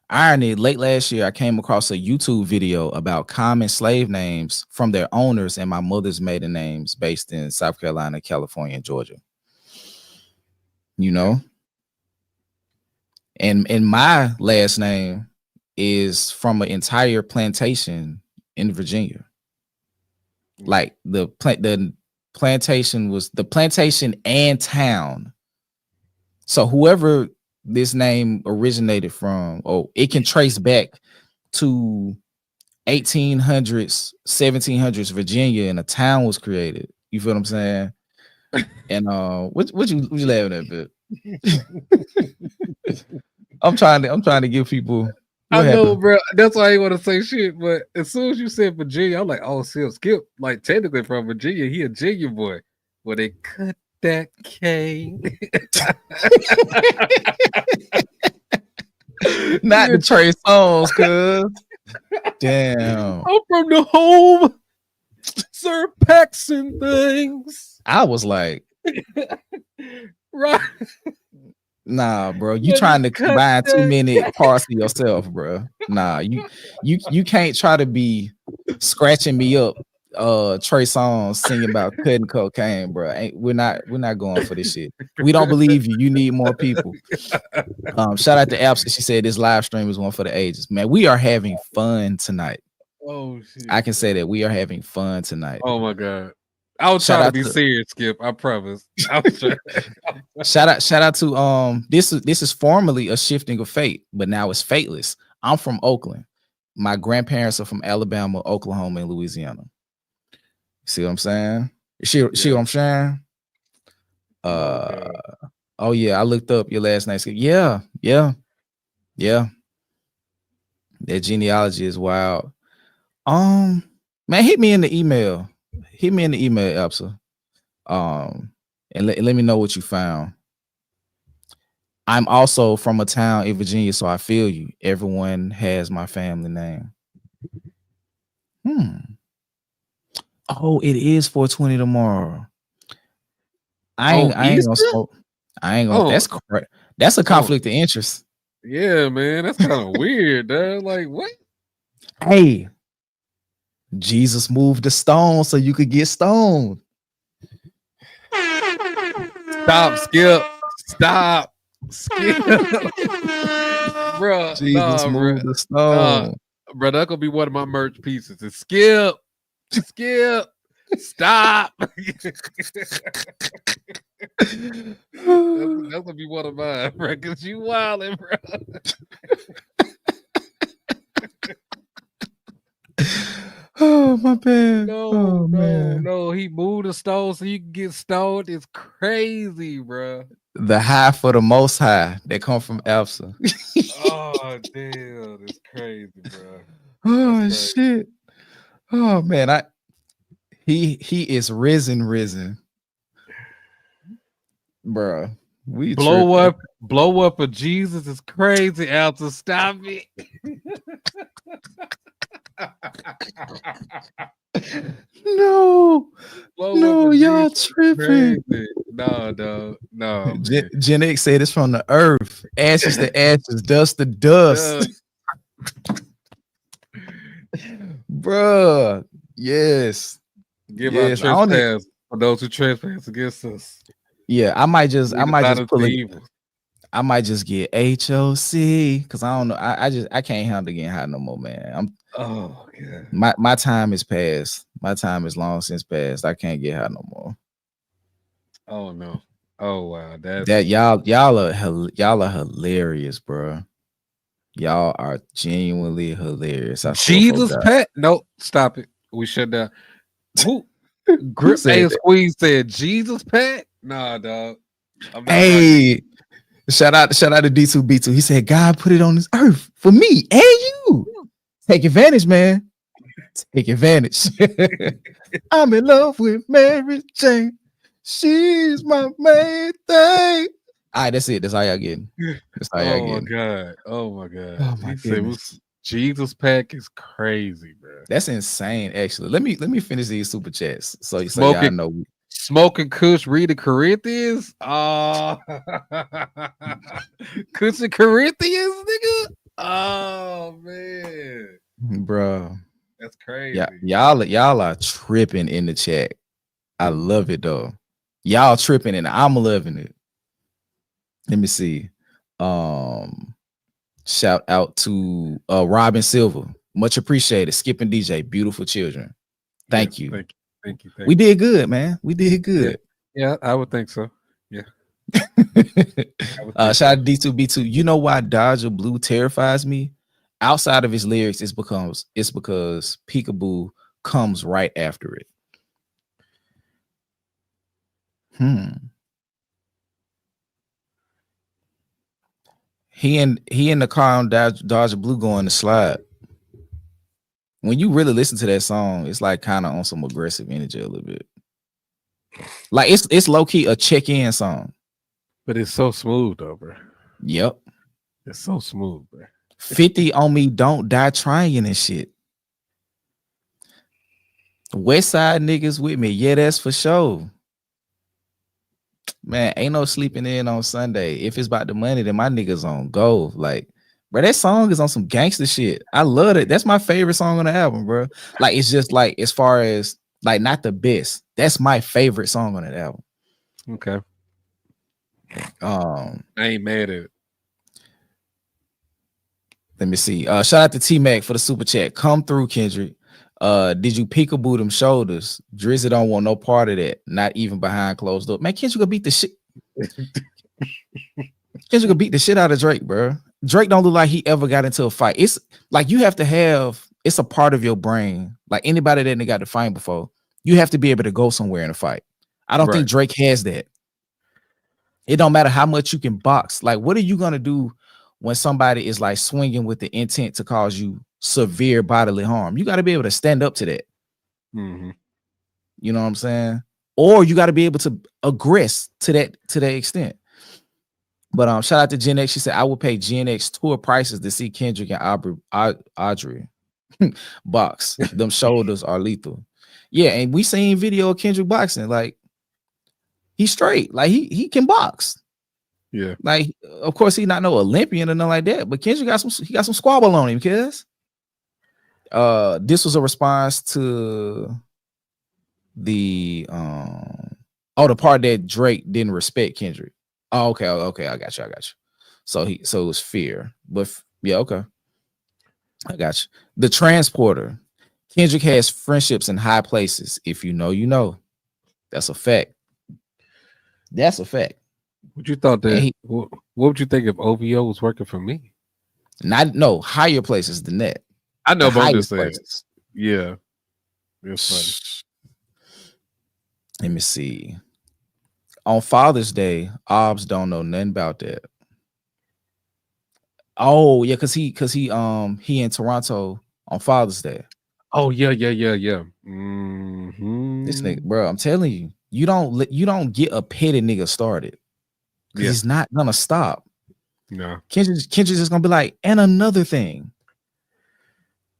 Irony, late last year, I came across a YouTube video about common slave names from their owners and my mother's maiden names based in South Carolina, California, and Georgia. you know. And my last name is from an entire plantation in Virginia. Like the plantation was the plantation and town. So whoever this name originated from, it can trace back to 1800s, 1700s Virginia, and a town was created. You feel what I'm saying? And what you laughing at, bit? I'm trying to give people. I know, bro. That's why I ain't want to say shit. But as soon as you said Virginia, I'm like, oh, Skip. Like technically from Virginia, he a Virginia boy. Well, they cut that cane. Not the Trey Songz, cuz. Damn. I'm from the home, Sir Paxson things. I was like, right. Nah, bro. You trying to combine too many parts of yourself, bro. Nah, you can't try to be scratching me up. Trey Songz singing about cutting cocaine, bro. We're not going for this shit. We don't believe you. You need more people. Shout out to Apps. She said this live stream is one for the ages. Man, we are having fun tonight. Oh shit. I can say that we are having fun tonight. Oh my god. I was trying to be serious, Skip. I promise. Shout out to this is formerly a shifting of fate, but now it's fateless. I'm from Oakland. My grandparents are from Alabama, Oklahoma, and Louisiana. See what I'm saying? See what I'm saying? Oh yeah, I looked up your last name. Yeah. That genealogy is wild. Man, hit me in the email. Elsa. And let me know what you found. I'm also from a town in Virginia, so I feel you. Everyone has my family name. Oh, it is 420 tomorrow. I ain't gonna smoke. I ain't gonna. That's correct. That's a conflict of interest. Yeah, man, that's kind of weird, dude. Like what? Hey, Jesus moved the stone so you could get stoned. Stop, Skip. Stop, Skip. Bro, Jesus moved the stone. Bro, that's gonna be one of my merch pieces. It's Skip. Stop. That's gonna be one of mine, bro. Cause you wildin', bro. Oh my bad. Man. No. He moved the stone so you can get stoned. It's crazy, bro. The high for the most high that come from Elsa. Oh damn, that's crazy, bro. Oh crazy. Shit. Oh man, he is risen. Bro. We blow up of Jesus is crazy, Elsa. Stop it. No, y'all tripping. Crazy. No. Gen X said it's from the earth, ashes to ashes, dust to dust. Bruh, yes. Give our trespass for those who trespass against us. Yeah, I might just pull it. I might just get HOC because I don't know. I can't handle getting high no more, man. Oh god. My time is past. My time is long since past. I can't get high no more. Oh no. Oh wow. That y'all are hilarious, bro. Y'all are genuinely hilarious. Jesus Pat. No, stop it. We shut down. Who? Grip A Squeeze said Jesus Pat. Nah, dog. Hey, shout out to D2B2. He said God put it on this earth for me and you. Take advantage, man. Take advantage. I'm in love with Mary Jane. She's my main thing. All right, that's it. That's all y'all getting. That's all y'all getting. Oh my god. He said Jesus Pack is crazy, bro. That's insane. Actually, let me finish these super chats so y'all know. Smoking Kush reading Corinthians. Kush and Corinthians, nigga. Oh man, bro, that's crazy. Y'all are tripping in the chat. I love it though. Y'all tripping and I'm loving it. Let me see. Shout out to Robin Silver. Much appreciated. Skipping DJ, beautiful children. Thank you. Thank you. We did good, man. We did good. Yeah, I would think so. Yeah. Shout out to D2B2. You know why Dodger Blue terrifies me? Outside of his lyrics, it's because Peekaboo comes right after it. He in the car on Dodger Blue going to slide. When you really listen to that song, it's like kind of on some aggressive energy a little bit. Like it's low key a check-in song. But it's so smooth though, bro. Yep. It's so smooth, bro. 50 on me, don't die trying and shit. West Side niggas with me. Yeah, that's for sure. Man, ain't no sleeping in on Sunday. If it's about the money, then my niggas on go. Like, bro, that song is on some gangster shit. I love it. That's my favorite song on the album, bro. Like, it's just like, as far as like not the best. That's my favorite song on that album. Okay. I ain't mad at it. Let me see. Shout out to T-Mac for the super chat. Come through, Kendrick. Did you peekaboo them shoulders? Drizzy don't want no part of that. Not even behind closed doors. Man, Kendrick gonna beat the shit. Kendrick gonna beat the shit out of Drake, bro. Drake don't look like he ever got into a fight. It's like you have to have. It's a part of your brain. Like anybody that got to fight before, you have to be able to go somewhere in a fight. I don't think Drake has that. It don't matter how much you can box. Like, what are you gonna do when somebody is like swinging with the intent to cause you severe bodily harm? You got to be able to stand up to that. Mm-hmm. You know what I'm saying? Or you got to be able to aggress to that extent. But shout out to Gen X. She said, I would pay Gen X tour prices to see Kendrick and Audrey box. Them shoulders are lethal. Yeah, and we seen video of Kendrick boxing. Like, he's straight. Like, he can box. Yeah. Like, of course, he's not no Olympian or nothing like that, but Kendrick got some squabble on him, kids. This was a response to the the part that Drake didn't respect Kendrick. Oh, okay, I got you. So it was fear, but yeah, okay, I got you. The transporter. Kendrick has friendships in high places. If you know, you know. That's a fact. That's a fact. What you thought that? What would you think if OVO was working for me? Higher places than that. I know, but I'm just saying. Places. Yeah, it's funny. Let me see. On Father's Day, Obs don't know nothing about that. Oh yeah, cause he in Toronto on Father's Day. Oh yeah. Mm-hmm. This nigga, bro, I'm telling you, you don't get a petty nigga started. Because he's not gonna stop. No. Kendrick's just gonna be like, and another thing.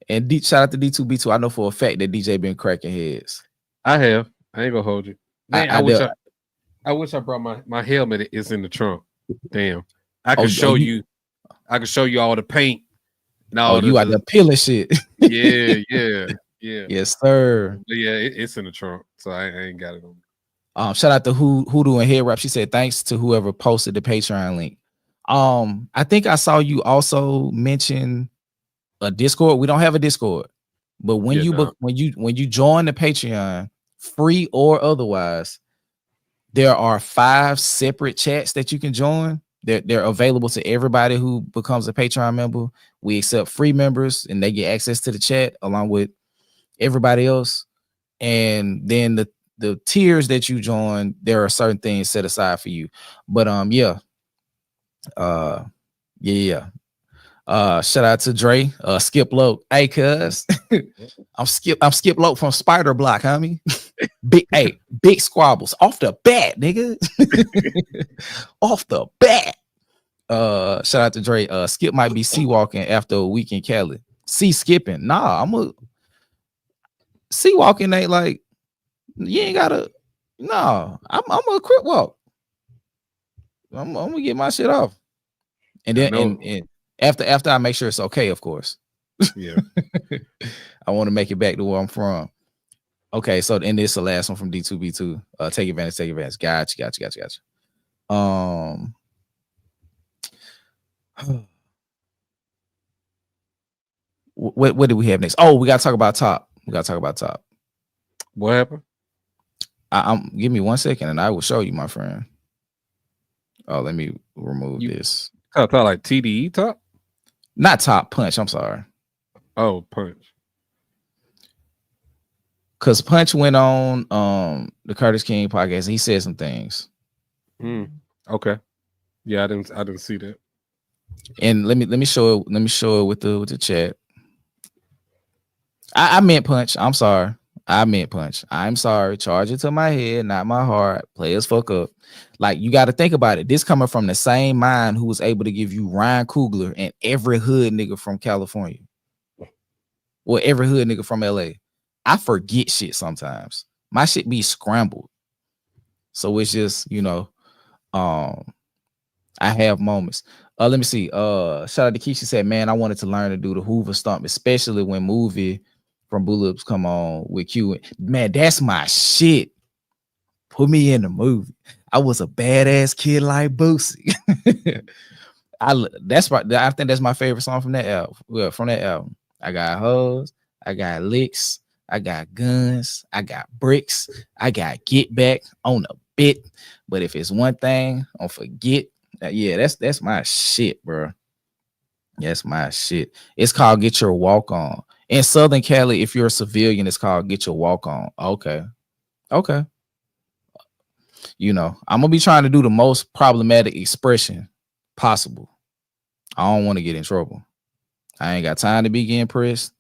And shout out to D2B2. I know for a fact that DJ been cracking heads. I have. I ain't gonna hold you. Man, I wish I brought my helmet. It's in the trunk. Damn. I can show you. I can show you all the paint. No, you out there peeling shit. Yeah. Yes, sir. But yeah, it's in the trunk, so I ain't got it on. Shout out to Hoodoo and Head Wrap. She said thanks to whoever posted the Patreon link. I think I saw you also mention a Discord. We don't have a Discord, but when you join the Patreon, free or otherwise, there are 5 separate chats that you can join. They're available to everybody who becomes a Patreon member. We accept free members, and they get access to the chat along with everybody else. And then the tiers that you join, there are certain things set aside for you. But shout out to Dre, Skip Loke. Hey, cuz I'm Skip Loke from Spider Block, homie. Big squabbles off the bat, nigga. Off the bat. Shout out to Dre. Skip might be sea walking after a week in Cali. Sea skipping. Nah, sea walking ain't like, you ain't gotta. No, I'm a crip walk. I'm gonna get my shit off, and then and after I make sure it's okay, of course. Yeah, I want to make it back to where I'm from. Okay, so and this is the last one from D2B2. Take advantage. Gotcha. What do we have next? Oh, we gotta talk about top. What happened? Give me 1 second and I will show you, my friend. Oh, let me remove this. Top like TDE top? Not top, Punch. I'm sorry. Oh, Punch. Cause Punch went on the Curtis King podcast and he said some things. Okay. Yeah, I didn't see that. And let me show it. Let me show it with the chat. I meant Punch. I'm sorry. I meant Punch. I'm sorry. Charge it to my head, not my heart. Players fuck up. Like, you got to think about it. This coming from the same mind who was able to give you Ryan Coogler and every hood nigga from California. Or every hood nigga from LA. I forget shit sometimes. My shit be scrambled. So it's just, I have moments. Let me see. Shout out to Keisha, said, man, I wanted to learn to do the Hoover stomp, especially when movie from Bullets come on with Q. Man, that's my shit. Put me in the movie. I was a badass kid like Boosie. I think that's my favorite song from that album. Well, from that album. I got hoes, I got licks, I got guns, I got bricks, I got get back on a bit. But if it's one thing, don't forget. Yeah, that's my shit, bro. That's my shit. It's called Get Your Walk On. In Southern Cali, if you're a civilian, it's called Get Your Walk On. Okay. I'm gonna be trying to do the most problematic expression possible. I don't want to get in trouble. I ain't got time to be getting pressed.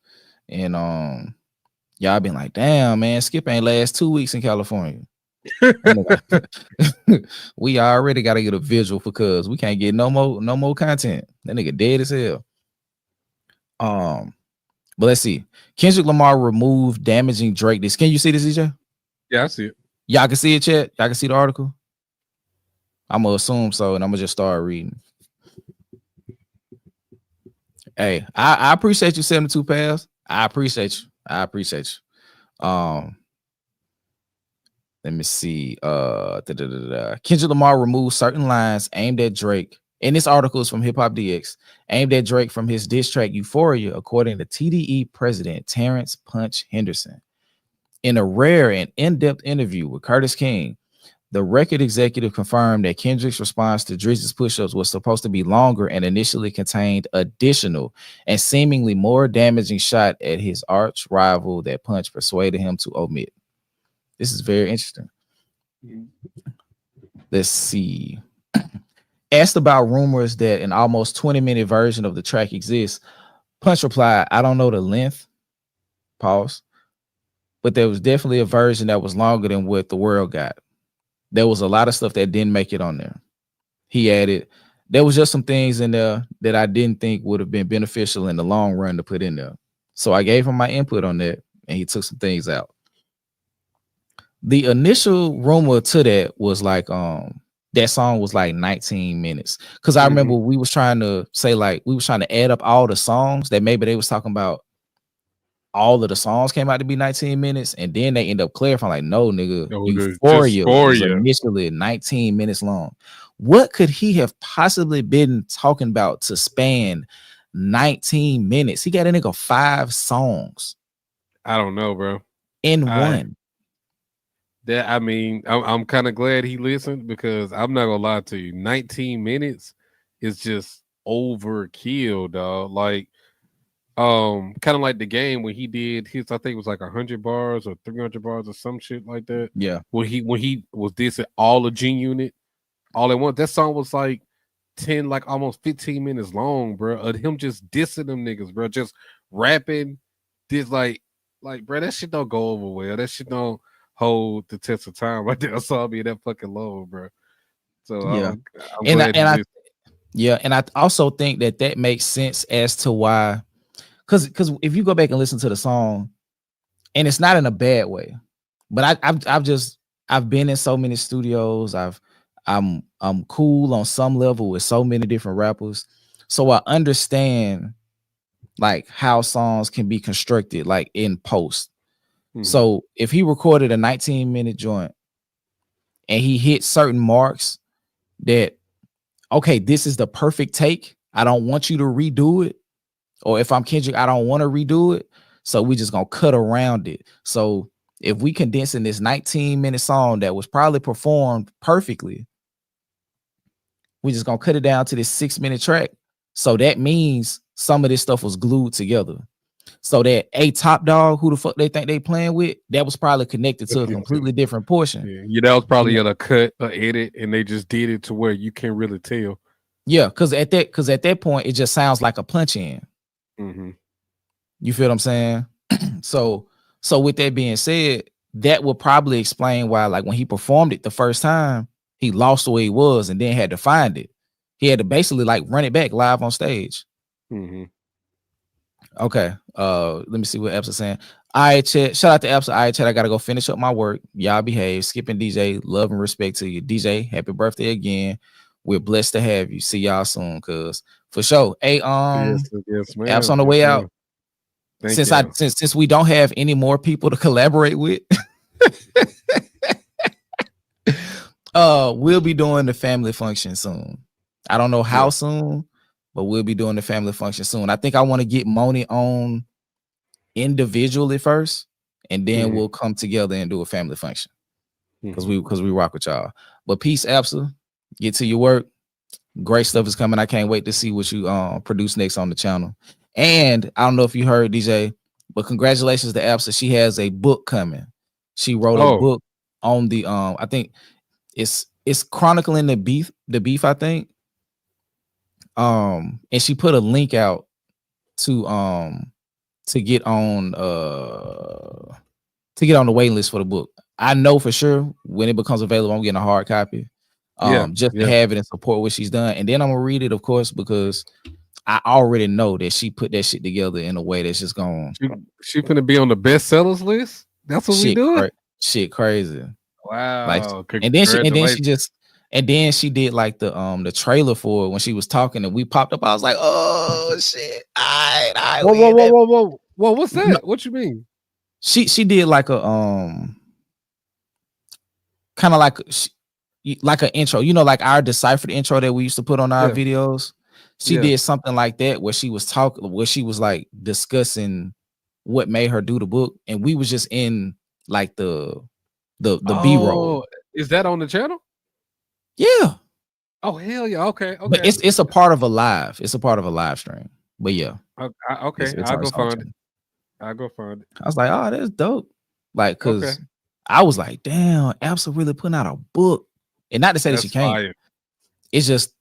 And y'all been like, damn, man, Skip ain't last 2 weeks in California. We already got to get a visual because we can't get no more content. That nigga dead as hell. But let's see. Kendrick Lamar removed damaging Drake. Can you see this, EJ? Yeah, I see it. Y'all can see it, chat. Y'all can see the article. I'm gonna assume so, and I'm gonna just start reading. Hey, I appreciate you 72 pounds. I appreciate you. Let me see. Kendrick Lamar removed certain lines aimed at Drake. And this article is from Hip Hop DX, aimed at Drake from his diss track Euphoria, according to TDE president Terrence Punch Henderson. In a rare and in-depth interview with Curtis King, the record executive confirmed that Kendrick's response to Drizzy's push-ups was supposed to be longer and initially contained additional and seemingly more damaging shot at his arch rival that Punch persuaded him to omit. This is very interesting. Let's see. Asked about rumors that an almost 20-minute version of the track exists, Punch replied, I don't know the length. Pause. But there was definitely a version that was longer than what the world got. There was a lot of stuff that didn't make it on there. He added, there was just some things in there that I didn't think would have been beneficial in the long run to put in there. So I gave him my input on that, and he took some things out. The initial rumor to that was like, that song was like 19 minutes. Because I remember we was trying to say, like, we was trying to add up all the songs that maybe they was talking about. All of the songs came out to be 19 minutes, and then they end up clarifying, like, no, nigga, Euphoria was initially 19 minutes long. What could he have possibly been talking about to span 19 minutes? He got a nigga 5 songs. I don't know, bro. In one. I'm kind of glad he listened because I'm not gonna lie to you. 19 minutes is just overkill, dog. Like, kind of like the game when he did his, I think it was like 100 bars or 300 bars or some shit like that. Yeah. When he was dissing all the G Unit all at once. That song was like 10, like almost 15 minutes long, bro. Of him just dissing them niggas, bro. Just rapping. This like, bro, that shit don't go over well. That shit don't hold the test of time right there. I saw me that fucking low, bro. So yeah, and I also think that makes sense as to why, because if you go back and listen to the song, and it's not in a bad way, but I've been in so many studios. I'm cool on some level with so many different rappers, so I understand like how songs can be constructed like in post. So if he recorded a 19-minute joint and he hit certain marks that, okay, this is the perfect take, I don't want you to redo it. Or if I'm Kendrick, I don't want to redo it. So we just gonna cut around it. So if we condense in this 19-minute song that was probably performed perfectly, we just gonna cut it down to this 6-minute track. So that means some of this stuff was glued together. So that Top Dog, who the fuck they think they playing with, that was probably connected to a completely different portion. Yeah, that was probably a cut, a edit, and they just did it to where you can't really tell. Yeah, because at that point, it just sounds like a punch in. Mm-hmm. You feel what I'm saying? So with that being said, that will probably explain why, like when he performed it the first time, he lost the way he was and then had to find it. He had to basically like run it back live on stage. Mm-hmm. Okay. Let me see what Epps is saying. All right, chat. Shout out to Epps. All right, chat. I gotta go finish up my work. Y'all behave. Skipping DJ. Love and respect to you. DJ, happy birthday again. We're blessed to have you. See y'all soon, cuz for sure. Hey, yes, ma'am. Apps on the way out. Since we don't have any more people to collaborate with, we'll be doing the family function soon. I don't know how soon, but we'll be doing the family function soon. I think I want to get Moni on individually first, and then we'll come together and do a family function because we rock with y'all. But peace, Absa. Get to your work. Great stuff is coming. I can't wait to see what you produce next on the channel. And I don't know if you heard, DJ, but congratulations to Absa. She has a book coming. She wrote a book on the I think it's chronicling the beef, I think. And she put a link out to get on the waiting list for the book. I know for sure when it becomes available, I'm getting a hard copy. To have it and support what she's done. And then I'm gonna read it, of course, because I already know that she put that shit together in a way that's just going. She finna be on the bestsellers list. That's what we doing. Shit crazy. Wow. Like, and then she did like the trailer for it when she was talking and we popped up. I was like, oh shit. All right. Whoa. What's that? No. What you mean? She did like a kind of like an intro, like our deciphered intro that we used to put on our videos. She did something like that where she was like discussing what made her do the book, and we was just in like the B-roll. Is that on the channel? Yeah. Oh hell yeah. Okay. But it's a part of a live. It's a part of a live stream. But yeah. Okay. I'll go find it. I was like, oh, that's dope. Like, cause I was like, damn, Absa really putting out a book. And not to say that she can't. Fire. It's just,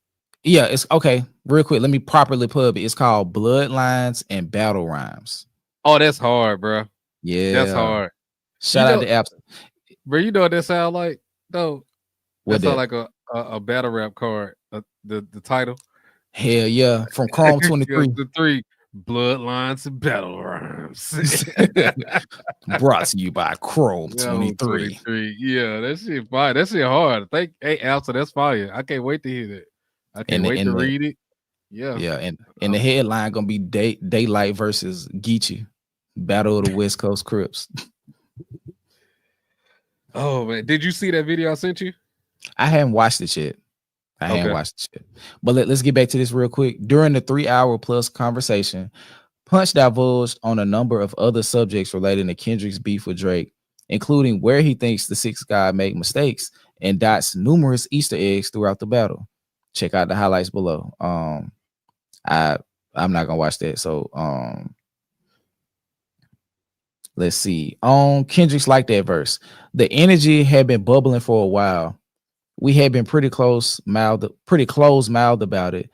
it's okay. Real quick, let me properly pub it. It's called Bloodlines and Battle Rhymes. Oh, that's hard, bro. Yeah, that's hard. Shout out to Absa. Bro, you know what that sound like? No, that sound like a battle rap card. The title. Hell yeah, from Chrome 23. The 3 Bloodlines and Battle Rhymes. Brought to you by Chrome 23. Yeah, that shit fire. That shit hard. Hey, Alsa, that's fire. I can't wait to hear that. I can't wait to read it. Yeah. Yeah, and the headline gonna be Daylight versus Geechee. Battle of the West Coast Crips. Oh man, did you see that video I sent you? I haven't watched it yet. But let's get back to this real quick. During the 3-hour plus conversation, Punch divulged on a number of other subjects relating to Kendrick's beef with Drake, including where he thinks the 6th guy made mistakes and dots numerous Easter eggs throughout the battle. Check out the highlights below. I'm not gonna watch that. So let's see. On Kendrick's Like That verse, the energy had been bubbling for a while. We had been pretty close-mouthed about it.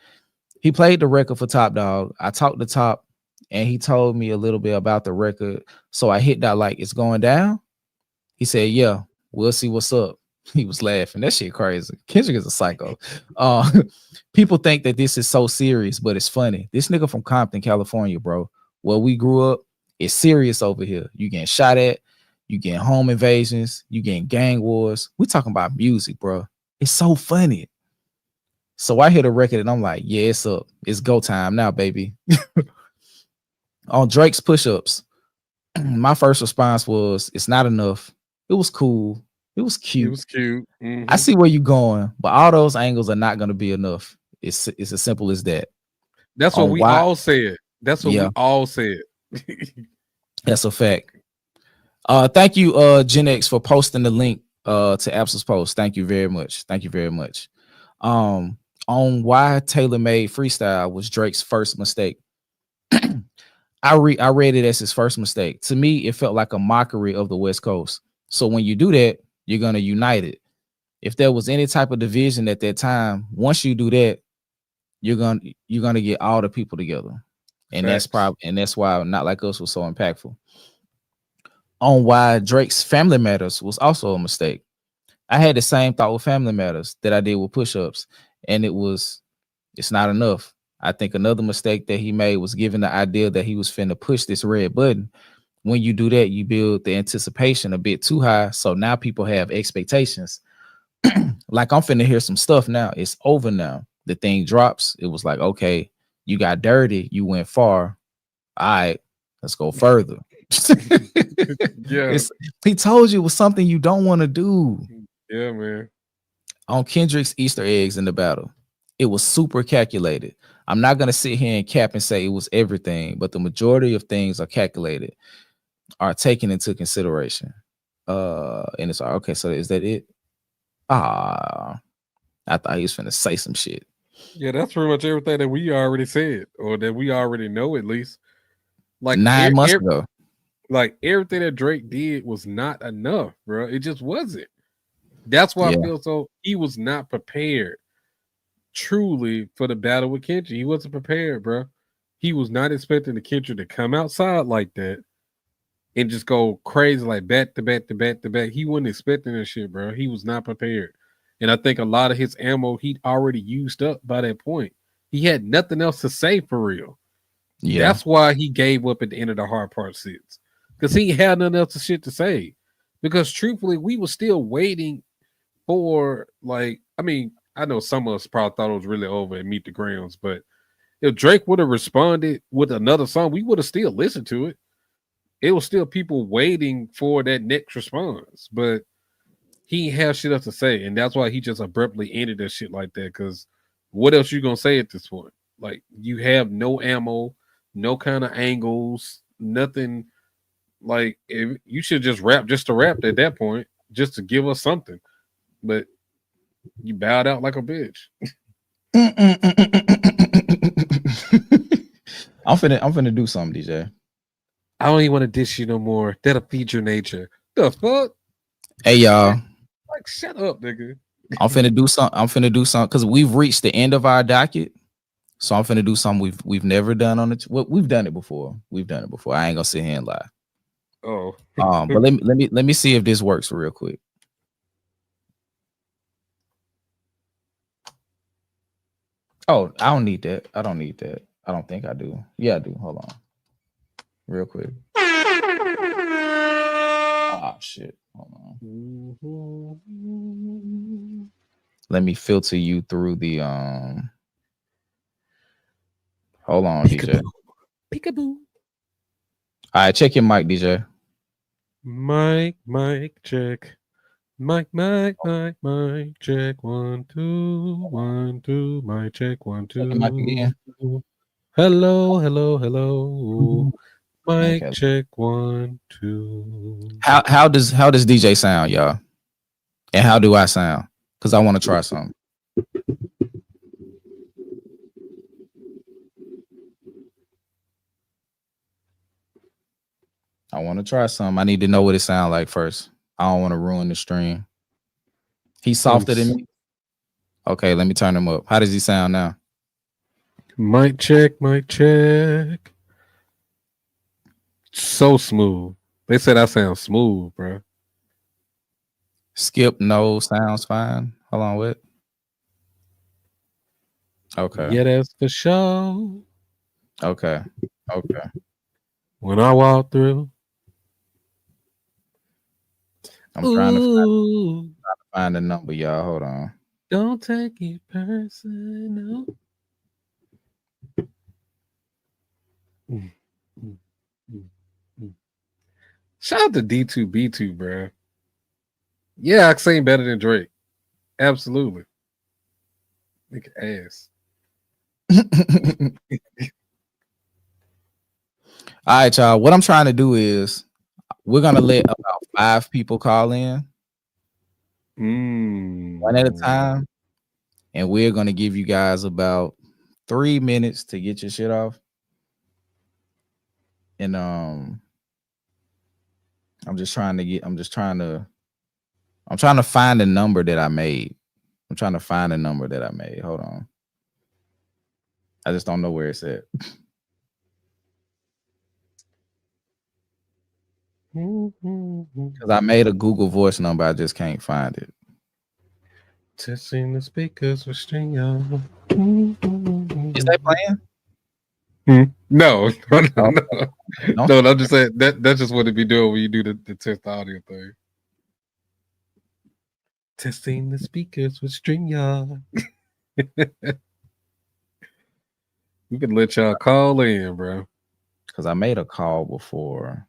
He played the record for Top Dog. I talked to Top, and he told me a little bit about the record. So I hit that like, it's going down? He said, yeah, we'll see what's up. He was laughing. That shit crazy. Kendrick is a psycho. People think that this is so serious, but it's funny. This nigga from Compton, California, bro. Where we grew up, it's serious over here. You getting shot at, you getting home invasions, you getting gang wars. We talking about music, bro. It's so funny. So I hit a record and I'm like, yeah, it's up. It's go time now, baby. On Drake's push-ups, my first response was, it's not enough. It was cool. It was cute. Mm-hmm. I see where you're going, but all those angles are not going to be enough. It's as simple as that. That's what we all said. That's what we all said. That's a fact. Thank you, Gen X, for posting the link to Absol's post. Thank you very much. Thank you very much. On why tailor-made freestyle was Drake's first mistake. I read it as his first mistake. To me, it felt like a mockery of the West Coast. So when you do that, you're gonna unite it. If there was any type of division at that time, once you do that, you're gonna get all the people together. And that's why Not Like Us was so impactful. On why Drake's Family Matters was also a mistake. I had the same thought with Family Matters that I did with Push-Ups, and it's not enough. I think another mistake that he made was giving the idea that he was finna push this red button. When you do that, you build the anticipation a bit too high, so now people have expectations. Like, I'm finna hear some stuff now. It's over now. The thing drops. It was like, okay, you got dirty, you went far. All right, let's go further. Yeah, he told you it was something you don't want to do. Yeah, man. On Kendrick's Easter eggs in the battle, it was super calculated. I'm not gonna sit here and cap and say it was everything, but the majority of things are calculated, are taken into consideration. And it's like, okay, so is that it? I thought he was finna say some shit. Yeah, that's pretty much everything that we already said, or that we already know at least. Like 9 months ago. Like everything that Drake did was not enough, bro. It just wasn't. That's why I feel so he was not prepared truly for the battle with Kendrick. He wasn't prepared, bro. He was not expecting the Kendrick to come outside like that and just go crazy, like back to back to back to back. He wasn't expecting that shit, bro. He was not prepared. And I think a lot of his ammo he'd already used up by that point. He had nothing else to say for real. Yeah. That's why he gave up at the end of the Hard Part 6. Because he had nothing else to say. Because truthfully, we were still waiting for, like, I mean, I know some of us probably thought it was really over and Meet the Grounds, but if Drake would have responded with another song, we would have still listened to it. It was still people waiting for that next response, but he ain't have shit else to say, and that's why he just abruptly ended that shit like that. Because what else you gonna say at this point? Like, you have no ammo, no kind of angles, nothing. Like, if you should just rap just to rap at that point, just to give us something. But you bowed out like a bitch. I'm finna do something, DJ. I don't even want to dish you no more. That'll feed your nature. The fuck? Hey, y'all. Like, shut up, nigga. I'm finna do something because we've reached the end of our docket. So I'm finna do something we've never done on it. Well, we've done it before. I ain't gonna sit here and lie. Oh. But let me see if this works real quick. Oh, I don't need that. I don't need that. I don't think I do. Yeah, I do. Hold on. Real quick. Ah, shit. Hold on. Let me filter you through the hold on, DJ. Peekaboo. All right, check your mic, DJ. Mic, check. Mic, check. 1, 2, 1, 2. Mic, check. 1, 2. Mic again. Hello. Mic, okay. Check. 1, 2. How does DJ sound, y'all? And how do I sound? Because I want to try something. I want to try something. I need to know what it sounds like first. I don't want to ruin the stream. He's softer than me. Okay, let me turn him up. How does he sound now? Mic check. So smooth. They said I sound smooth, bro. Skip, no, sounds fine. Hold on, what? Okay. Yeah, that's for sure. Okay. When I walk through, I'm trying to find the number, y'all. Hold on. Don't take it personal. Shout out to D2B2, bro. Yeah, I sing better than Drake. Absolutely. Nigga ass. All right, y'all. What I'm trying to do is we're gonna let about 5 people call in one at a time, and we're gonna give you guys about 3 minutes to get your shit off. And I'm trying to find the number that I made. Hold on. I just don't know where it's at. Because I made a Google Voice number, I just can't find it. Testing the speakers with string on. Is that playing? No. No? No, I'm just saying that's just what it be doing when you do the test audio thing. Testing the speakers with string on. We can let y'all call in, bro. Because I made a call before.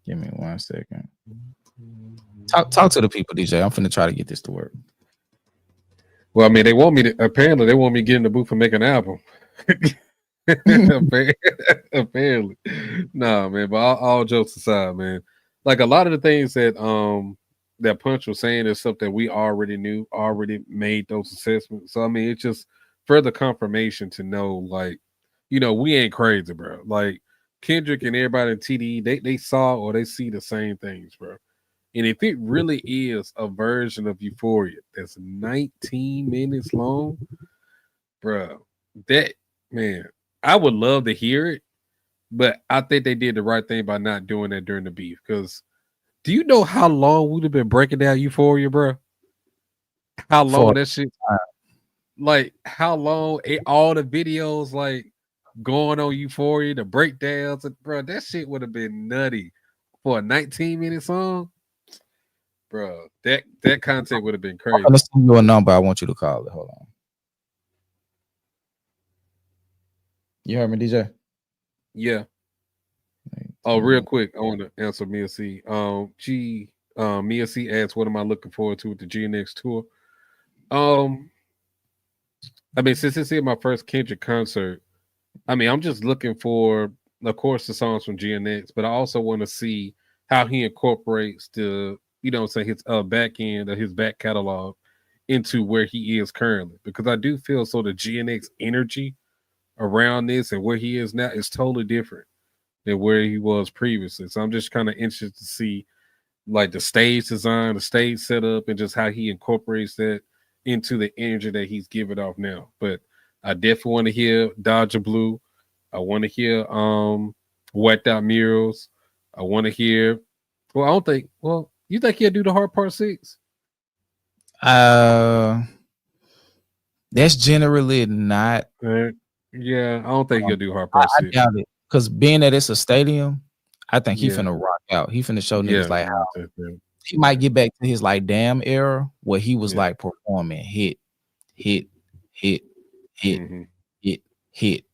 Give me 1 second. Talk to the people, DJ. I'm finna try to get this to work. Well, I mean, they want me to get in the booth and make an album. Apparently. Nah, man, but all jokes aside, man. Like a lot of the things that that Punch was saying is stuff that we already knew, already made those assessments. So I mean, it's just further confirmation to know, like, you know, we ain't crazy, bro. Like Kendrick and everybody in TDE, they saw or they see the same things, bro. And if it really is a version of Euphoria that's 19 minutes long, bro, that, man, I would love to hear it, but I think they did the right thing by not doing that during the beef. Because do you know how long we'd have been breaking down Euphoria, bro? How long that shit, like, how long all the videos, like, going on Euphoria, the breakdowns, bro, that shit would have been nutty for a 19-minute song. Bro, that content would have been crazy. I'm gonna send you a number. I want you to call it. Hold on. You heard me, DJ? Yeah. Oh, real quick, I want to answer Mia C. Mia C asks, "What am I looking forward to with the GNX tour?" I mean, since this is my first Kendrick concert, I mean, I'm just looking for, of course, the songs from GNX, but I also want to see how he incorporates the, you know, say his back end or his back catalog into where he is currently, because I do feel so the GNX energy around this and where he is now is totally different than where he was previously. So I'm just kind of interested to see, like, the stage design, the stage setup, and just how he incorporates that into the energy that he's giving off now. But I definitely want to hear Dodger Blue. I want to hear Whacked Out Murals. I want to hear, well, I don't think, well, you think he'll do the Hard Part 6? That's generally not. Yeah, I don't think he'll do Hard Part 6. I doubt it. Because being that it's a stadium, I think he finna rock out. He finna show niggas like how he might get back to his like damn era where he was like performing hit,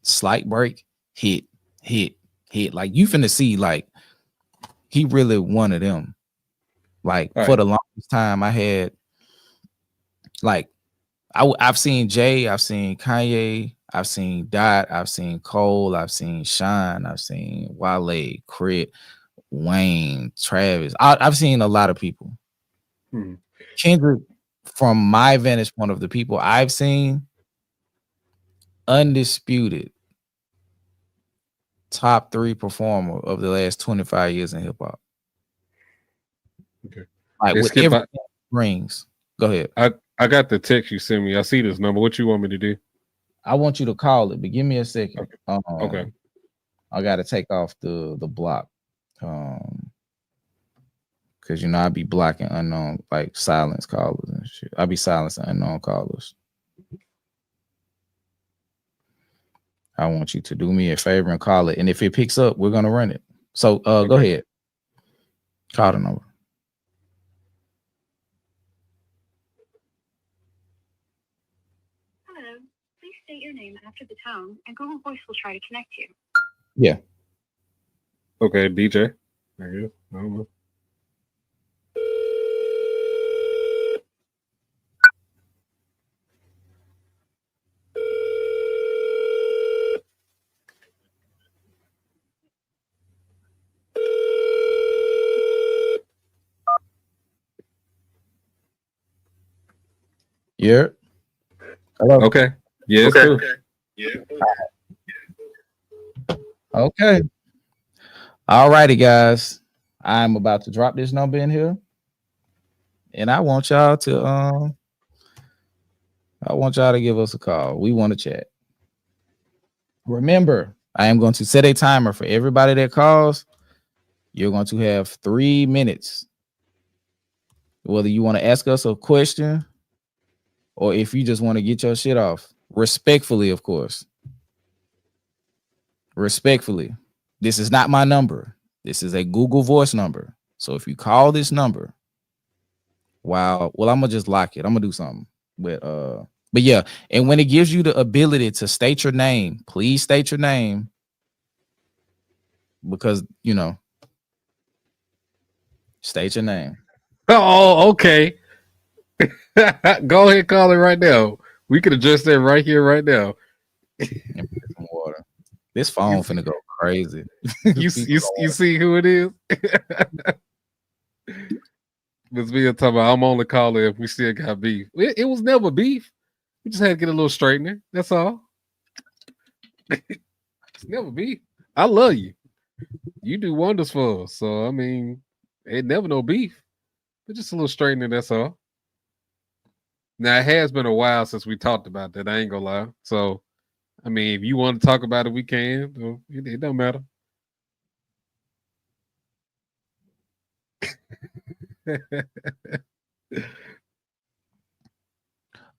slight break, hit. Like you finna see like he really one of them. Like for the longest time, I had like I've seen Jay, I've seen Kanye, I've seen Dot, I've seen Cole, I've seen Shine, I've seen Wale, Crit, Wayne, Travis. I've seen a lot of people. Kendrick, from my vantage point of the people I've seen, undisputed top 3 performer of the last 25 years in hip hop. Okay. Like with everything brings. Go ahead. I got the text you sent me. I see this number. What you want me to do? I want you to call it, but give me a second. Okay. I gotta take off the block. Cause you know I be blocking unknown, like silence callers and shit. I be silencing unknown callers. I want you to do me a favor and call it. And if it picks up, we're gonna run it. So go ahead. Call the number. Hello. Please state your name after the tone, and Google Voice will try to connect you. Yeah. Okay, DJ. I guess. I don't know. Yeah. Hello. Okay. Yeah, it's cool. Okay. All righty, guys. I'm about to drop this number in here. And I want y'all to give us a call. We want to chat. Remember, I am going to set a timer for everybody that calls. You're going to have 3 minutes. Whether you want to ask us a question or if you just want to get your shit off. Respectfully, of course. Respectfully. This is not my number. This is a Google Voice number. So if you call this number, I'm gonna just lock it. I'm gonna do something. But yeah, and when it gives you the ability to state your name, please state your name. Because state your name. Oh, okay. Go ahead, call it right now. We could address that right here, right now. And put some water. This phone finna go crazy. You see who it is? Miss Mia talking about I'm only calling if we still got beef. It was never beef. We just had to get a little straightener. That's all. It's never beef. I love you. You do wonders for us. So I mean, it never no beef. But just a little straightener, that's all. Now it has been a while since we talked about that. I ain't gonna lie. So I mean, if you want to talk about it, we can. It don't matter.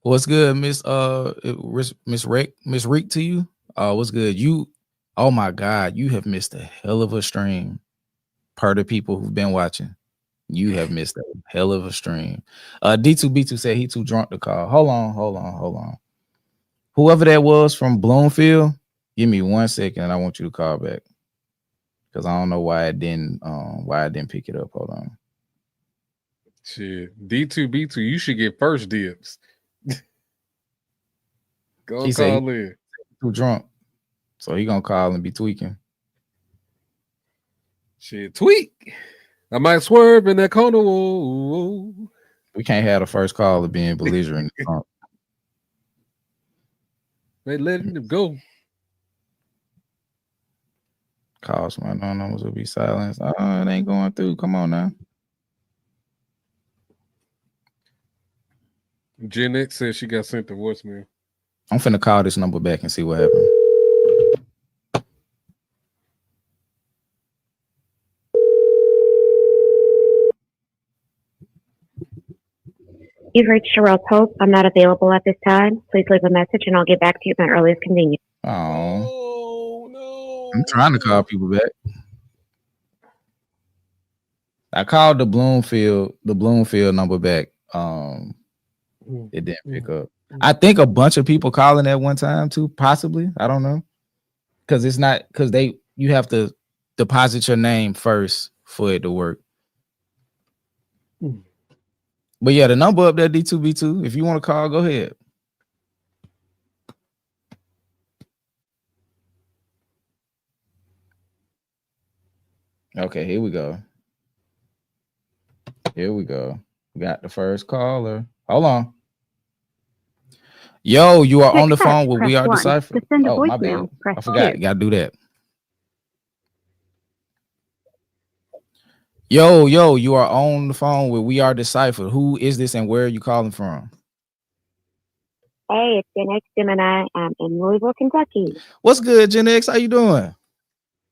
What's good, Miss Rick to you? What's good? Oh my God, you have missed a hell of a stream. Per the people who've been watching, you have missed a hell of a stream. D2B2 said he too drunk to call. Hold on. Whoever that was from Bloomfield, give me 1 second and I want you to call back. Because I don't know why I didn't pick it up. Hold on. Shit. D2B2, you should get first dibs. Go He call in. Too drunk. So he gonna call and be tweaking. Shit, tweak. I might swerve in that corner. Whoa. We can't have the first call of being belligerent. They letting them go. Calls my no numbers will be silenced. Oh, it ain't going through. Come on now. Gen X said she got sent to voicemail. I'm finna call this number back and see what happened. You've reached Sherelle Pope. I'm not available at this time. Please leave a message and I'll get back to you at my earliest convenience. Oh no. I'm trying to call people back. I called the Bloomfield number back. It didn't pick up. I think a bunch of people calling at one time too, possibly. I don't know. Because you have to deposit your name first for it to work. But yeah, the number up there, D2B2. If you want to call, go ahead. Okay, here we go. We got the first caller. Hold on. Yo, you are on the phone with We Are Decipher. Oh, my bad. I forgot. You gotta do that. Yo, you are on the phone with We Are Decipher. Who is this and where are you calling from? Hey, it's Gen X Gemini. I'm in Louisville, Kentucky. What's good, Gen X? How you doing?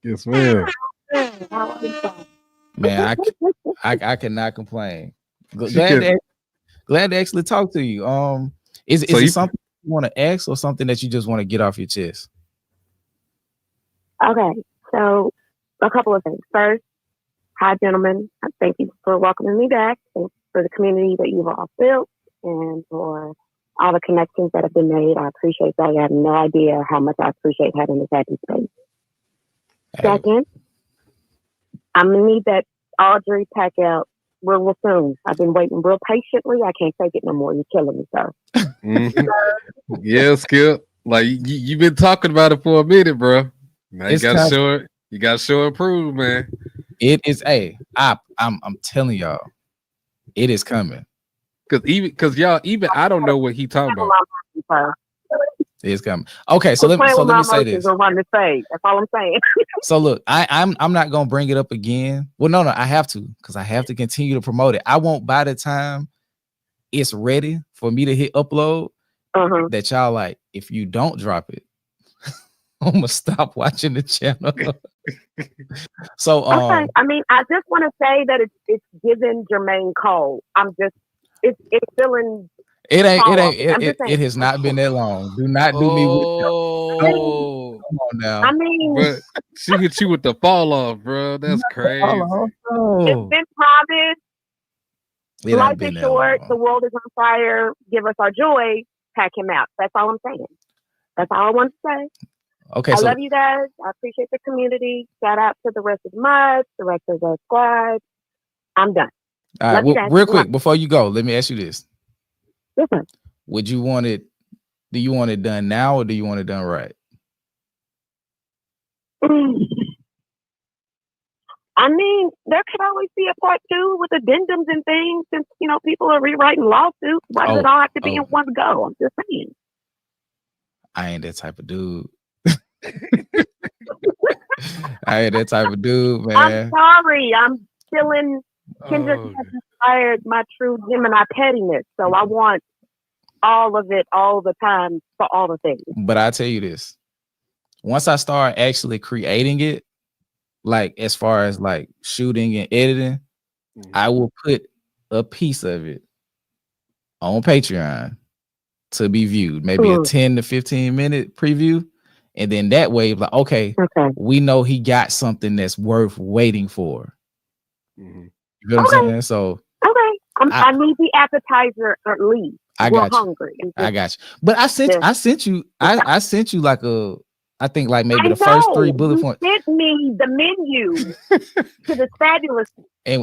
Yes, ma'am. Man, I cannot complain. Glad to actually talk to you. Is it something you want to ask or something that you just want to get off your chest? Okay, so a couple of things. First, hi, gentlemen. Thank you for welcoming me back. Thanks for the community that you've all built and for all the connections that have been made. I appreciate that. You have no idea how much I appreciate having this happy space. Second, I'm going to need that Audrey pack out real soon. I've been waiting real patiently. I can't take it no more. You're killing me, sir. Mm-hmm. Yeah, Skip. Like you've been talking about it for a minute, bro. Now you got to show it. You got to show and prove, man. It is. I'm telling y'all, it is coming. Because y'all, even I don't know what he talking about. It's coming. Okay, so let me say this. That's all I'm saying. So look, I'm not gonna bring it up again. Well, no, I have to, because I have to continue to promote it. I won't, by the time it's ready for me to hit upload, that y'all like, if you don't drop it, I'm gonna stop watching the channel. So okay. I mean, I just want to say that it's given Jermaine Cole. It's feeling. It has not been that long. Do not do me with Oh, come on now. I mean, but she hit you with the fall off, bro. That's crazy. It's been promised. Life is short. The world is on fire. Give us our joy. Pack him out. That's all I'm saying. That's all I want to say. Okay, I love you guys. I appreciate the community. Shout out to the rest of the mods, the rest of the squad. I'm done. All right, well, real quick before you go, let me ask you this. Listen. Would you want it? Do you want it done now, or do you want it done right? I mean, there could always be a part 2 with addendums and things, since people are rewriting lawsuits. Why does it all have to be in one go? I'm just saying. I ain't that type of dude. I ain't that type of dude, man. I'm sorry. I'm feeling Kendrick has inspired my true Gemini pettiness. So I want all of it all the time for all the things. But I tell you this, once I start actually creating it, like as far as like shooting and editing, I will put a piece of it on Patreon to be viewed, maybe a 10 to 15 minute preview. And then that way, like, okay, we know he got something that's worth waiting for. You know what I'm saying? So I need the appetizer at least. We're hungry. I got you. But I sent you like I think like maybe the first 3 bullet points. You sent me the menu to the fabulous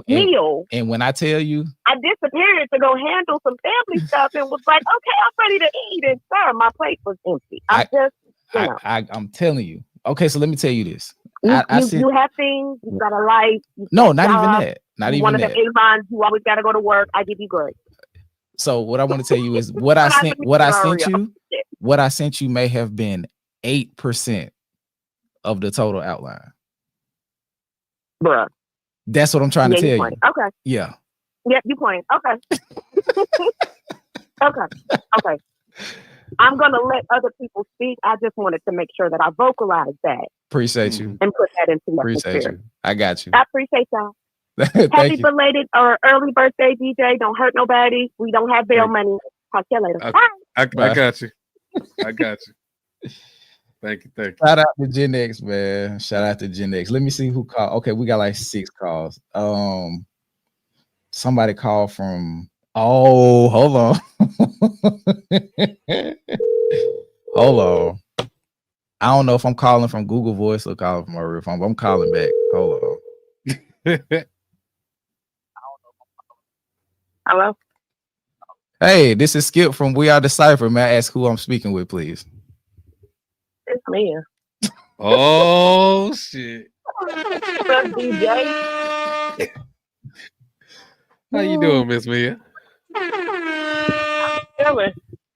meal. And when I tell you, I disappeared to go handle some family stuff and was like, okay, I'm ready to eat. And sir, my plate was empty. I'm telling you. Okay, so let me tell you this. You have things, you got a life. No, not even that. Not even one that. Of the A-lines, you always got to go to work. I give you grace. So what I want to tell you is what I sent you may have been 8% of the total outline. Bruh. That's what I'm trying to tell you. Okay. Yeah. Yep, you playing. Okay. Okay. I'm going to let other people speak. I just wanted to make sure that I vocalize that. Appreciate you. And put that into my Appreciate you. I got you. I appreciate y'all. Happy belated or early birthday, DJ. Don't hurt nobody. We don't have bail money. Talk to you later. Bye. I got you. I got you. Thank you. Shout out to Gen X, man. Shout out to Gen X. Let me see who called. Okay, we got like 6 calls. Somebody called from. Oh, hold on. Hold on. I don't know if I'm calling from Google Voice or calling from my real phone, but I'm calling back. Hold on. Hello. Hey, this is Skip from We Are the Cypher. May I ask who I'm speaking with, please? It's Mia. Oh shit. What's up, DJ? How you doing, Miss Mia?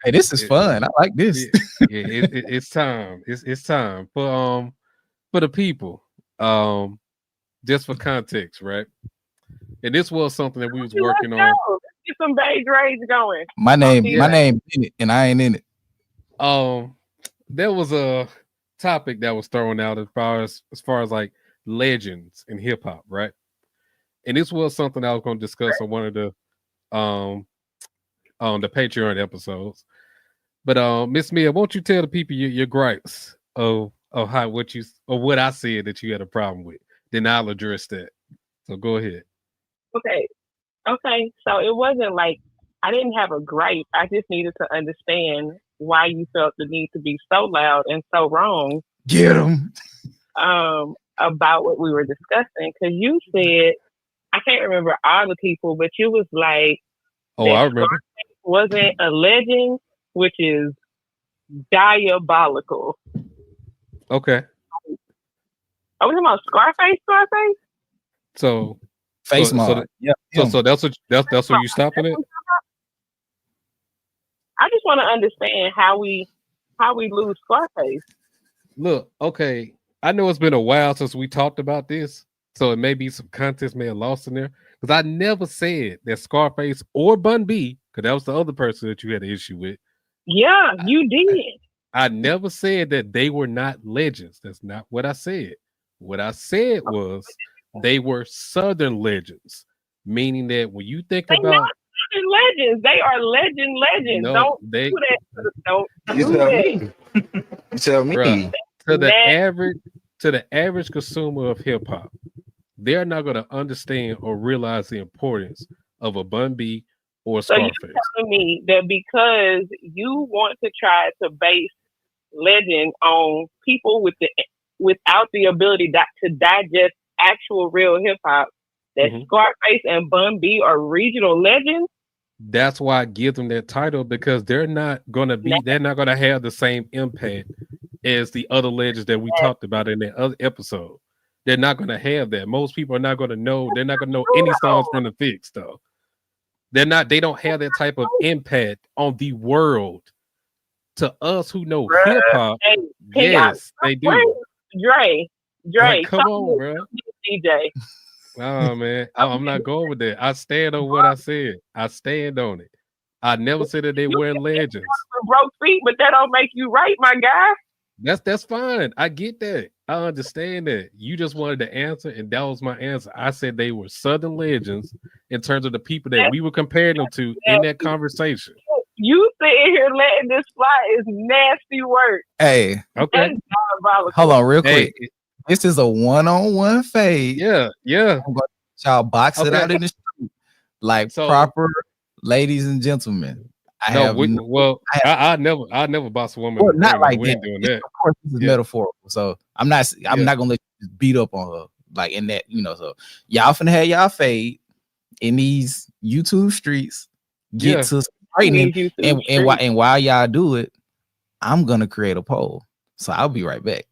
Hey, this is fun. I like this. It's time. It's time for the people. Just for context, right? And this was something that we was working on. Get some beige raids going. My name in it, and I ain't in it. There was a topic that was thrown out as far as like legends in hip hop, right? And this was something I was going to discuss on one of the Patreon episodes. But Miss Mia, won't you tell the people your gripes of what I said that you had a problem with? Then I'll address that. So go ahead. Okay. So it wasn't like I didn't have a gripe. I just needed to understand why you felt the need to be so loud and so wrong. Get him. About what we were discussing, because you said, I can't remember all the people, but you was like, I remember. Wasn't a legend, which is diabolical. Okay. Are we talking about Scarface? So face mod. So that's what you stopping at? I just want to understand how we lose Scarface. Look, okay, I know it's been a while since we talked about this, so it may be some context may have lost in there. Because I never said that Scarface or Bun B, because that was the other person that you had an issue with. Yeah, you did. I never said that they were not legends. That's not what I said. What I said was they were Southern legends, meaning that when you think They're about not Southern legends, they are legends. No, Don't they- do that. Don't You do tell that. me. You tell me. Bruh, to That- the average consumer of hip hop, they're not going to understand or realize the importance of a Bun B or a So you're Scarface. telling me that because you want to try to base legend on people without the ability to digest actual real hip hop, that Mhm. Scarface and Bun B are regional legends? That's why I give them that title, because they're not going to have the same impact as the other legends that we talked about in that other episode. They're not going to have that. Most people are not going to know. They're not going to know any songs from the Fix, though. They don't have that type of impact on the world. To us who know hip hop, yes, they do. Dre, Like, come on, bro. DJ. Oh man, I'm not going with that. I stand on what I said. I stand on it. I never said that they weren't legends. Broke feet, but that don't make you right, my guy. That's fine. I get that. I understand that. You just wanted the answer, and that was my answer. I said they were Southern legends in terms of the people that we were comparing them to in that conversation. You sitting here letting this fly is nasty work. Hey, okay. That's diabolical. Hold on, real quick. This is a one-on-one fade. Yeah. I'm gonna y'all box it out in the street, like proper ladies and gentlemen. I never box a woman. Well, not like we that. ain't doing that. Of course, this is metaphorical. So I'm not gonna let you beat up on her like in that, So y'all finna have y'all fade in these YouTube streets. Get to straightening, and while y'all do it, I'm gonna create a poll. So I'll be right back.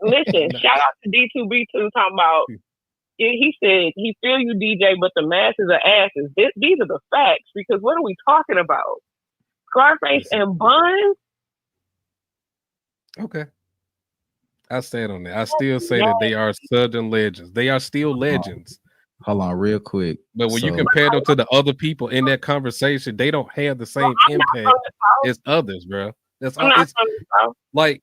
Listen, shout out to D2B2 talking about. He said he feel you, DJ, but the masses are asses. These are the facts, because what are we talking about? Scarface and Bun? Okay. I stand on that. I still say that they are Southern legends. They are still legends. Hold on, real quick. But when you compare them to the other people in that conversation, they don't have the same impact as others, bro. That's all. It's like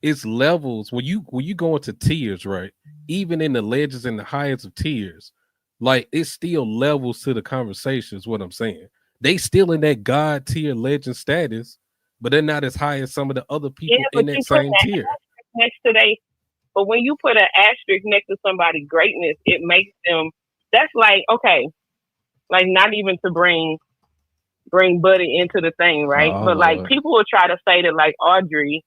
it's levels. When you go into tiers, right? Even in the legends and the highest of tiers, like it's still levels to the conversation. Is what I'm saying. They still in that God tier legend status, but they're not as high as some of the other people in that same tier. Next to but when you put an asterisk next to somebody's greatness, it makes them. That's like, okay, like not even to bring Buddy into the thing, right? But like people will try to say that like Audrey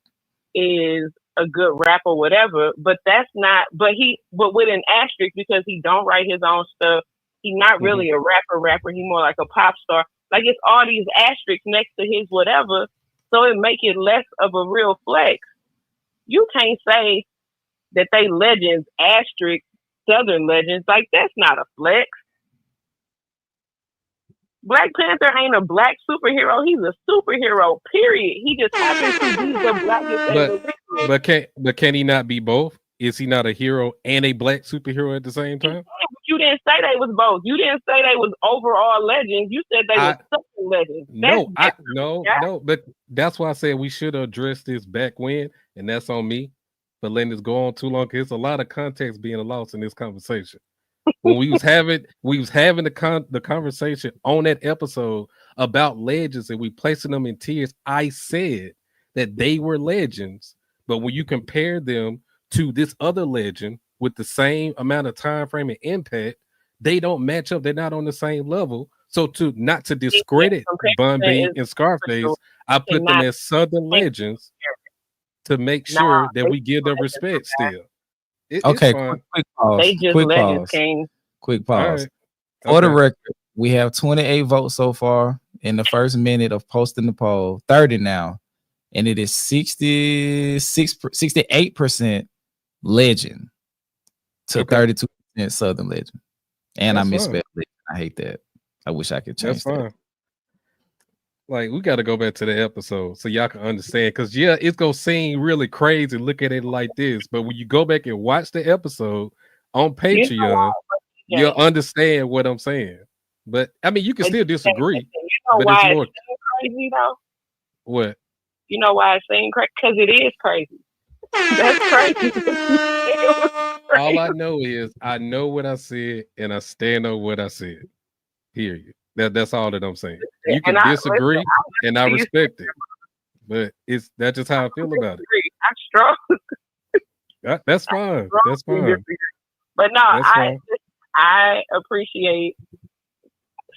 is a good rapper, whatever, but that's not. But with an asterisk, because he don't write his own stuff. He's not really a rapper. He's more like a pop star. Like it's all these asterisks next to his whatever, so it make it less of a real flex. You can't say that they legends, asterisk, Southern legends. Like that's not a flex. Black Panther ain't a black superhero. He's a superhero, period. He just happens to be the blackest. But can he not be both? Is he not a hero and a black superhero at the same time? You didn't say they was both. You didn't say they was overall legends. You said they were Southern legends. No. But that's why I said we should address this back when, and that's on me for letting this go on too long. Because there's a lot of context being lost in this conversation. When we was having the conversation on that episode about legends and we placing them in tiers, I said that they were legends, but when you compare them to this other legend with the same amount of time frame and impact, they don't match up. They're not on the same level. So not to discredit Bun B and Scarface, I put them as Southern legends to make sure that we give them respect still. Okay, quick pause. They just legends, King. Quick pause. Right. For the record, we have 28 votes so far in the first minute of posting the poll, 30 now, and it is 68% legend to 32% Southern legend. And I misspelled it. I hate that. I wish I could change That's fine. Like, we got to go back to the episode so y'all can understand. Because, yeah, it's going to seem really crazy look at it like this. But when you go back and watch the episode on Patreon, you'll understand what I'm saying. But, I mean, you can still disagree. You know why it's crazy, though? What? You know why it's saying crazy? Because it is crazy. That's crazy. All I know is I know what I said and I stand on what I said. Period. That's all that I'm saying. You can disagree, and I respect it, but that's just how I feel about it. I'm strong. That's fine. That's fine. But no, I appreciate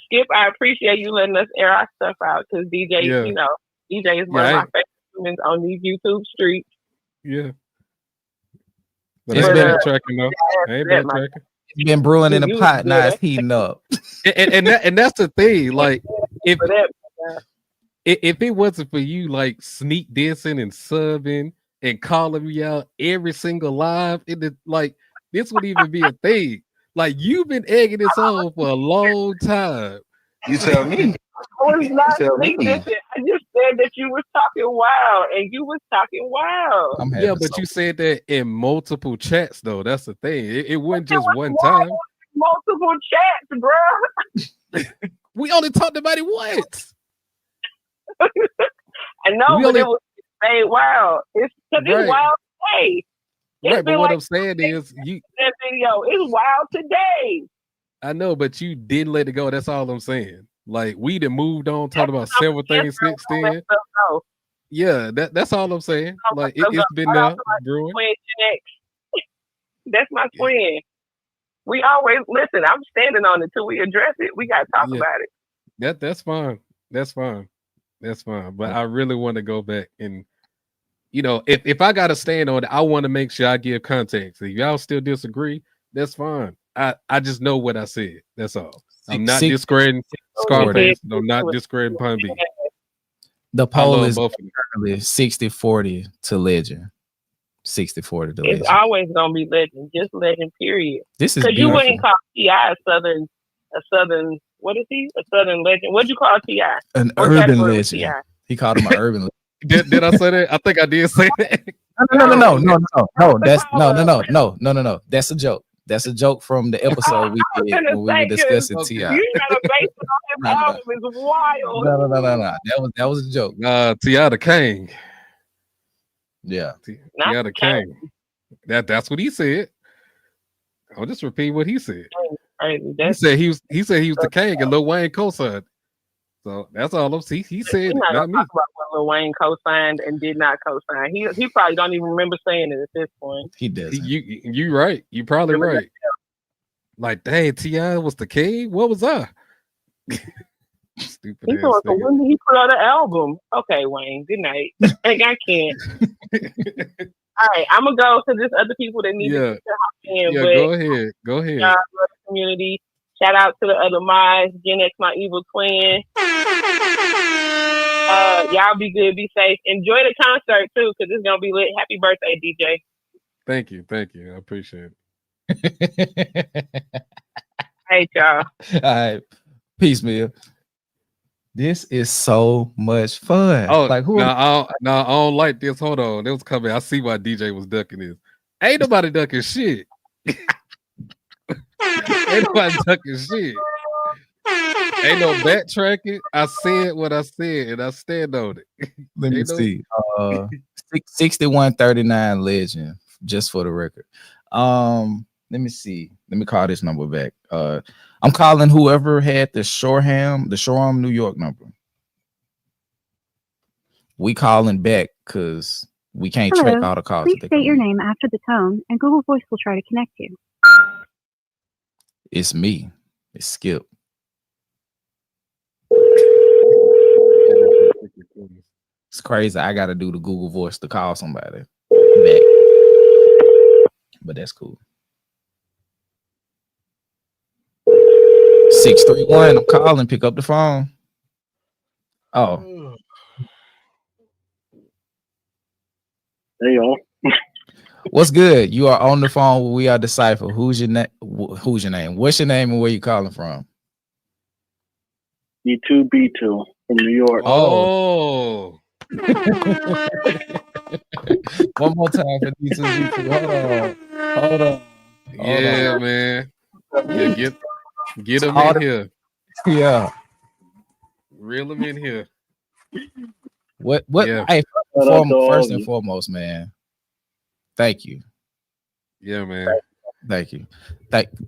Skip. I appreciate you letting us air our stuff out because DJ, you know, DJ is one of my favorite humans on these YouTube streets. Yeah. But it's been backtracking though. I ain't backtracking. It's been brewing in the pot, now it's heating up. and that's the thing. Like if it wasn't for you like sneak dissing and subbing and calling me out every single live, like this would even be a thing. Like you've been egging this on for a long time. You tell me. I was not sneak dissing. I just said that you was talking wild, and you was talking wild. Yeah, but you said that in multiple chats, though. That's the thing. It wasn't just one time. Multiple chats, bro. We only talked about it once. I know, but it was made wild. It's because it's wild today. Right, but what I'm saying is, that video is wild today. I know, but you didn't let it go. That's all I'm saying. Like we done moved on, talked about several things since then. Yeah, that's all I'm saying. Like it's been there brewing. That's my twin. We always listen. I'm standing on it till we address it. We gotta talk about it. That's fine. That's fine. That's fine. But I really want to go back and if I gotta stand on it, I want to make sure I give context. If y'all still disagree, that's fine. I just know what I said. That's all. I'm not discrediting Scarface. I'm not discrediting Pun B. The poll is 60-40 to Legend. 60-40 to Legend. It's always gonna be Legend, just Legend. Period. This is because you wouldn't call T.I. a southern. What is he? A southern legend? What'd you call T.I.? An urban legend. He called him an urban legend. Did I say that? I think I did say that. No. That's no. That's a joke. That's a joke from the episode we did when we were discussing T.I. You gotta base it on his album. It's wild. No. That was a joke. T.I. the King. Yeah. T.I. the King. That's what he said. I'll just repeat what he said. He said he was the king, and Lil Wayne co-signed. So that's all I'm saying. He said, not me. Talk about what Lil Wayne co-signed and did not co-sign. He probably don't even remember saying it at this point. He does. You right. You probably right. Like, dang, T.I. was the king. What was I? Stupid. He told us, when did he put out an album? Okay, Wayne. Good night. I can't. All right, I'm gonna go to just other people that need to hop in. Yeah, but go ahead. Y'all, community. Shout out to the other minds. Gen X, my evil twin. Y'all be good, be safe. Enjoy the concert too, because it's gonna be lit. Happy birthday, DJ. Thank you. I appreciate it. Hey, y'all. All right, peace, Mia. This is so much fun. Oh, like who? I don't like this. Hold on, it was coming. I see why DJ was ducking this. Ain't nobody ducking shit. Ain't nobody ducking shit. Ain't no backtracking. I said what I said, and I stand on it. Let me see. 6139 Legend, just for the record. Let me see. Let me call this number back. I'm calling whoever had the Shoreham, New York number. We calling back because we can't track all the calls. Please state your name after the tone, and Google Voice will try to connect you. It's me. It's Skip. It's crazy. I got to do the Google Voice to call somebody back. But that's cool. 631. I'm calling. Pick up the phone. Oh. Hey, y'all. What's good? You are on the phone. We are Decipher. Who's your name? What's your name and where you calling from? D2B2 from New York. Oh. One more time for D2B2. Hold on. Yeah, man. Yeah, get them All in the- here. Yeah. Reel them in here. What? Yeah. Hey, Shout out to all first of and you. foremost, man. Thank you. Yeah, man. Thank you.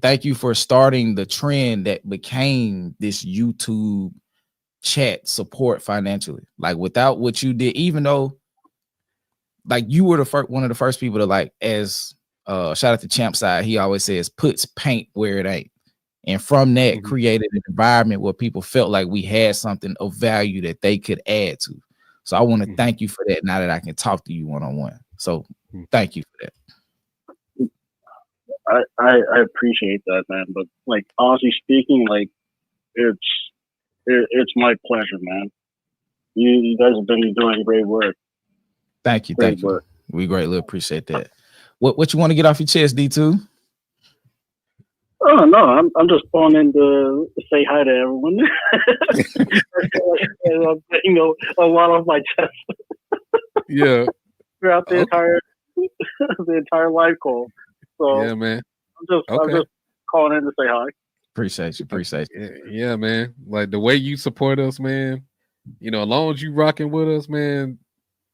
Thank you for starting the trend that became this YouTube chat support financially. Like without what you did, even though like you were the one of the first people to like, as shout out to Champ Side, he always says puts paint where it ain't. And from that created an environment where people felt like we had something of value that they could add to. So I want to thank you for that now that I can talk to you one-on-one. So thank you for that. I appreciate that, man. But like honestly speaking, like it's my pleasure, man. You guys have been doing great work. Thank you, thank you. We greatly appreciate that. What you want to get off your chest, D2? Oh no, I'm just calling in to say hi to everyone. You know, a lot of my chest. Yeah. Throughout the entire live call. So Yeah, man. I'm just calling in to say hi. Appreciate you. Yeah, man. Like the way you support us, man. You know, as long as you rocking with us, man.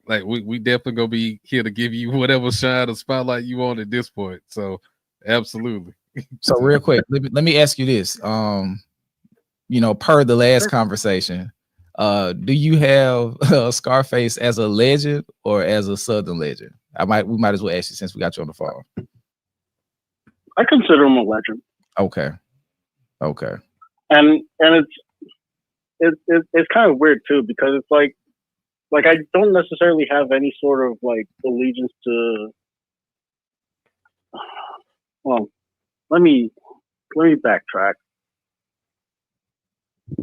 Like we definitely gonna be here to give you whatever shine or spotlight you want at this point. So absolutely. So real quick, let me ask you this. You know, per the last conversation, do you have Scarface as a legend or as a Southern legend? We might as well ask you since we got you on the phone. I consider him a legend. Okay. And it's kind of weird too, because it's like I don't necessarily have any sort of like allegiance to. Well, let me backtrack.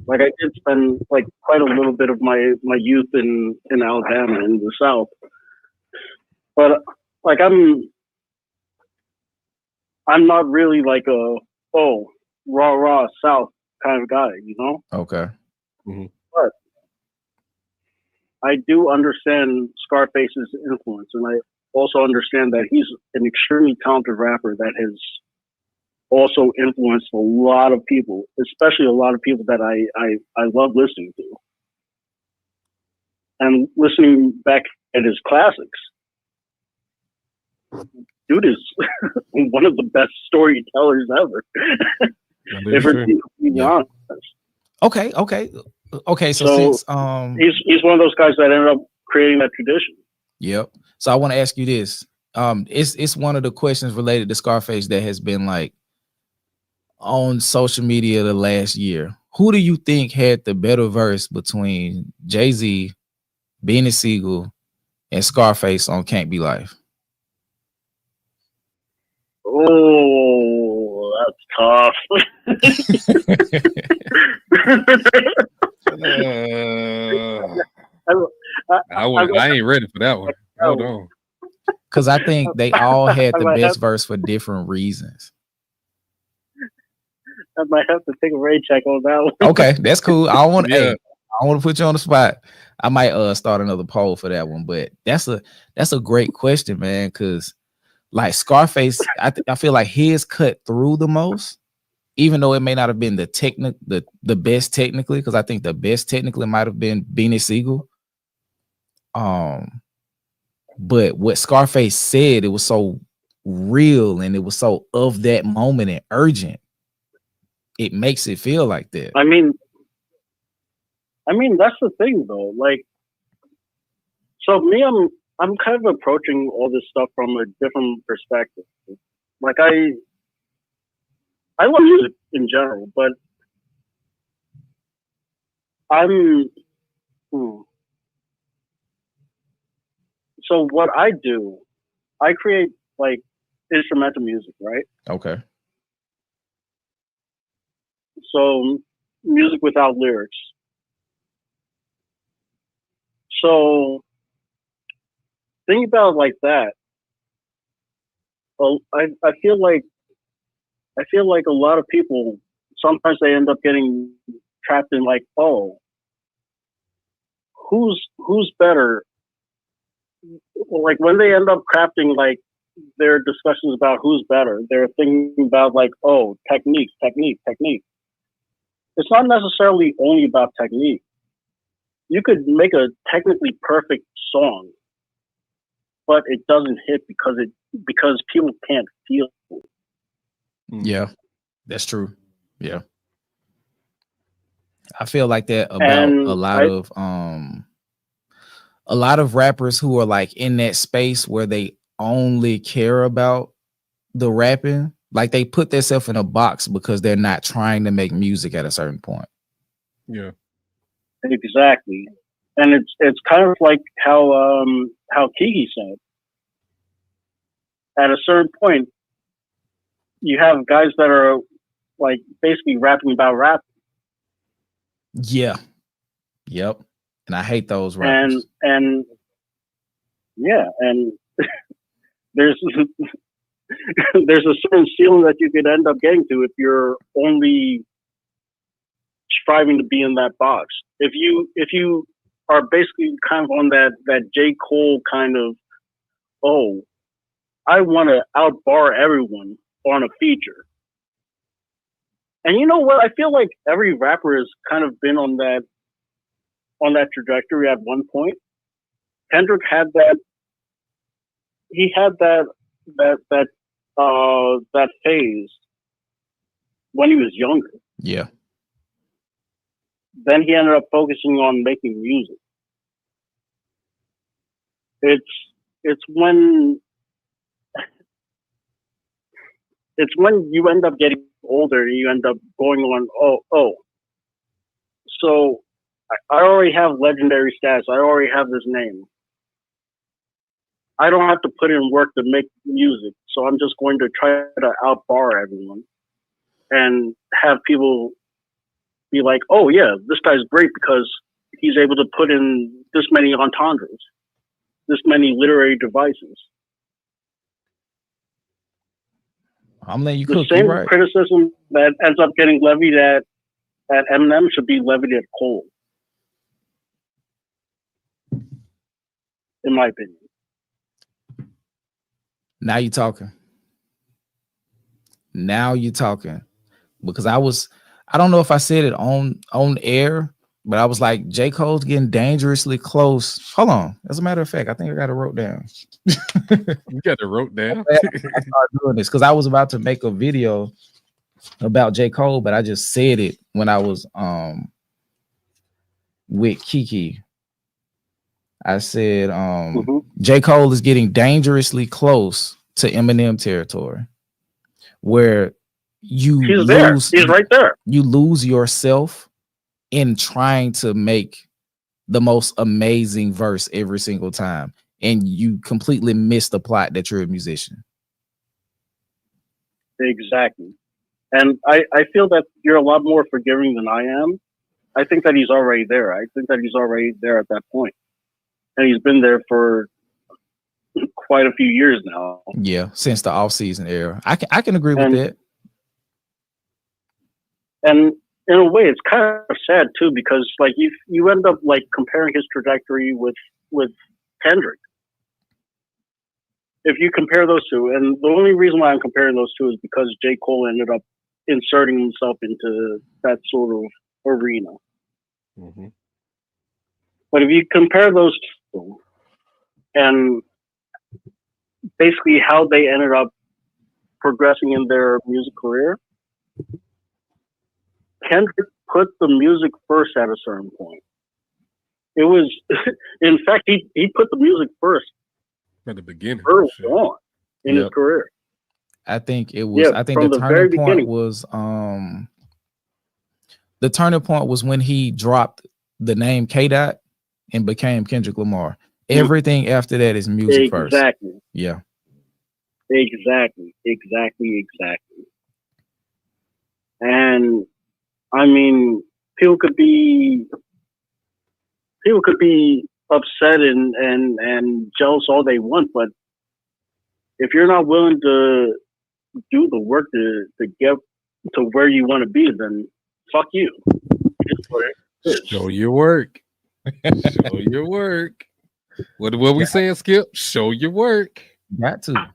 Like I did spend like quite a little bit of my youth in Alabama in the South, but like I'm not really like a raw South kind of guy, you know. Okay. But I do understand Scarface's influence, and I also understand that he's an extremely talented rapper that has also influenced a lot of people, especially a lot of people that I love listening to. And listening back at his classics, dude is one of the best storytellers ever. If we're being honest. Okay. So since he's one of those guys that ended up creating that tradition. Yep. So I want to ask you this. It's one of the questions related to Scarface that has been like on social media the last year. Who do you think had the better verse between Jay-Z, Beanie Siegel, and Scarface on Can't Be Life? Oh, that's tough. I ain't ready for that one. Hold on. Because I think they all had the best verse for different reasons. I might have to take a raid check on that one. Okay, that's cool. I want to put you on the spot. I might start another poll for that one, but that's a great question, man. Because like Scarface, I feel like his cut through the most, even though it may not have been the best technically, because I think the best technically might have been Beanie Siegel. But what Scarface said, it was so real and it was so of that moment and urgent. It makes it feel like that. I mean, that's the thing though. Like, so me, I'm kind of approaching all this stuff from a different perspective. Like I love music in general, but so what I do, I create like instrumental music, right? Okay. So music without lyrics. So think about it like that. Well, I feel like a lot of people sometimes they end up getting trapped in like, oh, who's better? Like when they end up crafting like their discussions about who's better, they're thinking about like, oh, technique. It's not necessarily only about technique. You could make a technically perfect song, but it doesn't hit because people can't feel it. Yeah, that's true. Yeah. I feel like that about a lot of rappers who are like in that space where they only care about the rapping, like they put themselves in a box because they're not trying to make music at a certain point. Yeah. Exactly. And it's kind of like how Kiki said. At a certain point, you have guys that are like basically rapping about rap. Yeah. Yep. And I hate those rappers. And yeah, and there's there's a certain ceiling that you could end up getting to if you're only striving to be in that box. If you are basically kind of on that J. Cole kind of, oh, I want to outbar everyone on a feature. And you know what? I feel like every rapper has kind of been on that trajectory at one point. Kendrick had that. He had that phase when he was younger. Yeah. Then he ended up focusing on making music. It's when you end up getting older and you end up going on, oh. So I already have legendary status. I already have this name. I don't have to put in work to make music. So I'm just going to try to outbar everyone and have people be like, oh yeah, this guy's great because he's able to put in this many entendres, this many literary devices. I'm letting you the cook. same Right. criticism that ends up getting levied at Eminem should be levied at Cole, in my opinion. Now you're talking. Because I don't know if I said it on air, but I was like, J. Cole's getting dangerously close. Hold on. As a matter of fact, I think I got it wrote down. You got it wrote down? I started doing this because I was about to make a video about J. Cole, but I just said it when I was with Kiki. I said J. Cole is getting dangerously close to Eminem territory, where He's right there. You lose yourself in trying to make the most amazing verse every single time, and you completely miss the plot that you're a musician. Exactly. And I feel that you're a lot more forgiving than I am. I think that he's already there. I think that he's already there at that point. And he's been there for quite a few years now. Yeah, since the off-season era. I can agree with that. And in a way, it's kind of sad too, because like you end up like comparing his trajectory with Kendrick. If you compare those two, and the only reason why I'm comparing those two is because J. Cole ended up inserting himself into that sort of arena. Mm-hmm. But if you compare those two and basically how they ended up progressing in their music career, Kendrick put the music first at a certain point. It was, in fact, he put the music first at the beginning, early on in his career. I think it was. I think the turning point was the turning point was when he dropped the name K-Dot and became Kendrick Lamar. Everything after that is music first. Exactly. Yeah. Exactly. And I mean, people could be upset and jealous all they want, but if you're not willing to do the work to get to where you want to be, then fuck you. Show your work. Show your work. What we saying, Skip? Show your work. Got to.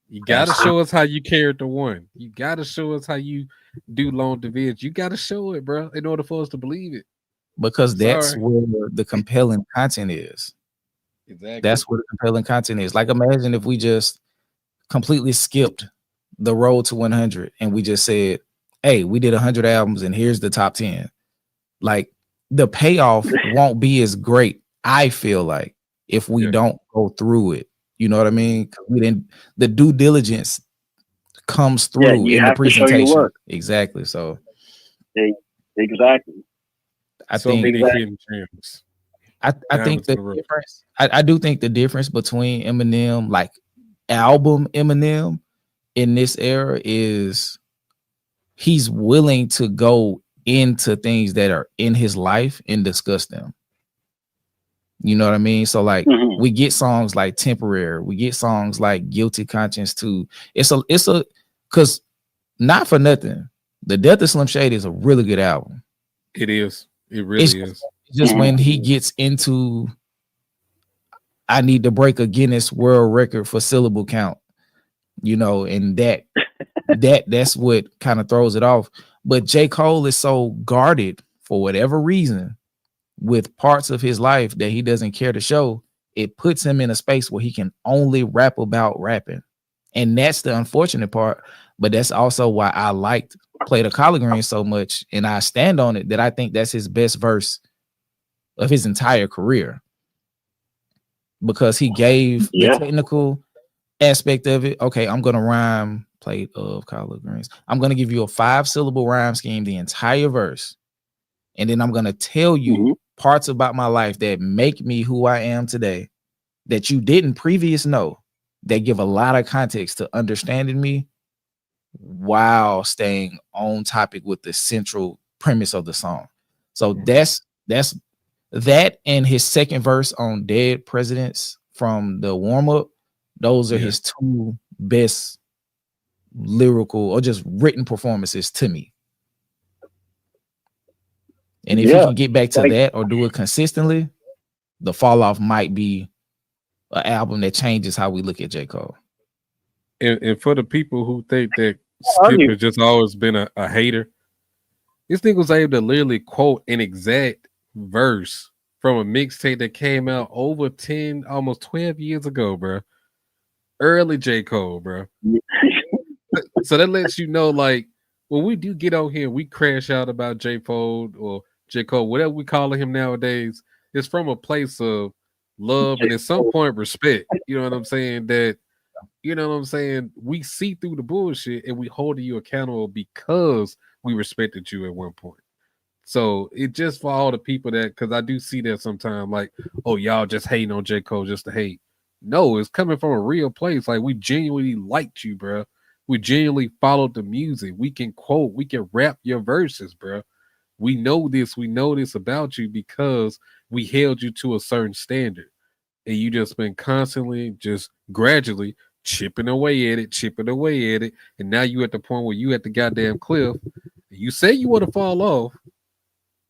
You got to show us how you carried the one. You got to show us how you do long divisions. You got to show it, bro, in order for us to believe it. Because that's where the compelling content is. Exactly. That's where the compelling content is. Like, imagine if we just completely skipped the road to 100 and we just said, hey, we did 100 albums and here's the top 10. Like, the payoff won't be as great, I feel like, if we don't go through it. You know what I mean? We didn't. The due diligence comes through in the presentation. Exactly. So exactly. I think I think the difference. I do think the difference between Eminem, like album Eminem, in this era is he's willing to go into things that are in his life and discuss them. You know what I mean? So like we get songs like Temporary, we get songs like Guilty Conscience 2. It's a because not for nothing, The Death of Slim Shady is a really good album. It is. It really is. Just when he gets into I need to break a Guinness World Record for syllable count, you know, and that's what kind of throws it off. But J. Cole is so guarded for whatever reason with parts of his life that he doesn't care to show. It puts him in a space where he can only rap about rapping. And that's the unfortunate part. But that's also why I liked Play the Collard Greens so much. And I stand on it that I think that's his best verse of his entire career. Because he gave the technical aspect of it. Okay, I'm going to rhyme Plate of Collard Greens. I'm going to give you a 5-syllable rhyme scheme, the entire verse. And then I'm going to tell you parts about my life that make me who I am today that you didn't previous know, that give a lot of context to understanding me while staying on topic with the central premise of the song. So that's that, and his second verse on Dead Presidents from the warm-up, those are his two best lyrical or just written performances to me. And if you can get back to that or do it consistently, the fall off might be an album that changes how we look at J. Cole. And for the people who think that Skip has just always been a hater, this nigga was able to literally quote an exact verse from a mixtape that came out over 10, almost 12 years ago, bro. Early J. Cole, bro. So that lets you know, like, when we do get out here, we crash out about J. Cole or J. Cole, whatever we call him nowadays, it's from a place of love and at some point respect. You know what I'm saying? That, you know what I'm saying? We see through the bullshit and we hold you accountable because we respected you at one point. So it just for all the people that, because I do see that sometimes, like, oh, y'all just hating on J. Cole just to hate. No, it's coming from a real place. Like, we genuinely liked you, bro. We genuinely followed the music. We can quote, we can rap your verses, bro. We know this about you because we held you to a certain standard. And you just been constantly, just gradually chipping away at it. And now you at the point where you at the goddamn cliff. You say you want to fall off,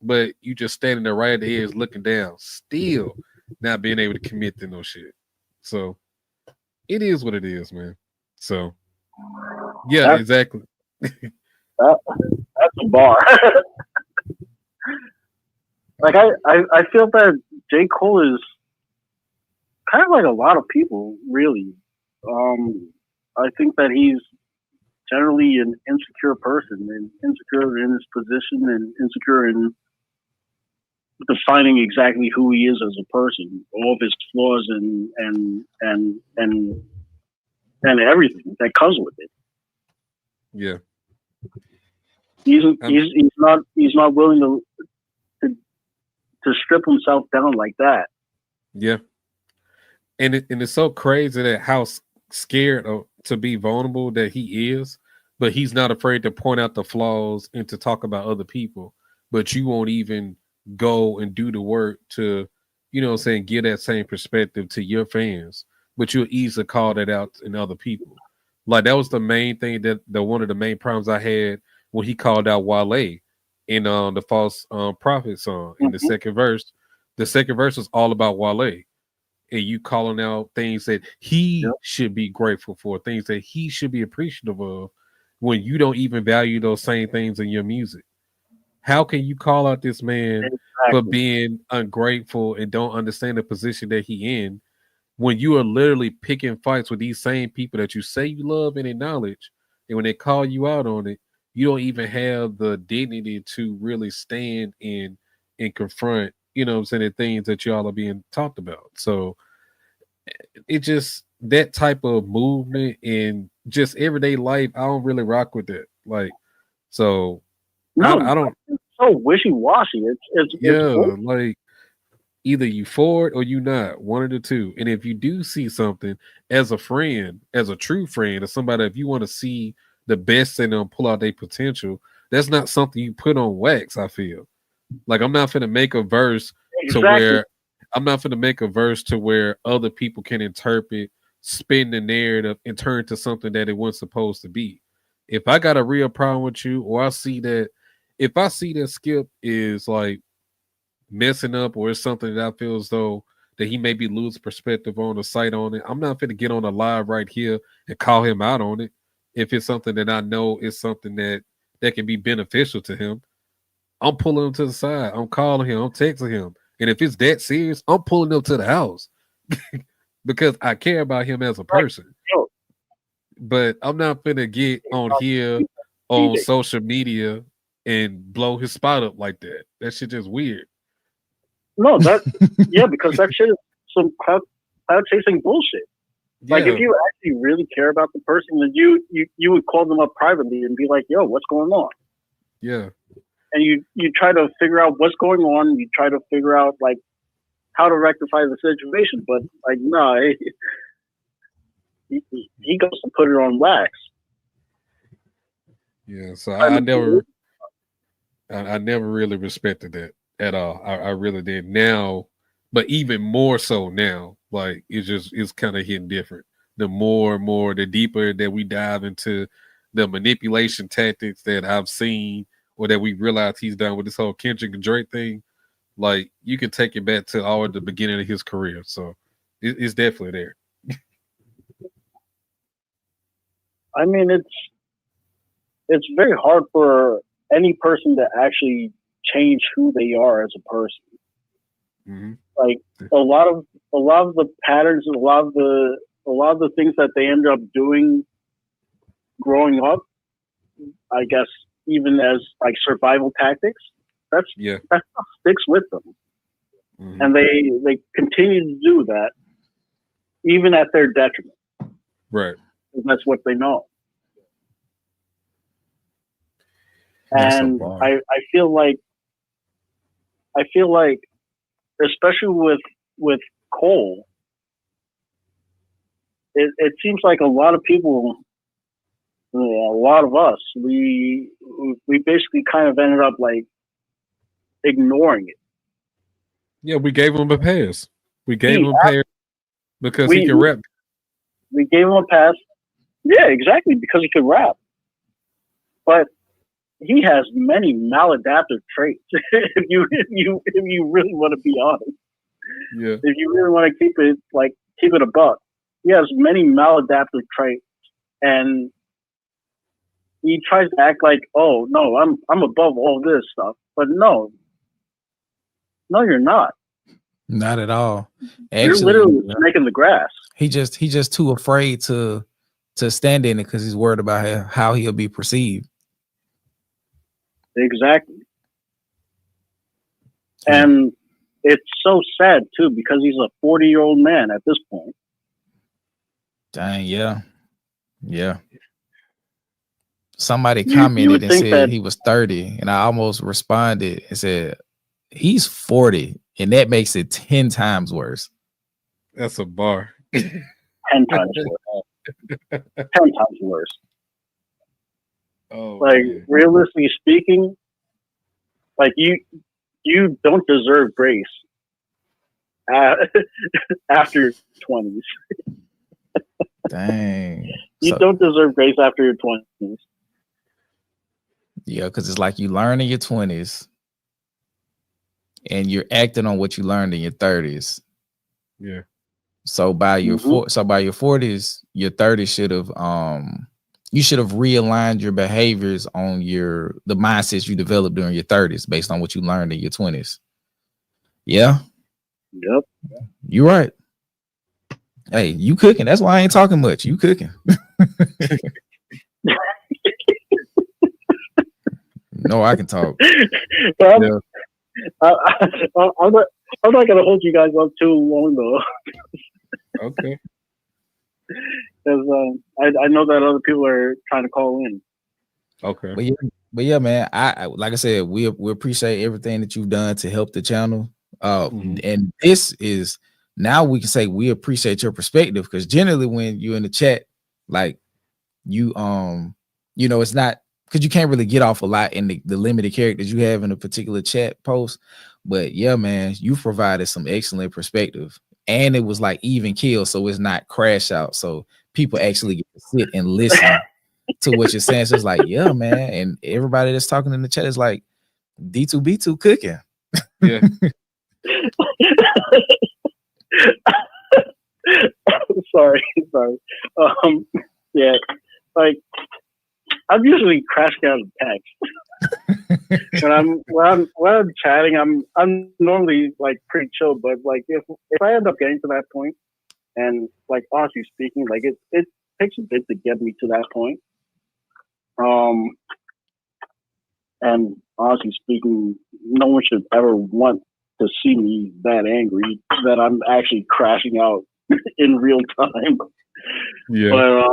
but you just standing there right at the edge looking down, still not being able to commit to no shit. So it is what it is, man. So yeah, exactly. That's a bar. Like I feel that J. Cole is kind of like a lot of people, really. I think that he's generally an insecure person, and insecure in his position, and insecure in defining exactly who he is as a person, all of his flaws and everything that comes with it. Yeah, he's not willing to strip himself down like that. Yeah, and it's so crazy that how scared to be vulnerable that he is, but he's not afraid to point out the flaws and to talk about other people. But you won't even go and do the work to, you know what I'm saying, give that same perspective to your fans, but you'll easily call that out in other people. Like, that was the main thing, that one of the main problems I had when he called out Wale. in the false prophet song in the second verse. The second verse is all about Wale, and you calling out things that he should be grateful for, things that he should be appreciative of, when you don't even value those same things in your music. How can you call out this man for being ungrateful and don't understand the position that he in, when you are literally picking fights with these same people that you say you love and acknowledge, and when they call you out on it, you don't even have the dignity to really stand in and confront, you know what I'm saying, the things that y'all are being talked about. So it just, that type of movement in just everyday life, I don't really rock with that. Like, so No, I don't. It's so wishy-washy. It's like either you for it or you not, one of the two. And if you do see something as a friend, as a true friend, or somebody, if you want to see the best in them pull out their potential, that's not something you put on wax. I feel like I'm not finna make a verse to where other people can interpret, spin the narrative, and turn to something that it wasn't supposed to be. If I got a real problem with you, or if I see that Skip is like messing up, or it's something that I feel as though that he maybe lose perspective on the site on it, I'm not going to get on a live right here and call him out on it. If it's something that I know is something that can be beneficial to him, I'm pulling him to the side. I'm calling him. I'm texting him. And if it's that serious, I'm pulling him to the house because I care about him as a person. But I'm not going to get on here on social media and blow his spot up like that. That shit just weird. No, because that shit is some cloud chasing bullshit. Like, if you actually really care about the person, then you would call them up privately and be like, "Yo, what's going on?" Yeah. And you try to figure out what's going on. You try to figure out like how to rectify the situation. But like, no, he goes to put it on wax. Yeah. So I never really respected that at all. I really did. Now, but even more so now, like it's kind of hitting different. The more and more, the deeper that we dive into the manipulation tactics that I've seen, or that we realize he's done with this whole Kendrick and Drake thing, like you can take it back to all at the beginning of his career. So it's definitely there. I mean, it's very hard for any person to actually change who they are as a person. Mm-hmm. Like a lot of the patterns, a lot of the things that they end up doing growing up, I guess, even as like survival tactics, that stuff sticks with them. Mm-hmm. And they continue to do that even at their detriment. Right. That's what they know. And I feel like especially with Cole, it seems like a lot of people, a lot of us, we basically kind of ended up like ignoring it. Yeah, we gave him a pass. We gave him a pass because he can rap. We gave him a pass. Yeah, exactly, because he could rap. But he has many maladaptive traits. if you really want to be honest, if you really want to keep it a buck, he has many maladaptive traits, and he tries to act like, oh no, I'm above all this stuff, but no, you're not. Not at all. Actually, you're literally making the grass. He just too afraid to stand in it because he's worried about how he'll be perceived. Exactly. And it's so sad too because he's a 40-year-old man at this point. Dang, yeah. Somebody commented and said he was 30, and I almost responded and said he's 40, and that makes it 10 times worse. That's a bar. 10 times worse. 10 times worse. Oh, like, man. Realistically speaking, like you don't deserve grace after 20s. Dang. You don't deserve grace after your 20s. Yeah, because it's like you learn in your 20s and you're acting on what you learned in your 30s. Yeah. So by your by your 40s, your 30s should have you should have realigned your behaviors on the mindsets you developed during your 30s based on what you learned in your 20s. Yeah. Yep. You're right. Hey, you cooking. That's why I ain't talking much. You cooking. No, I can talk. Well, I'm not gonna hold you guys up too long though. Okay. Because I know that other people are trying to call in. Okay. But yeah, man. I like I said, we appreciate everything that you've done to help the channel. And this is now we can say we appreciate your perspective, because generally when you're in the chat, like you know, it's not because you can't really get off a lot in the limited characters you have in a particular chat post. But yeah, man, you provided some excellent perspective, and it was like even kill, so it's not crash out. So people actually get to sit and listen to what you're saying. So it's like, yeah, man, and everybody that's talking in the chat is like D2B2 cooking. Yeah. sorry. Yeah, like I'm usually crashing out of text. when I'm chatting, I'm normally like pretty chill, but like if I end up getting to that point, and like honestly speaking, like it takes a bit to get me to that point. And honestly speaking, no one should ever want to see me that angry that I'm actually crashing out in real time. Yeah. But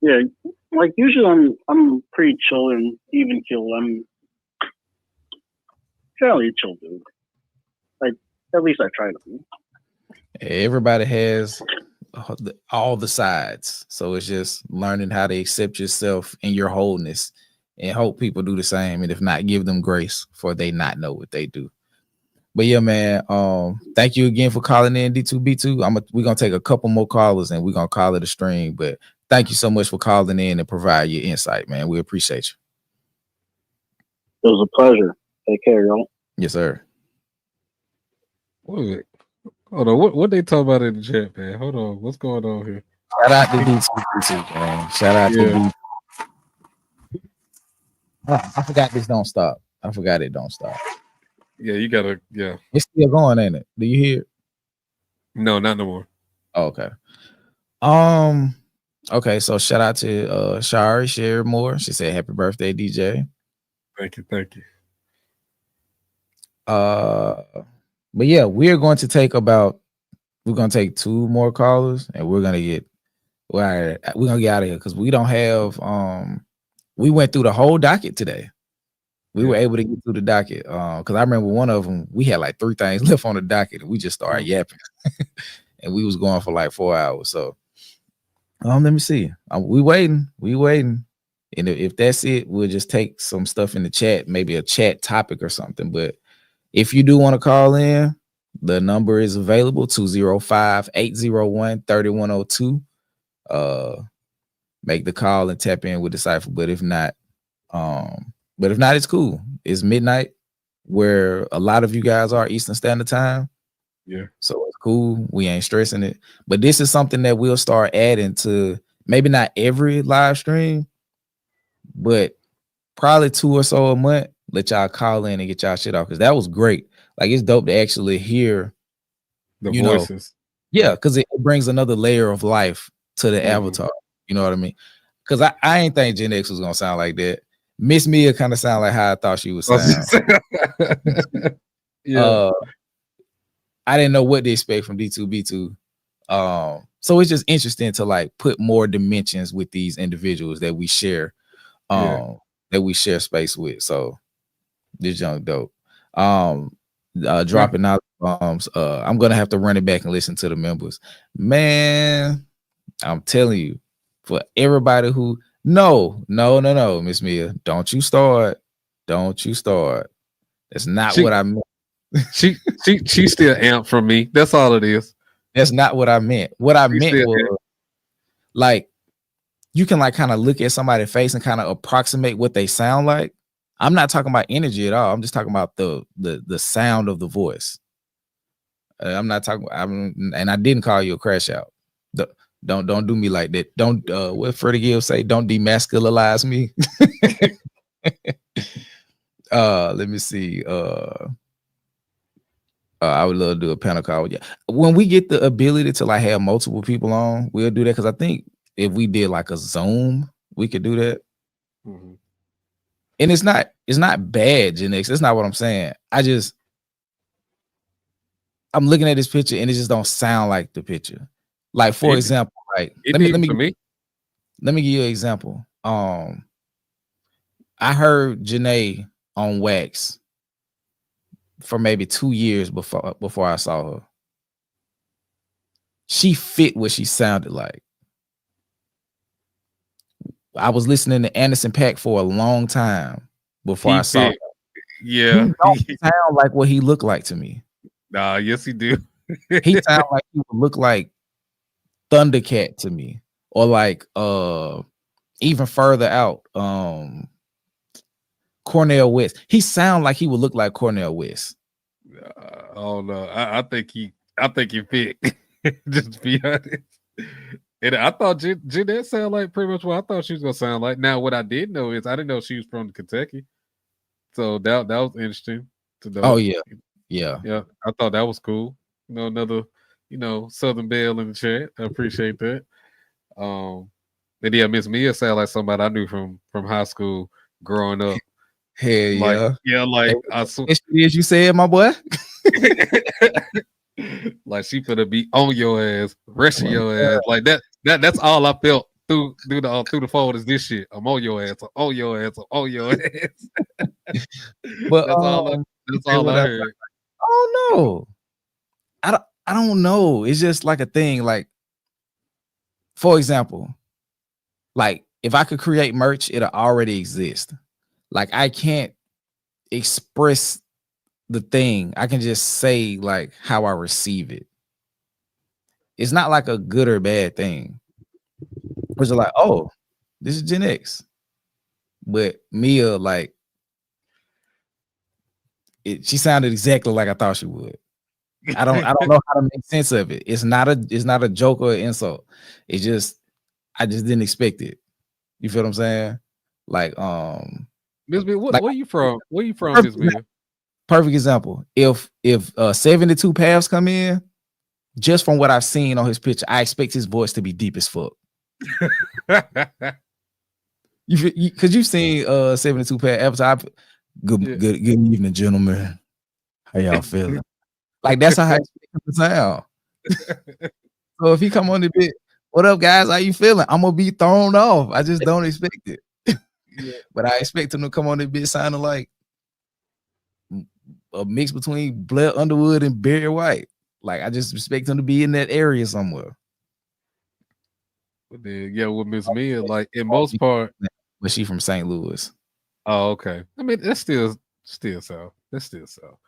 yeah, like usually I'm pretty chill and even kill. I'm fairly a chill dude. Like at least I try to be. Everybody has all the sides, so it's just learning how to accept yourself and your wholeness, and hope people do the same. And if not, give them grace for they not know what they do. But yeah, man, thank you again for calling in, D2B2. We're gonna take a couple more callers and we're gonna call it a stream. But thank you so much for calling in and provide your insight, man. We appreciate you. It was a pleasure. Take care, y'all. Yes, sir. What was it? Hold on, what they talk about in the chat, man? Hold on, what's going on here? Shout out to D2B2, man. Shout out to D. I forgot this don't stop. I forgot it don't stop. Yeah, you gotta. Yeah, it's still going, ain't it? Do you hear it? No, not no more. Oh, okay. Okay. So shout out to Shari Share Moore. She said, "Happy birthday, DJ." Thank you. But yeah, we're going to take two more callers, and we're gonna get out of here because we don't have we went through the whole docket today. We were able to get through the docket because I remember one of them, we had like 3 things left on the docket and we just started yapping and we was going for like 4 hours. So let me see. We waiting. And if that's it, we'll just take some stuff in the chat, maybe a chat topic or something. But if you do want to call in, the number is available, 205-801-3102. Make the call and tap in with the cipher. But if not, it's cool. It's midnight where a lot of you guys are Eastern Standard Time. Yeah. So it's cool. We ain't stressing it. But this is something that we'll start adding to maybe not every live stream, but probably 2 or so a month. Let y'all call in and get y'all shit off, because that was great. Like, it's dope to actually hear the voices. Yeah, because it brings another layer of life to the avatar. You know what I mean? Because I ain't think Gen X was gonna sound like that. Miss Mia kind of sound like how I thought she would sound. Yeah. I didn't know what to expect from D2B2. So it's just interesting to like put more dimensions with these individuals that we share, space with. So this young dope. Dropping out bombs. I'm gonna have to run it back and listen to the members. Man, I'm telling you, for everybody who no, Miss Mia, don't you start. That's not what I meant. She still amped from me. That's all it is. That's not what I meant. What I meant was like you can like kind of look at somebody's face and kind of approximate what they sound like. I'm not talking about energy at all. I'm just talking about the sound of the voice. I'm not talking. And I didn't call you a crash out. Don't do me like that. Don't what Freddie Gill say? Don't demasculinize me. Let me see. I would love to do a panel call with you. When we get the ability to like have multiple people on, we'll do that, because I think if we did like a Zoom, we could do that. Mm-hmm. And it's not bad, Gen X. That's not what I'm saying. I'm looking at this picture and it just don't sound like the picture. Like, for example, like let me give you an example. I heard Janae on Wax for maybe 2 years before I saw her. She fit what she sounded like. I was listening to Anderson .Paak for a long time before I saw her. Yeah. He don't sound like what he looked like to me. Nah, yes, he do. He sound like he would look like Thundercat to me, or like even further out, Cornel West. He sound like he would look like Cornel West. Oh no, I think he fit. Just to be honest. And I thought Jeanette sounded like pretty much what I thought she was gonna sound like. Now, what I did know is I didn't know she was from Kentucky, so that was interesting to know. Oh yeah. I thought that was cool. You know, another Southern Belle in the chat. I appreciate that. And yeah, Miss Mia sounded like somebody I knew from high school growing up. Hell yeah, like as you said, my boy. Like she finna be on your ass, rest of your ass. Like that's all I felt through the phone is this shit. I'm on your ass, I'm on your ass, I'm on your ass. But that's all I heard. Oh no. I don't know. It's just like a thing. Like, for example, like if I could create merch, it'll already exist. Like I can't express the thing. I can just say like how I receive it. It's not like a good or bad thing. It's like, oh, this is Gen X. But Mia, like, she sounded exactly like I thought she would. I don't know how to make sense of it. It's not a joke or an insult. It's just I just didn't expect it. You feel what I'm saying? Like Miss B, where you from? Where you from, Miss B? Perfect example. If 72 Paths come in, just from what I've seen on his picture, I expect his voice to be deep as fuck. Because you've seen 72 Paths advertise. Good evening, gentlemen. How y'all feeling? Like that's how I expect him to sound. So if he come on the bit, what up, guys? How you feeling? I'm gonna be thrown off. I just don't expect it. But I expect him to come on the bit sounding like a mix between Blair Underwood and Barry White. Like I just expect him to be in that area somewhere. But then, with Miss Mia, like in most part, but she from St. Louis. Oh, okay. I mean, that's still so. That's still so.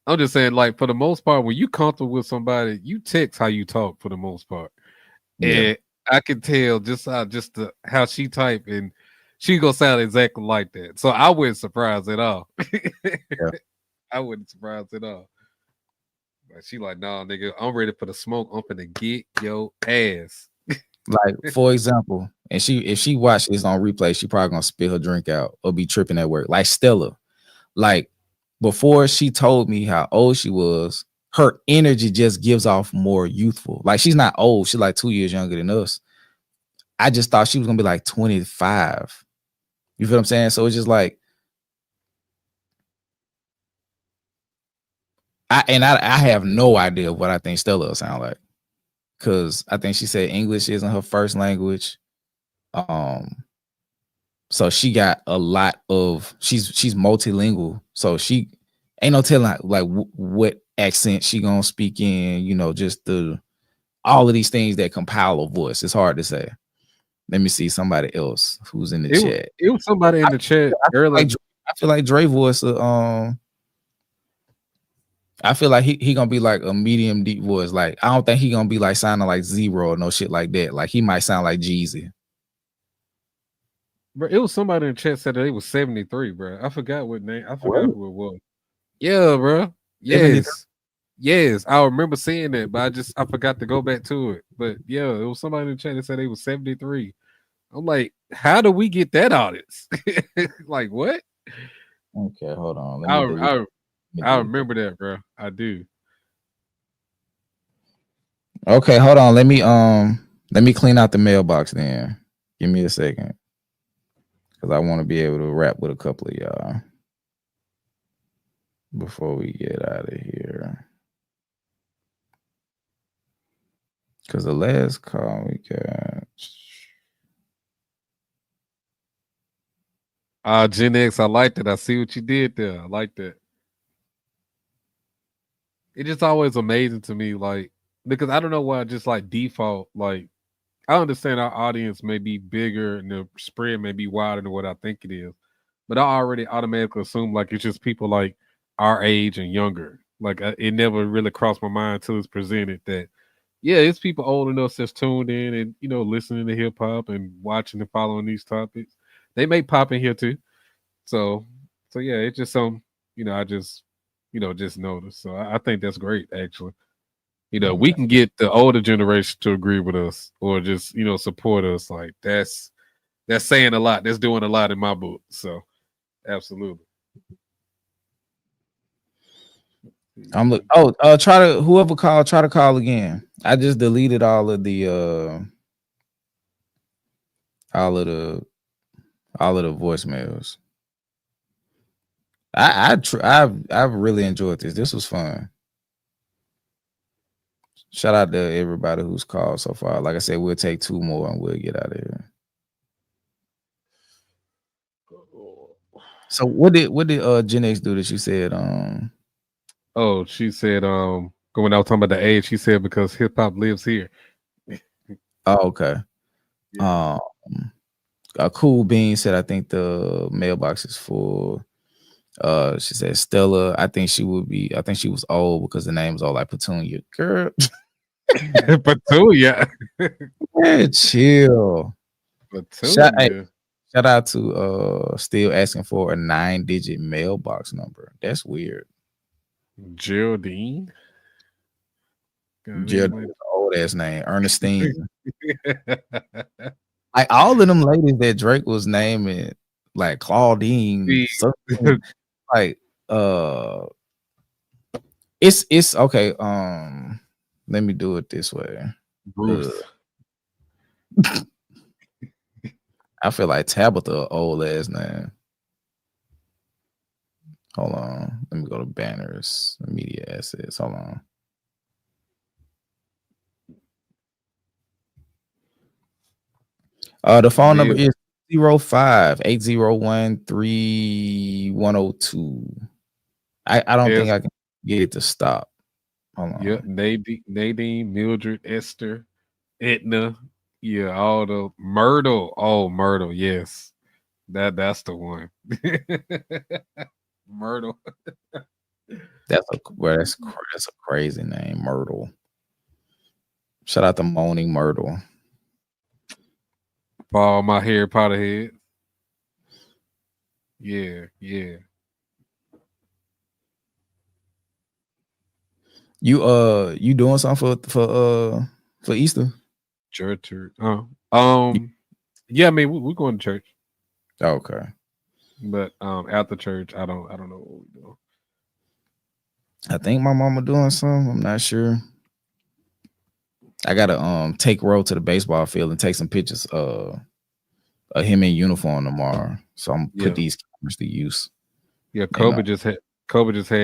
I'm just saying, like, for the most part, when you comfortable with somebody, you text how you talk for the most part. Yeah. And I can tell just how she type, and she gonna sound exactly like that. So I wasn't surprised at all. I wasn't surprised at all. But she like, nah, nigga, I'm ready for the smoke. I'm finna get your ass. Like, for example, and if she watched this on replay, she probably gonna spill her drink out or be tripping at work. Like Stella, like before she told me how old she was, her energy just gives off more youthful. Like she's not old, she's like 2 years younger than us. I just thought she was gonna be like 25. You feel what I'm saying? So it's just like I have no idea what I think Stella will sound like. Because I think she said English isn't her first language. So she got a lot of she's multilingual. So she ain't no telling like what accent she gonna speak in, just all of these things that compile a voice. It's hard to say. Let me see somebody else who's in the chat. It was somebody in the chat earlier. I feel like Dre voice I feel like he gonna be like a medium deep voice. Like I don't think he gonna be like sounding like Zero or no shit like that. Like he might sound like Jeezy. Bro, it was somebody in the chat said that it was 73, bro. I forgot what name. I forgot who it was. Yeah, bro. Yes. Yes. I remember seeing that, but I forgot to go back to it. But yeah, it was somebody in the chat that said it was 73. I'm like, how do we get that audience? Like, what? Okay, hold on. Let me I remember that, bro. I do. Okay, hold on. Let me clean out the mailbox then. Give me a second. Because I want to be able to rap with a couple of y'all before we get out of here. Because the last call we got. Gen X, I like that. I see what you did there. I like that. It just always amazing to me, like, because I don't know why I just like default, like, I understand our audience may be bigger and the spread may be wider than what I think it is, but I already automatically assume like it's just people like our age and younger. Like it never really crossed my mind until it's presented that, yeah, it's people old enough that's tuned in and listening to hip hop and watching and following these topics. They may pop in here too. So yeah, it's just I just just noticed. So I think that's great actually. We can get the older generation to agree with us or just, support us. Like that's saying a lot. That's doing a lot in my book. So absolutely. Whoever called, try to call again. I just deleted all of the voicemails. I've really enjoyed this. This was fun. Shout out to everybody who's called so far. Like I said, we'll take 2 more and we'll get out of here. So what did Gen X do that you said? Oh, she said when I was talking about the age, she said because hip hop lives here. Oh, okay. Yeah. A Cool Bean said I think the mailbox is full. She said Stella. I think she was old because the name's all like Petunia. Girl. Petunia. Yeah, chill. Petunia. Shout out to still asking for a 9-digit mailbox number. That's weird. Geraldine. Geraldine is an old ass name. Ernestine. Like all of them ladies that Drake was naming, like Claudine, like it's okay. Let me do it this way. Bruce. I feel like Tabitha, old ass name. Hold on. Let me go to banners, media assets. Hold on. The phone number is 05-801-3102. I don't think I can get it to stop. Hold on. Yeah, Nadine, Mildred, Esther, Edna. Yeah, all the Myrtle. Oh, Myrtle, yes. That's the one. Myrtle. That's a crazy name, Myrtle. Shout out to Moaning Myrtle. For all my Harry Potter heads. Yeah. You doing something for Easter? Church. Yeah, I mean we're going to church. Okay. But after church, I don't know what we're doing. I think my mama doing something. I'm not sure. I gotta take Ro to the baseball field and take some pictures of him in uniform tomorrow. So I'm gonna put these cameras to use. Yeah, Kobe just had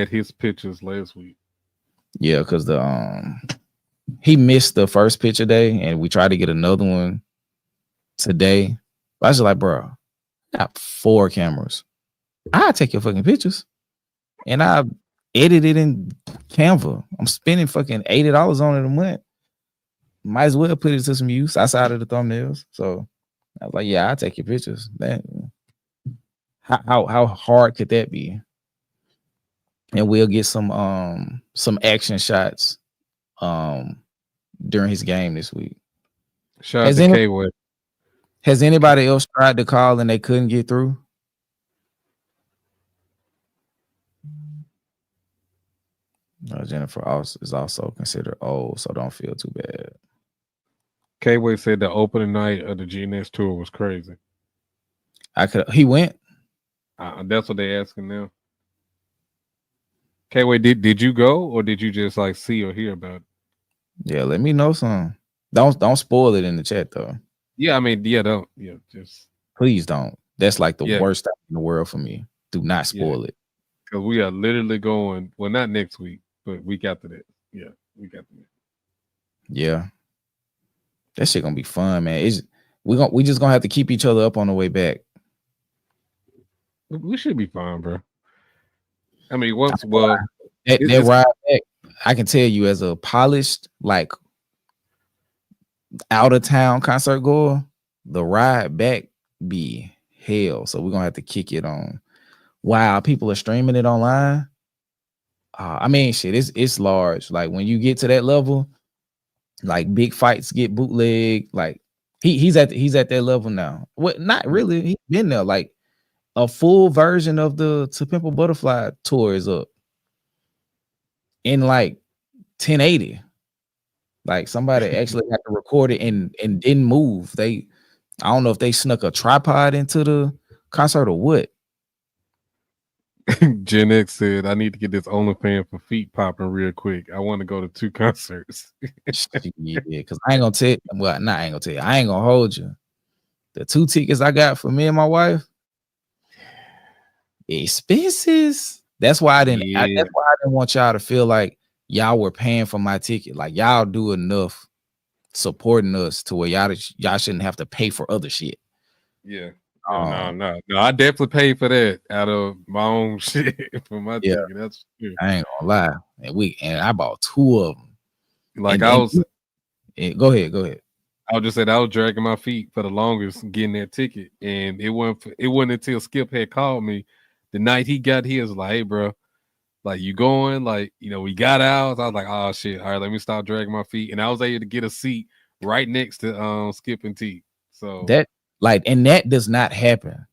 his pictures last week. Yeah, because he missed the first picture day, and we tried to get another one today. But I was just like, bro, I got 4 cameras. I'll take your fucking pictures, and I edit it in Canva. I'm spending fucking $80 on it a month. Might as well put it to some use outside of the thumbnails. So I was like, yeah, I'll take your pictures. How hard could that be? And we'll get some action shots during his game this week. Shout out to K-Way. Has anybody else tried to call and they couldn't get through? Jennifer is also considered old, so don't feel too bad. K-Way said the opening night of the GNS tour was crazy. He went. That's what they asking now. K-Way, did you go or did you just like see or hear about it? Yeah, let me know some. Don't spoil it in the chat though. Yeah, I mean, don't. Yeah, just please don't. That's like the worst thing in the world for me. Do not spoil it. Because we are literally going. Well, not next week, but week after that. Yeah, week after that. Yeah, that shit gonna be fun, man. We just gonna have to keep each other up on the way back. We should be fine, bro. I mean, that ride back, I can tell you as a polished, like out of town concert goer, the ride back be hell. So we're gonna have to kick it on. Wow, people are streaming it online. I mean, shit, it's large. Like when you get to that level, like big fights get bootleg. Like he's at that level now. What? Not really. He's been there. Like a full version of the To Pimp a Butterfly tour is up in like 1080. Like somebody actually had to record it and didn't move. I don't know if they snuck a tripod into the concert or what. Gen X said, I need to get this OnlyFans for feet popping real quick. I want to go to 2 concerts. Yeah, because I ain't gonna tell you. Well, I ain't gonna tell you. I ain't gonna hold you. The 2 tickets I got for me and my wife, expenses. That's why I didn't. That's why I didn't want y'all to feel like y'all were paying for my ticket. Like y'all do enough supporting us to where y'all shouldn't have to pay for other shit. Yeah. No. I definitely paid for that out of my own shit for my ticket. That's true. I ain't gonna lie. And I bought 2 of them. Like go ahead. I was just saying I was dragging my feet for the longest getting that ticket, and it wasn't until Skip had called me the night he got here. Was like, hey, bro, like you going? Like, we got out. I was like, oh shit, all right, let me stop dragging my feet, and I was able to get a seat right next to Skip and T. So that does not happen.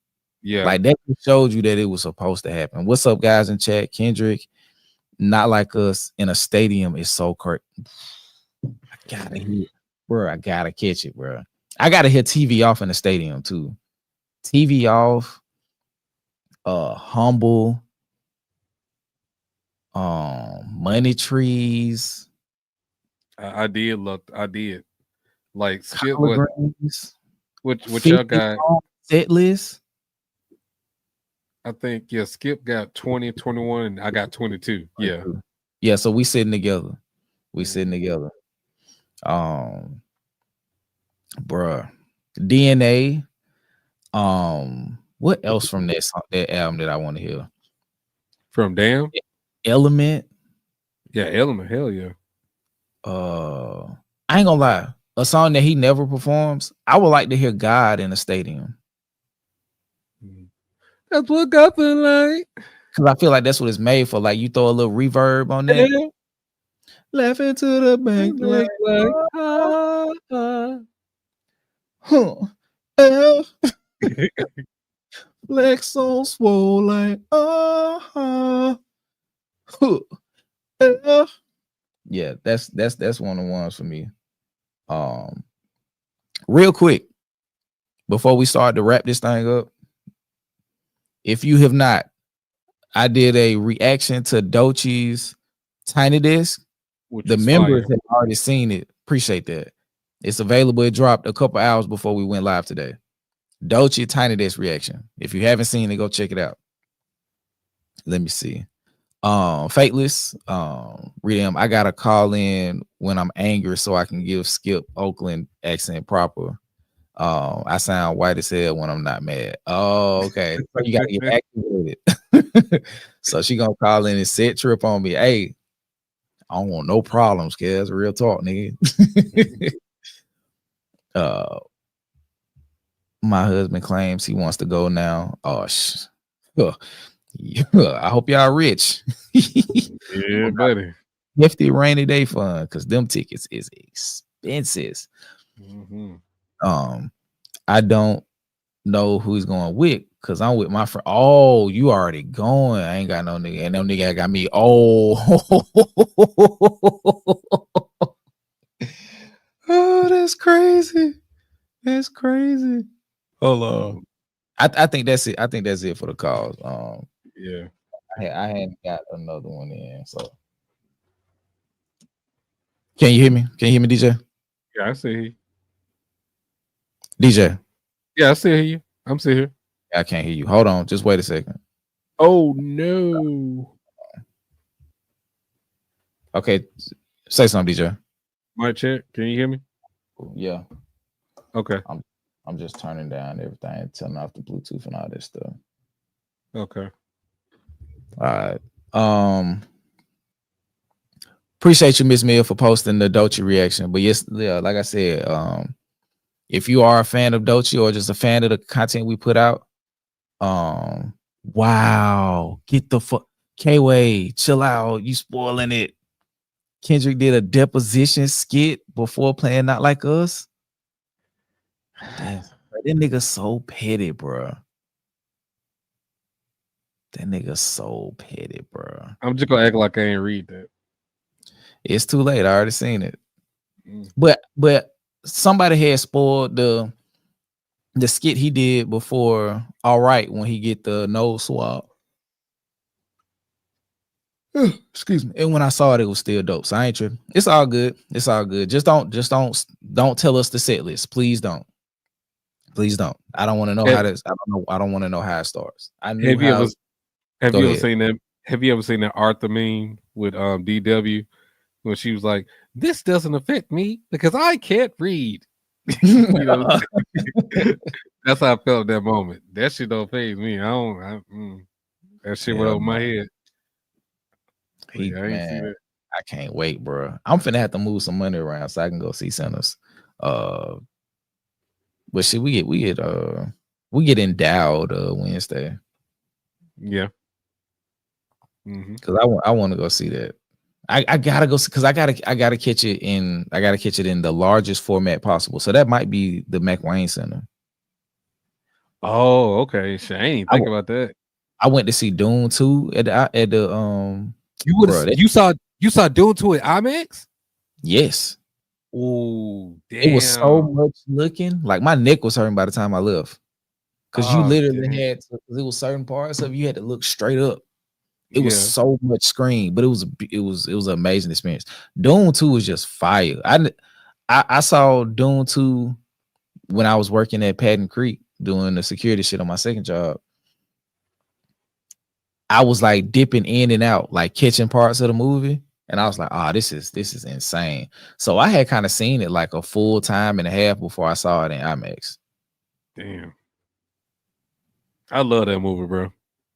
Yeah, like that showed you that it was supposed to happen. What's up, guys in chat? Kendrick, Not Like Us in a stadium is so correct. I gotta hear, bro. I gotta catch it, bro. I gotta hear TV off in the stadium too. TV off. Humble. Money Trees. I did like Skip. What y'all got? Set list. I think Skip got 20, 21, and I got 22. Yeah. So we sitting together. Bruh. DNA. What else from that album that I want to hear? From Damn? Element. Yeah, Element. Hell yeah. I ain't gonna lie. A song that he never performs. I would like to hear God in a stadium. That's what God feel like. Because I feel like that's what it's made for. Like you throw a little reverb on that. Yeah. Laughing to the bank like flex on swole like yeah, that's one of the ones for me. Real quick, before we start to wrap this thing up, if you have not, I did a reaction to Doechie's Tiny Desk. The members have already seen it. Appreciate that. It's available. It dropped a couple hours before we went live today. Doechie Tiny Desk reaction. If you haven't seen it, go check it out. Let me see. Fateless. Read them. I gotta call in when I'm angry so I can give Skip Oakland accent proper. I sound white as hell when I'm not mad. Oh, okay. You gotta get activated. So she gonna call in and set trip on me. Hey, I don't want no problems, cuz real talk, nigga. My husband claims he wants to go now. Oh, I hope y'all rich. Yeah, buddy. Hefty rainy day fun, because them tickets is expensive. I don't know who he's going with because I'm with my friend. Oh, you already going. I ain't got no nigga. And no nigga got me. Oh. Oh, that's crazy. That's crazy. Hold on. I think that's it. I think that's it for the calls. Yeah. I hadn't got another one in. So can you hear me? Can you hear me, DJ? Yeah, I see you. DJ. Yeah, I see you. I'm still here. I can't hear you. Hold on. Just wait a second. Oh no. Okay. Say something, DJ. My check. Can you hear me? Yeah. Okay. I'm just turning down everything, turning off the Bluetooth and all that stuff. Okay. All right. Appreciate you, Miss Mill, for posting the Dolce reaction. But yes, yeah, like I said, if you are a fan of Dolce or just a fan of the content we put out, wow, get the fuck K-Way, chill out, you spoiling it. Kendrick did a deposition skit before playing Not Like Us. Damn, that nigga so petty, bro. That nigga so petty, bro. I'm just gonna act like I ain't read that. It's too late. I already seen it. But somebody had spoiled the skit he did before. All right, when he get the nose swab. Excuse me. And when I saw it, it was still dope. So I ain't tripping. It's all good. It's all good. Just don't tell us the set list. Please don't. Please don't. I don't want to know how this. I don't want to know how it starts. I knew Have you how. ever seen that? Have you ever seen that Arthur meme with DW when she was like, "This doesn't affect me because I can't read." You know, that's how I felt at that moment. That shit don't faze me. That shit went over my head. Man, I can't wait, bro. I'm finna have to move some money around so I can go see Sinners. But shit, we get endowed Wednesday. Yeah. Because I want to go see that. I gotta go because I gotta catch it in the largest format possible. So that might be the McWayne Center. Oh, okay. Shit, I ain't think about that. I went to see Dune 2 at the You saw Dune 2 at IMAX? Yes. Oh, damn. It was so much looking like my neck was hurting by the time I left. Because you literally had to, it was certain parts of you had to look straight up. It was so much screen, but it was an amazing experience. Dune 2 was just fire. I saw Dune 2 when I was working at Patton Creek doing the security shit on my second job. I was like dipping in and out, like catching parts of the movie. And I was like, this is insane. So I had kind of seen it like a full time and a half before I saw it in IMAX. Damn. I love that movie, bro.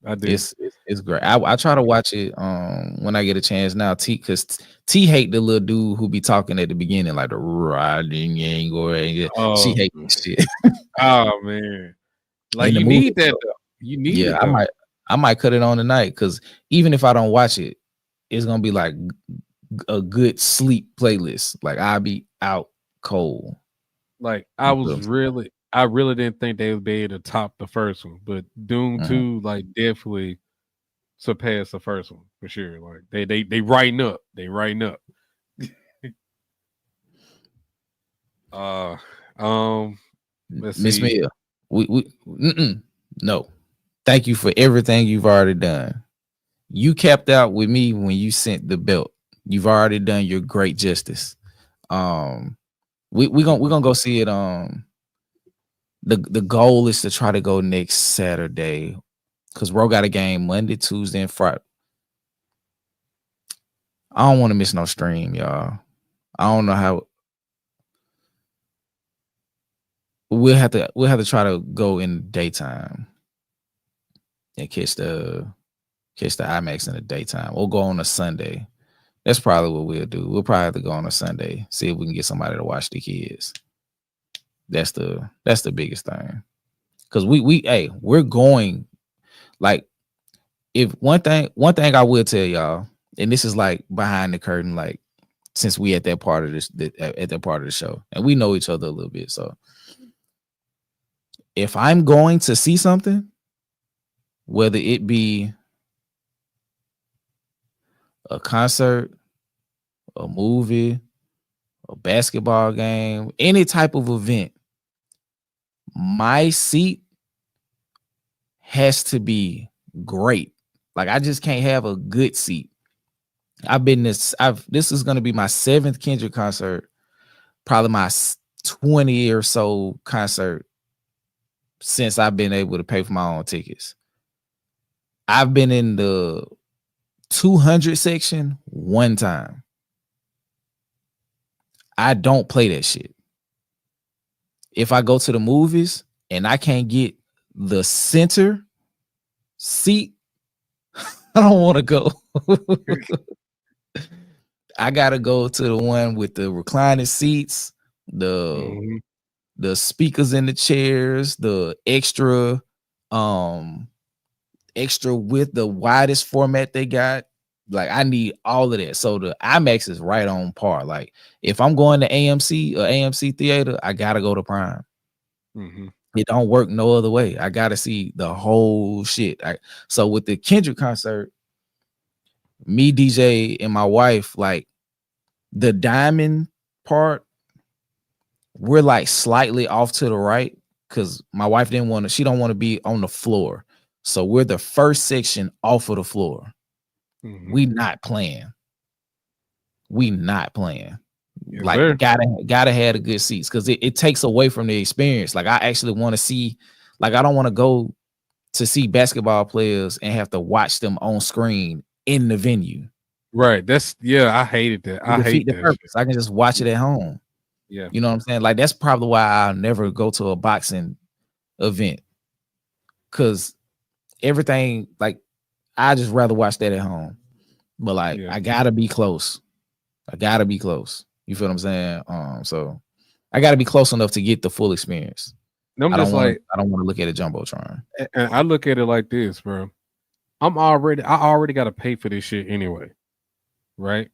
I do. It's great. I try to watch it when I get a chance now. Because T hate the little dude who be talking at the beginning, like the riding angle. She hate this shit. Oh man. Like you need that though. You need it. I might cut it on tonight because even if I don't watch it, it's gonna be like a good sleep playlist. Like I'll be out cold. Like I really didn't think they would be able to top the first one, but Doom 2 like definitely surpassed the first one for sure. Like they writing up. They writing up. Miss Mia, we no. Thank you for everything you've already done. You capped out with me when you sent the belt. You've already done your great justice. We're gonna go see it. The goal is to try to go next Saturday because Ro got a game Monday, Tuesday, and Friday. I don't want to miss no stream, y'all. I don't know how. We'll have to try to go in daytime and catch the IMAX in the daytime. We'll go on a Sunday. That's probably what we'll do. We'll probably have to go on a Sunday, see if we can get somebody to watch the kids. That's the biggest thing. Cause we're going like if one thing I will tell y'all, and this is like behind the curtain, like since we at that part of the show, and we know each other a little bit, so if I'm going to see something, whether it be a concert, a movie, a basketball game, any type of event, my seat has to be great. Like, I just can't have a good seat. This is going to be my 7th Kendrick concert, probably my 20 or so concert since I've been able to pay for my own tickets. I've been in the 200 section one time. I don't play that shit. If I go to the movies and I can't get the center seat, I don't want to go. I gotta go to the one with the reclining seats, the speakers in the chairs, the extra with the widest format they got. Like, I need all of that. So the IMAX is right on par. Like, if I'm going to AMC or AMC theater, I gotta go to Prime. It don't work no other way. I gotta see the whole shit. So with the Kendrick concert, me, DJ, and my wife, like, the diamond part, we're like slightly off to the right because my wife she don't want to be on the floor. So we're the first section off of the floor. We not playing. Yes, like, sir. gotta have the good seats because it takes away from the experience. Like, I actually want to see, like, I don't want to go to see basketball players and have to watch them on screen in the venue. Right. I hated that. I hate the that purpose. shit. I can just watch it at home. Yeah. You know what I'm saying? Like, that's probably why I'll never go to a boxing event. Cause everything, like, I just rather watch that at home. But like, I gotta be close. You feel what I'm saying? So I gotta be close enough to get the full experience. I don't want to look at a jumbotron. And I look at it like this, bro. I already gotta pay for this shit anyway. Right?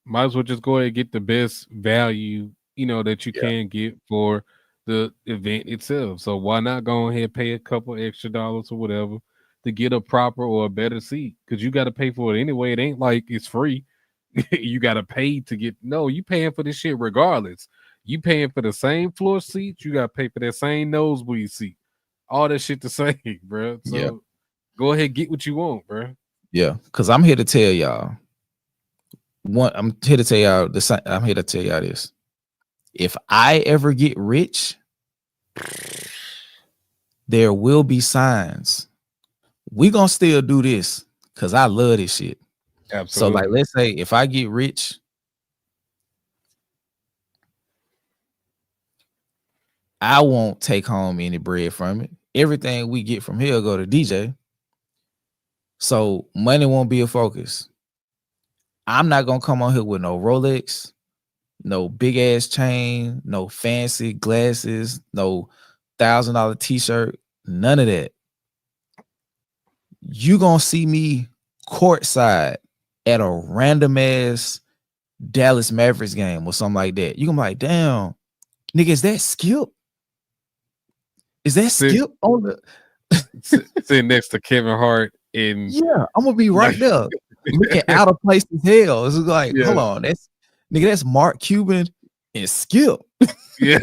Might as well just go ahead and get the best value, that you can get for the event itself. So why not go ahead and pay a couple extra dollars or whatever to get a proper or a better seat? Because you got to pay for it anyway. It ain't like it's free. You got to pay to get. No, you paying for this shit regardless. You paying for the same floor seats. You got to pay for that same nosebleed seat. All that shit the same, bro. So go ahead, get what you want, bro. Yeah, because I'm here to tell y'all. I'm here to tell y'all this. If I ever get rich, there will be signs. We gonna still do this because I love this shit. Absolutely. So, like, let's say if I get rich, I won't take home any bread from it. Everything we get from here go to DJ. So money won't be a focus. I'm not gonna come on here with no Rolex, no big ass chain, no fancy glasses, no $1,000 t-shirt, none of that. You gonna see me courtside at a random ass Dallas Mavericks game or something like that. You gonna be like, damn, nigga, is that Skip? Is that Skip on the sitting next to Kevin Hart in? Yeah, I'm gonna be right there. Looking out of place as hell. It's like, hold on, that's Mark Cuban and Skip. Yeah.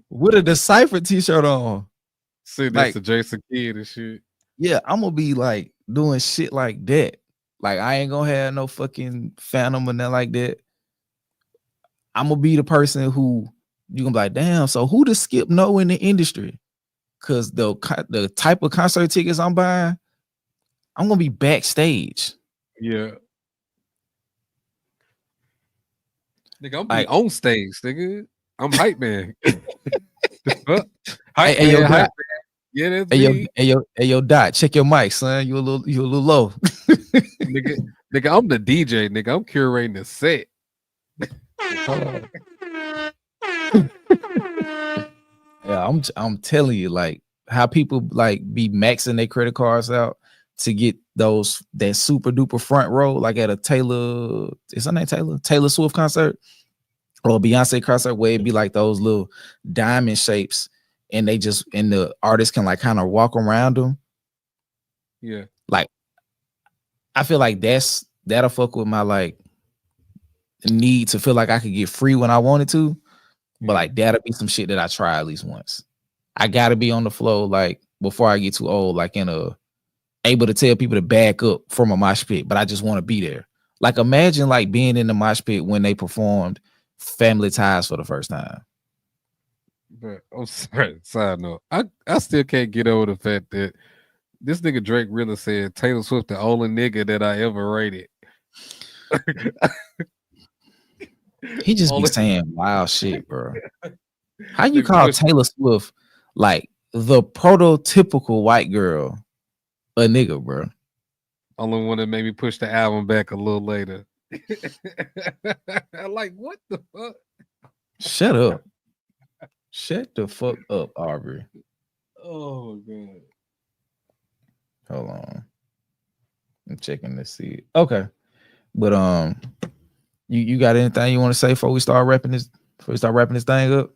With a Decipher t-shirt on. Sitting next to Jason Kidd and shit. Yeah, I'm gonna be like doing shit like that. Like, I ain't gonna have no fucking Phantom or nothing like that. I'm gonna be the person who you gonna be like, damn, so who does Skip know in the industry? Cause the type of concert tickets I'm buying, I'm gonna be backstage. Yeah. Nigga, I'm like, on stage, nigga. I'm hype man. Hype man. Yeah, that's me. Hey, yo, Dot, check your mic, son. You a little low. nigga, I'm the DJ, nigga. I'm curating the set. Yeah, I'm telling you, like, how people like be maxing their credit cards out to get that super duper front row, like at a Taylor Swift concert or a Beyonce concert, where it'd be like those little diamond shapes and the artist can like kind of walk around them. Yeah. Like, I feel like that'll fuck with my like need to feel like I could get free when I wanted to. But like that'll be some shit that I try at least once. I gotta be on the flow like before I get too old, like able to tell people to back up from a mosh pit, but I just want to be there. Like imagine like being in the mosh pit when they performed Family Ties for the first time. But I'm sorry, side note. I still can't get over the fact that this nigga Drake really said Taylor Swift the only nigga that I ever rated. He just be saying wild shit, bro. How you call Taylor Swift like the prototypical white girl a nigga, bro? Only one that made me push the album back a little later. Like, what the fuck? Shut up. Shut the fuck up, Aubrey. Oh god. Hold on. I'm checking to see. Okay. But you got anything you want to say before we start wrapping this thing up?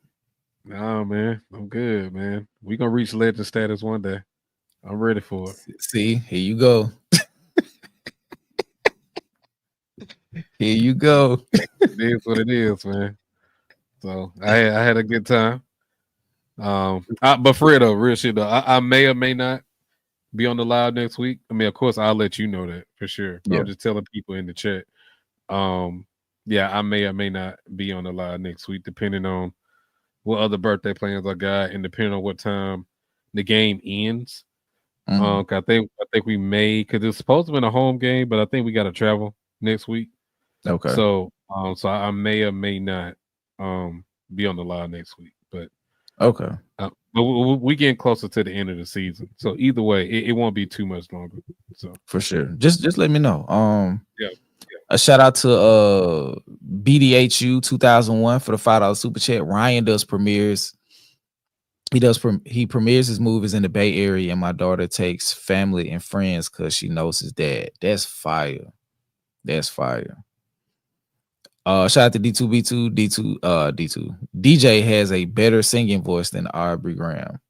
Nah, man. I'm good, man. We gonna reach legend status one day. I'm ready for it. See, here you go. Here you go. It is what it is, man. So I had a good time. But for real though, real shit though, I may or may not be on the live next week. I mean, of course, I'll let you know that for sure. Yeah. I'm just telling people in the chat. Yeah, I may or may not be on the live next week, depending on what other birthday plans I got, and depending on what time the game ends. I think we may, because it's supposed to be a home game, but I think we got to travel next week. Okay. So I may or may not be on the live next week, but okay. But we getting closer to the end of the season, so either way, it won't be too much longer. So for sure, just let me know. Yeah. A shout out to BDHU 2001 for the $5 super chat. Ryan does premieres. He premieres his movies in the Bay Area, and my daughter takes family and friends because she knows his dad. That's fire. That's fire. Shout out to D2B2. D2. DJ has a better singing voice than Aubrey Graham,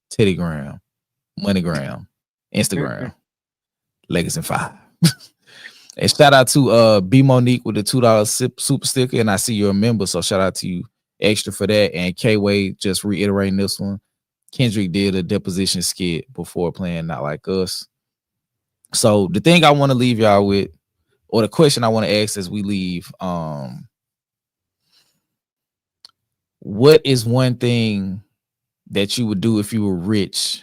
Teddy Graham, MoneyGram, Instagram, Legacy 5. And shout out to B Monique with the $2 super sticker, and I see you're a member, so shout out to you extra for that. And K-Way, just reiterating this one, Kendrick did a deposition skit before playing Not Like Us. So the thing I want to leave y'all with, or the question I want to ask as we leave, what is one thing that you would do if you were rich?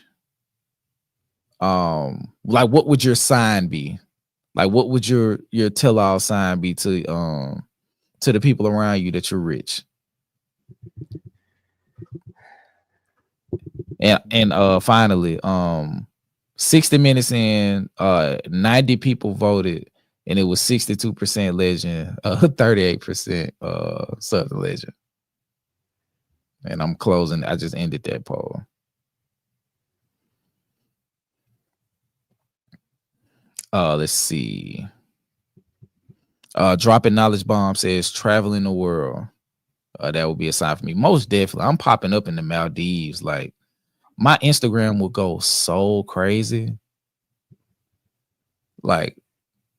Like what would your sign be? Like what would your tell-all sign be to the people around you that you're rich? And finally, 60 minutes in, 90 people voted, and it was 62% legend, 38% Southern legend. And I'm closing. I just ended that poll. Let's see. Dropping Knowledge Bomb says traveling the world. That would be a sign for me. Most definitely. I'm popping up in the Maldives. Like my Instagram will go so crazy. Like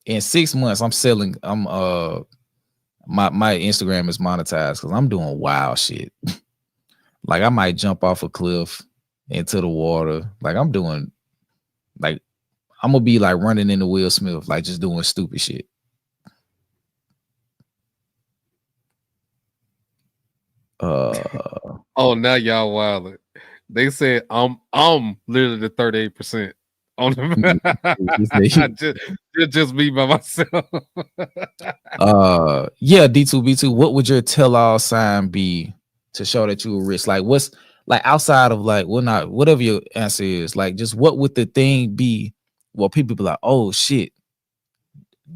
in 6 months, my Instagram is monetized because I'm doing wild shit. Like I might jump off a cliff into the water. Like I'm doing, like I'm gonna be like running into Will Smith, like just doing stupid shit. Oh, now y'all wild. They said I'm literally the 38% on the just me by myself. Yeah, D2B2. What would your tell-all sign be to show that you were rich? Like what's like outside of like whatever your answer is, like just what would the thing be? Well, people be like, oh shit,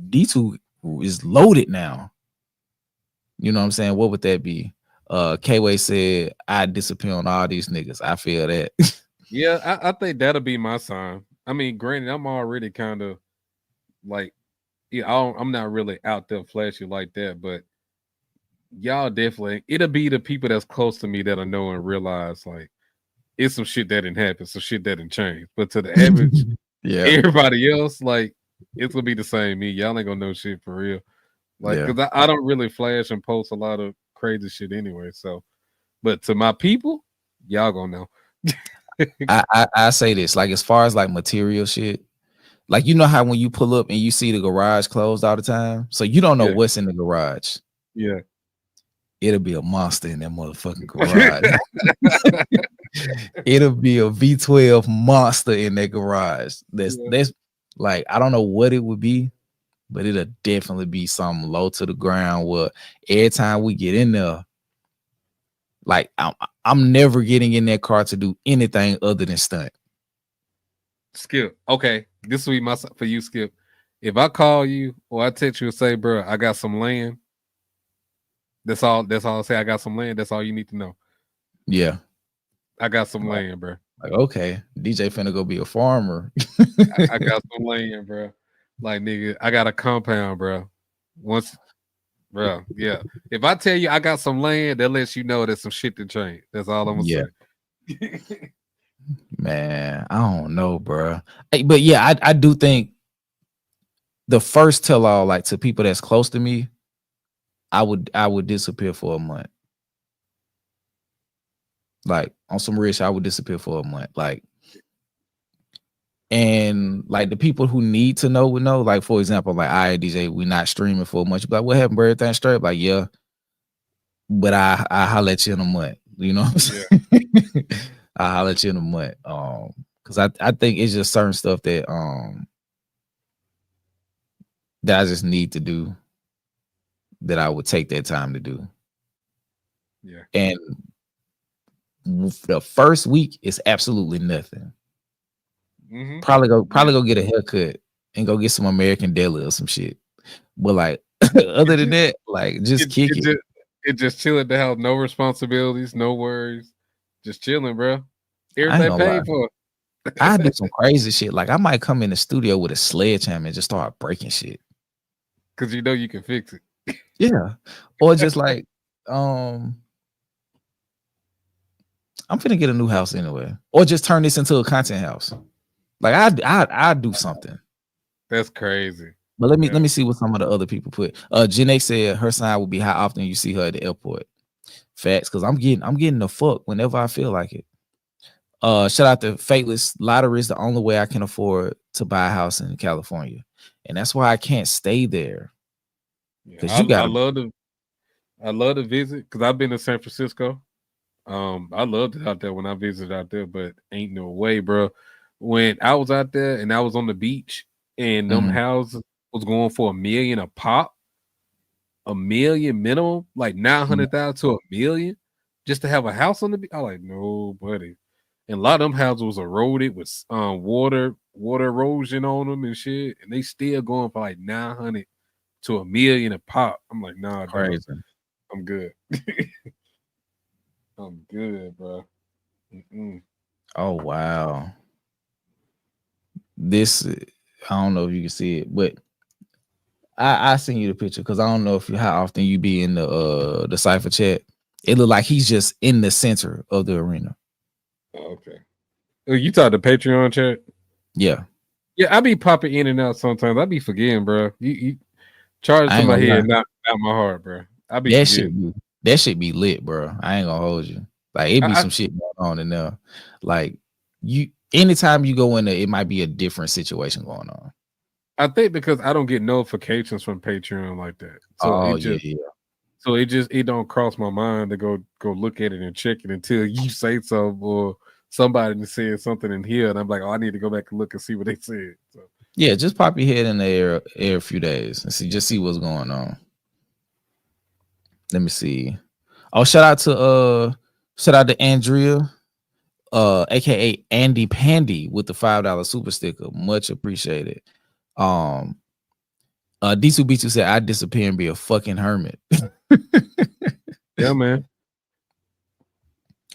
D2 is loaded now. You know what I'm saying? What would that be? K-Way said, I disappear on all these niggas. I feel that. Yeah, I think that'll be my sign. I mean, granted, I'm already kind of like, yeah, I'm not really out there flashy like that, but y'all definitely, it'll be the people that's close to me that'll know and realize like it's some shit that didn't happen, some shit that didn't change. But to the average, everybody else, like it's gonna be the same. Me, y'all ain't gonna know shit for real. Like, cause I don't really flash and post a lot of crazy shit anyway. So, but to my people, y'all gonna know. I say this, like as far as like material shit, like you know how when you pull up and you see the garage closed all the time, so you don't know what's in the garage. Yeah. It'll be a monster in that motherfucking garage. It'll be a V12 monster in that garage. That's like, I don't know what it would be, but it'll definitely be something low to the ground where every time we get in there, like I'm never getting in that car to do anything other than stunt. Skip. Okay, this will be my for you, Skip. If I call you or I text you and say, bro, I got some land. That's all I say. I got some land. That's all you need to know. Yeah. I got some land, bro. Like, okay, DJ finna go be a farmer. I got some land, bro. Like, nigga, I got a compound, bro. Once, bro, yeah. If I tell you I got some land, that lets you know that some shit to change. That's all I'm gonna say. Man, I don't know, bro. But yeah, I do think the first tell all, like to people that's close to me, I would disappear for a month. Like on some rich, I would disappear for a month. Like, and like the people who need to know would know. Like, for example, like I DJ, we not streaming for a month. Like, what happened, bro? Everything straight? Like, yeah. But I holler at you in a month. You know what I'm saying? I holler at you in a month. Because I think it's just certain stuff that that I just need to do, that I would take that time to do. Yeah. And the first week is absolutely nothing. Probably go get a haircut and go get some American Deli or some shit. But like other than that, like just kick it. It just chill at the house, no responsibilities, no worries, just chilling, bro. Everything paid for. I do some crazy shit. Like I might come in the studio with a sledgehammer and just start breaking shit. Cause you know you can fix it. Yeah. Or just like I'm finna get a new house anyway. Or just turn this into a content house. Like I do something. That's crazy. But let me see what some of the other people put. Janae said her sign would be how often you see her at the airport. Facts, because I'm getting the fuck whenever I feel like it. Shout out to Fateless. Lottery is the only way I can afford to buy a house in California. And that's why I can't stay there. Because I love to visit, because I've been to San Francisco. I loved it out there when I visited out there, but ain't no way, bro. When I was out there and I was on the beach and them houses was going for $1 million a pop, $1 million minimum, like 900,000 to $1 million, just to have a house on the beach. I like, no, buddy. And a lot of them houses was eroded with water erosion on them and shit, and they still going for like 900 to $1 million a pop. I'm like, nah, crazy. Bro. I'm good. I'm good, bro. Oh wow. This, I don't know if you can see it, but I send you the picture because I don't know how often you be in the cipher chat. It look like he's just in the center of the arena. Okay. You talk the Patreon chat? Yeah. Yeah, I be popping in and out sometimes. I be forgetting, bro. You charge to my head, not my heart, bro. I be that shit be lit, bro. I ain't gonna hold you. Like it be some shit going on in there. Like anytime you go in there, it might be a different situation going on. I think because I don't get notifications from Patreon like that. So So it don't cross my mind to go look at it and check it until you say so, or somebody said something in here, and I'm like, oh, I need to go back and look and see what they said. So yeah, just pop your head in the air a few days and see what's going on. Let me see. Oh, shout out to Andrea, aka Andy Pandy, with the $5 super sticker. Much appreciated. D2B2 said I'd disappear and be a fucking hermit. Yeah, man.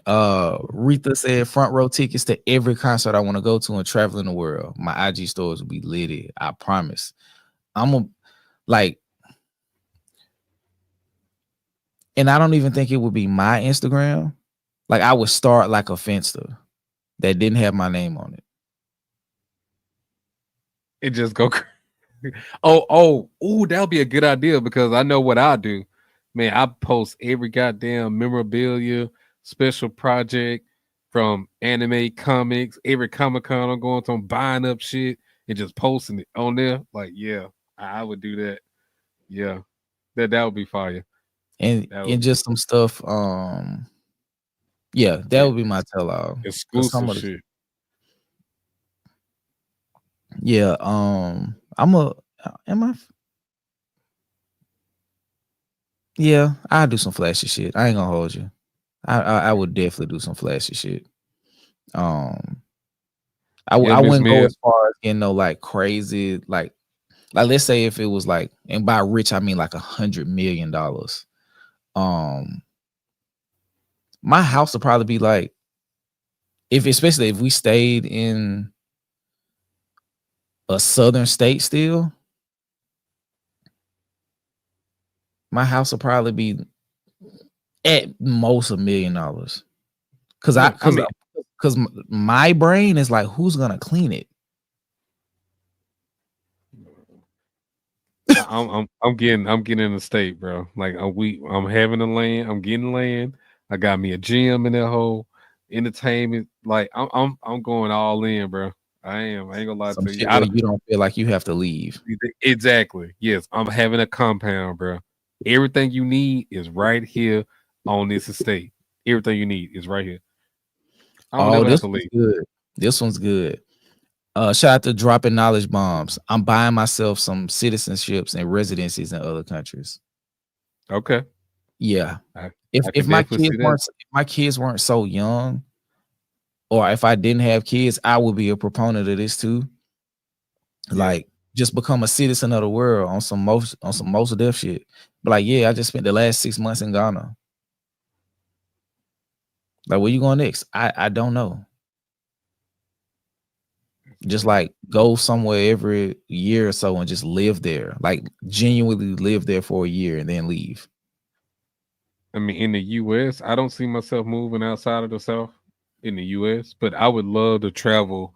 Rita said front row tickets to every concert I want to go to and travel in the world. My IG stores will be litty. I promise. And I don't even think it would be my Instagram. Like I would start like a Finsta that didn't have my name on it. It just go. Oh, that would be a good idea because I know what I do. Man, I post every goddamn memorabilia, special project from anime, comics, every Comic-Con I'm going to, I'm buying up shit and just posting it on there. Like, yeah, I would do that. Yeah, that would be fire. And just some stuff. Yeah, that would be my tell-all. Exclusive shit. Yeah, yeah, I'll do some flashy shit. I ain't gonna hold you. I would definitely do some flashy shit. I wouldn't go as far as getting no like crazy, like let's say if it was like, and by rich I mean like $100 million. My house would probably be like, especially if we stayed in a southern state still, my house will probably be at most $1 million. Cause my brain is like, who's gonna clean it? I'm getting in the state, bro. Like I'm having a land, I'm getting land. I got me a gym in that whole entertainment. Like I'm going all in, bro. I ain't gonna lie to you. You don't feel like you have to leave. Exactly. Yes, I'm having a compound, bro. Everything you need is right here on this estate. Everything you need is right here. This one's good. This one's good. Shout out to Dropping Knowledge Bombs. I'm buying myself some citizenships and residencies in other countries. Okay. Yeah. If my kids weren't so young, or if I didn't have kids, I would be a proponent of this too. Like just become a citizen of the world on some most deaf shit. But like, yeah, I just spent the last 6 months in Ghana. Like, where you going next? I don't know. Just like go somewhere every year or so and just live there. Like genuinely live there for a year and then leave. I mean, in the US, I don't see myself moving outside of the South in the US, but I would love to travel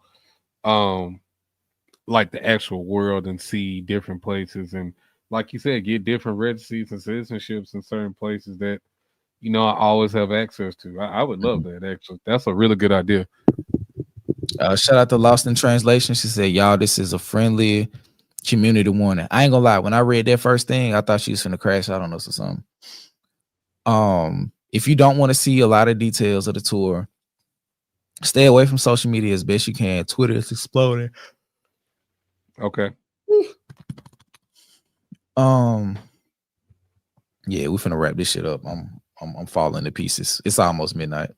like the actual world and see different places, and like you said, get different residencies and citizenships in certain places that I always have access to. I would love that. Actually, that's a really good idea. Shout out to Lost in Translation. She said, y'all, this is a friendly community warning. I ain't gonna lie, when I read that first thing, I thought she was finna crash out on us or something. If you don't want to see a lot of details of the tour, stay away from social media as best you can. Twitter is exploding. Okay. Yeah, we're finna wrap this shit up. I'm falling to pieces. It's almost midnight.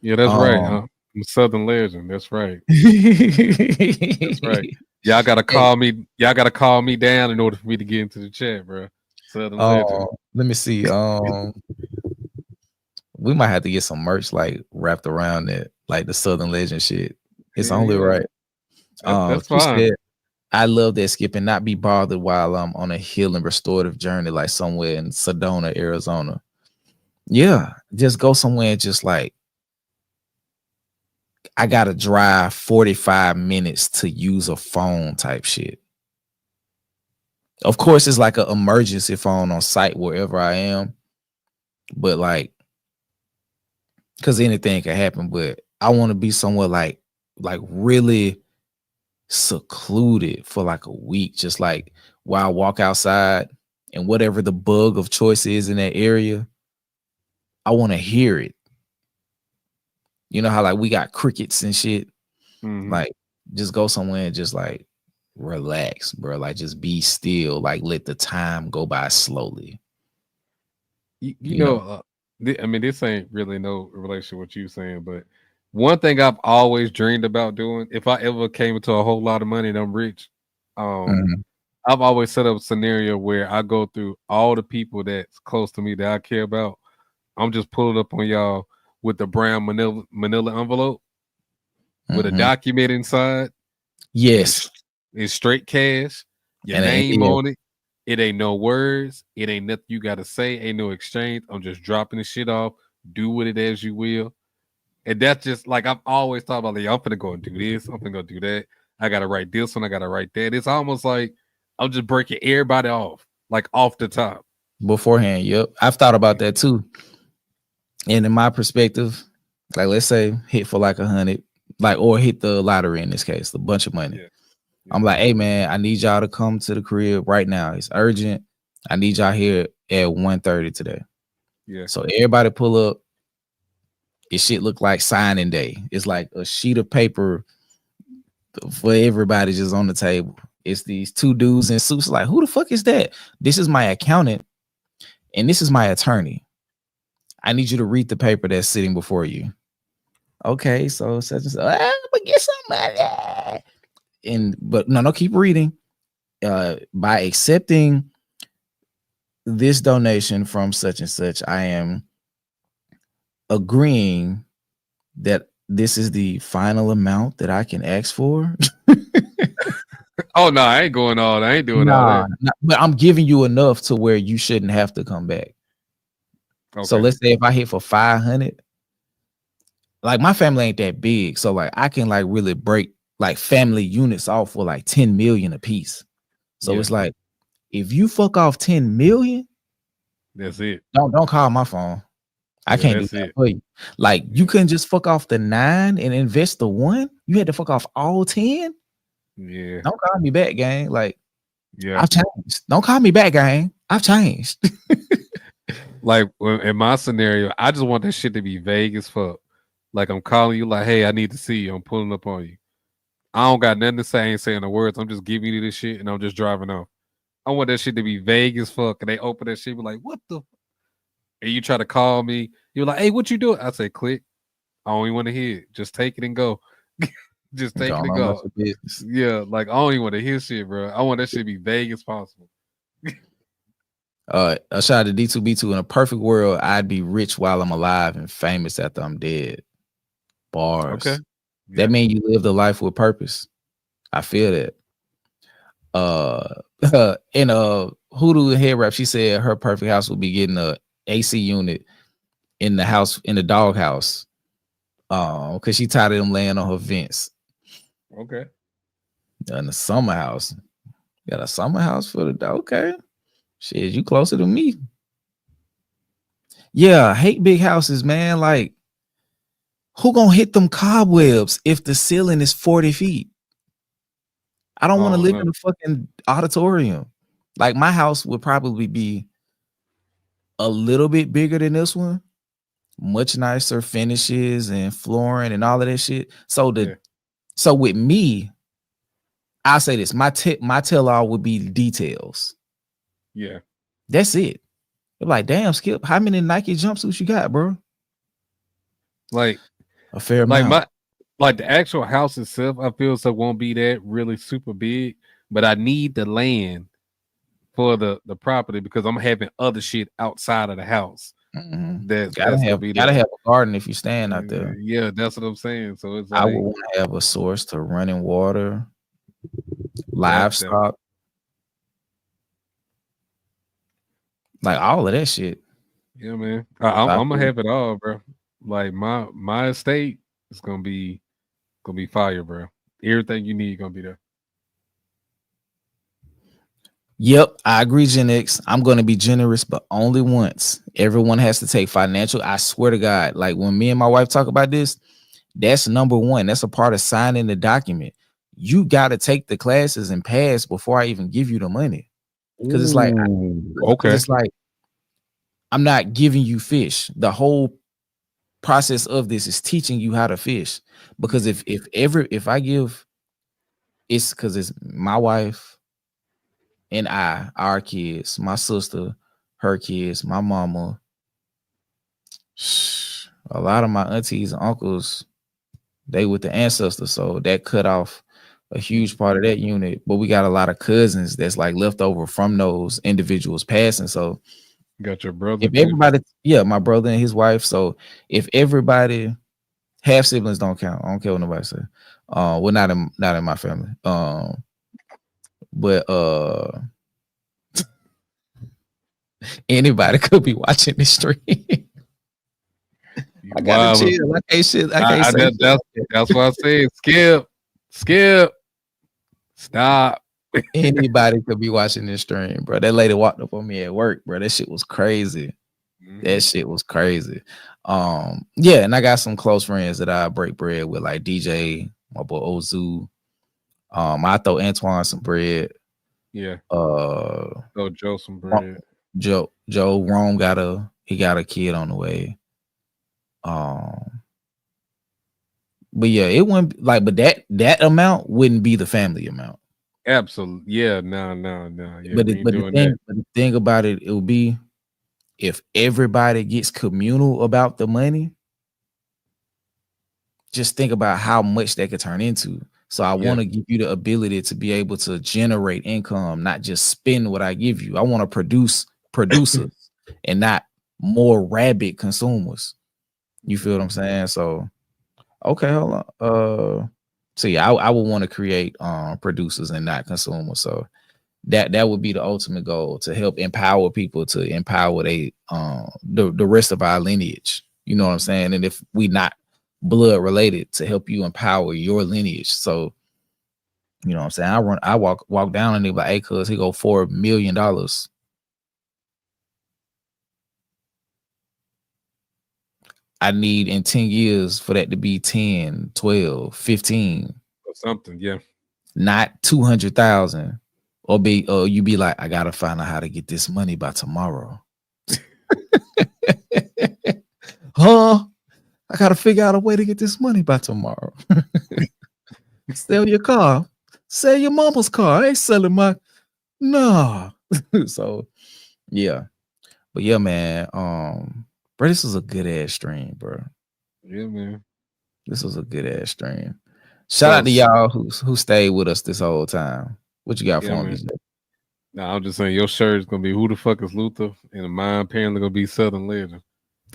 Yeah, that's right. I'm a Southern legend. That's right. That's right. Y'all gotta call me. Y'all gotta call me down in order for me to get into the chat, bro. Southern legend. Let me see. We might have to get some merch like wrapped around it, like the Southern legend shit. It's only right. That's fine. I love that skip and not be bothered while I'm on a healing restorative journey, like somewhere in Sedona, Arizona. Yeah, just go somewhere and just like, I gotta drive 45 minutes to use a phone type shit. Of course, it's like an emergency phone on site wherever I am, but like, because anything can happen. But I want to be somewhere like really secluded for like a week, just like while I walk outside and whatever the bug of choice is in that area, I want to hear it. You know how like we got crickets and shit. Like just go somewhere and just like relax, bro. Like just be still. Like let the time go by slowly. You know, I mean, this ain't really no relation with you saying, but one thing I've always dreamed about doing, if I ever came into a whole lot of money and I'm rich, I've always set up a scenario where I go through all the people that's close to me that I care about. I'm just pulling up on y'all with the brown manila envelope with a document inside. Yes. It's straight cash, your name on it, It ain't no words. It ain't nothing you gotta say. Ain't no exchange. I'm just dropping the shit off. Do with it as you will. And that's just like I've always thought about. Like, I'm gonna go and do this. I'm gonna go do that. I gotta write this one. I gotta write that. It's almost like I'm just breaking everybody off, like off the top beforehand. Yep, I've thought about that too. And in my perspective, like let's say hit for like 100, like or hit the lottery in this case, a bunch of money. Yeah. I'm like, hey man, I need y'all to come to the crib right now. It's urgent. I need y'all here at 1:30 today. Yeah. So everybody pull up. It shit look like signing day. It's like a sheet of paper for everybody just on the table. It's these two dudes in suits. Like, who the fuck is that? This is my accountant, and this is my attorney. I need you to read the paper that's sitting before you. Okay, so such and such. But get somebody. But no, keep reading. By accepting this donation from such and such, I am agreeing that this is the final amount that I can ask for. Oh no, I ain't going all. I ain't doing all that. But I'm giving you enough to where you shouldn't have to come back. Okay. So let's say if I hit for 500, like my family ain't that big, so like I can like really break like family units off for like 10 million a piece. So it's like if you fuck off 10 million, that's it. Don't call my phone. I can't do that for you. Like you couldn't just fuck off the 9 and invest the 1. You had to fuck off all 10. Yeah. Don't call me back, gang. Like yeah, I've changed. Don't call me back, gang. I've changed. Like in my scenario, I just want that shit to be vague as fuck. Like I'm calling you, like, hey, I need to see you. I'm pulling up on you. I don't got nothing to say. I ain't saying the words. I'm just giving you this shit, and I'm just driving off. I want that shit to be vague as fuck. And they open that shit, be like, what the? And you try to call me. You're like, hey, what you doing? I say, click. I don't even want to hear it. Just take it and go. Just take it and go. Yeah, like I don't even want to hear shit, bro. I want that shit to be vague as possible. A shout out to D2B2. In a perfect world, I'd be rich while I'm alive and famous after I'm dead. Bars. Okay. Yeah. That means you live the life with purpose. I feel that. In Hoodoo Head Rap, she said her perfect house would be getting a AC unit in the house, in the dog house. Because she tired of them laying on her vents. Okay. In the summer house. Got a summer house for the dog. Okay. Shit, you closer to me. Yeah, I hate big houses, man. Like, who gonna hit them cobwebs if the ceiling is 40 feet? I don't want to live in a fucking auditorium. Like, my house would probably be a little bit bigger than this one. Much nicer finishes and flooring and all of that shit. So so with me, I'll say this: my tell-all would be details. Yeah, that's it. They're like, damn, Skip, how many Nike jumpsuits you got, bro? Like a fair amount. Like the actual house itself, I feel so won't be that really super big, but I need the land for the property because I'm having other shit outside of the house. Mm-hmm. Gotta have a garden if you stand out there. Yeah, that's what I'm saying. So it's like, I would want to have a source to running water, livestock. Like all of that shit. Yeah, man. I'm gonna have it all, bro. Like my estate is gonna be fire, bro. Everything you need gonna be there. Yep, I agree, Gen X. I'm gonna be generous, but only once. Everyone has to take financial. I swear to God, like when me and my wife talk about this, that's number one. That's a part of signing the document. You got to take the classes and pass before I even give you the money. Because it's like, okay, it's like I'm not giving you fish. The whole process of this is teaching you how to fish. Because if I give, it's because it's my wife and our kids, my sister, her kids, my mama, a lot of my aunties and uncles, they with the ancestors, so that cut off a huge part of that unit. But we got a lot of cousins that's like left over from those individuals passing. So you got your brother. If everybody, yeah, my brother and his wife. So if everybody, half siblings don't count. I don't care what nobody say. Well, not in my family. But Anybody could be watching this stream. I gotta chill. I can't shit. I can't say that's why I said skip. Stop. Anybody could be watching this stream, bro. That lady walked up on me at work, bro. That shit was crazy. That shit was crazy. Yeah, and I got some close friends that I break bread with, like DJ, my boy Ozu. I throw Antoine some bread. Yeah. Throw Joe some bread. Joe Rome got a kid on the way. But yeah, it wouldn't like, but that amount wouldn't be the family amount. Absolutely. Yeah, no. Yeah, but the thing about it would be if everybody gets communal about the money, just think about how much that could turn into. So I want to give you the ability to be able to generate income, not just spend what I give you. I want to produce producers and not more rabid consumers. You feel what I'm saying? So, okay, hold on. So yeah, I would want to create producers and not consumers. So that would be the ultimate goal, to help empower people, to empower the rest of our lineage. You know what I'm saying? And if we not blood related, to help you empower your lineage. So, you know what I'm saying? I walk down and they like, hey, cuz he go $4 million. I need in 10 years for that to be 10, 12, 15 or something. Yeah. Not 200,000 or you be like, I gotta find out how to get this money by tomorrow. Huh? I gotta figure out a way to get this money by tomorrow. Sell your car. Sell your mama's car. I ain't selling my. Nah. So yeah. But yeah, man. Bro, this was a good ass stream, bro. Yeah, man. This was a good ass stream. Shout out to y'all who stayed with us this whole time. What you got for me? No, I'm just saying your shirt is gonna be "Who the fuck is Luther?" and mine apparently gonna be Southern Legend.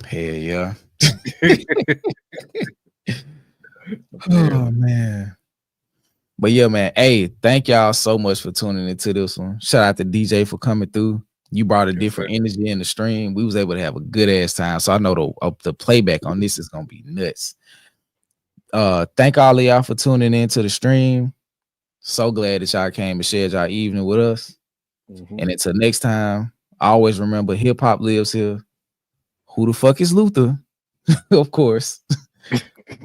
Hell yeah. Oh man. But yeah, man. Hey, thank y'all so much for tuning into this one. Shout out to DJ for coming through. You brought a different energy in the stream. We was able to have a good ass time. So I know the playback on this is gonna be nuts. Thank all of y'all for tuning into the stream. So glad that y'all came and shared y'all evening with us. And until next time, always remember, hip hop lives here. Who the fuck is Luther? Of course.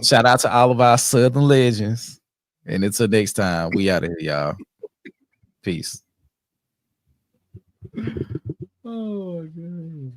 Shout out to all of our Southern legends. And until next time, we out of here, y'all. Peace. Oh, God.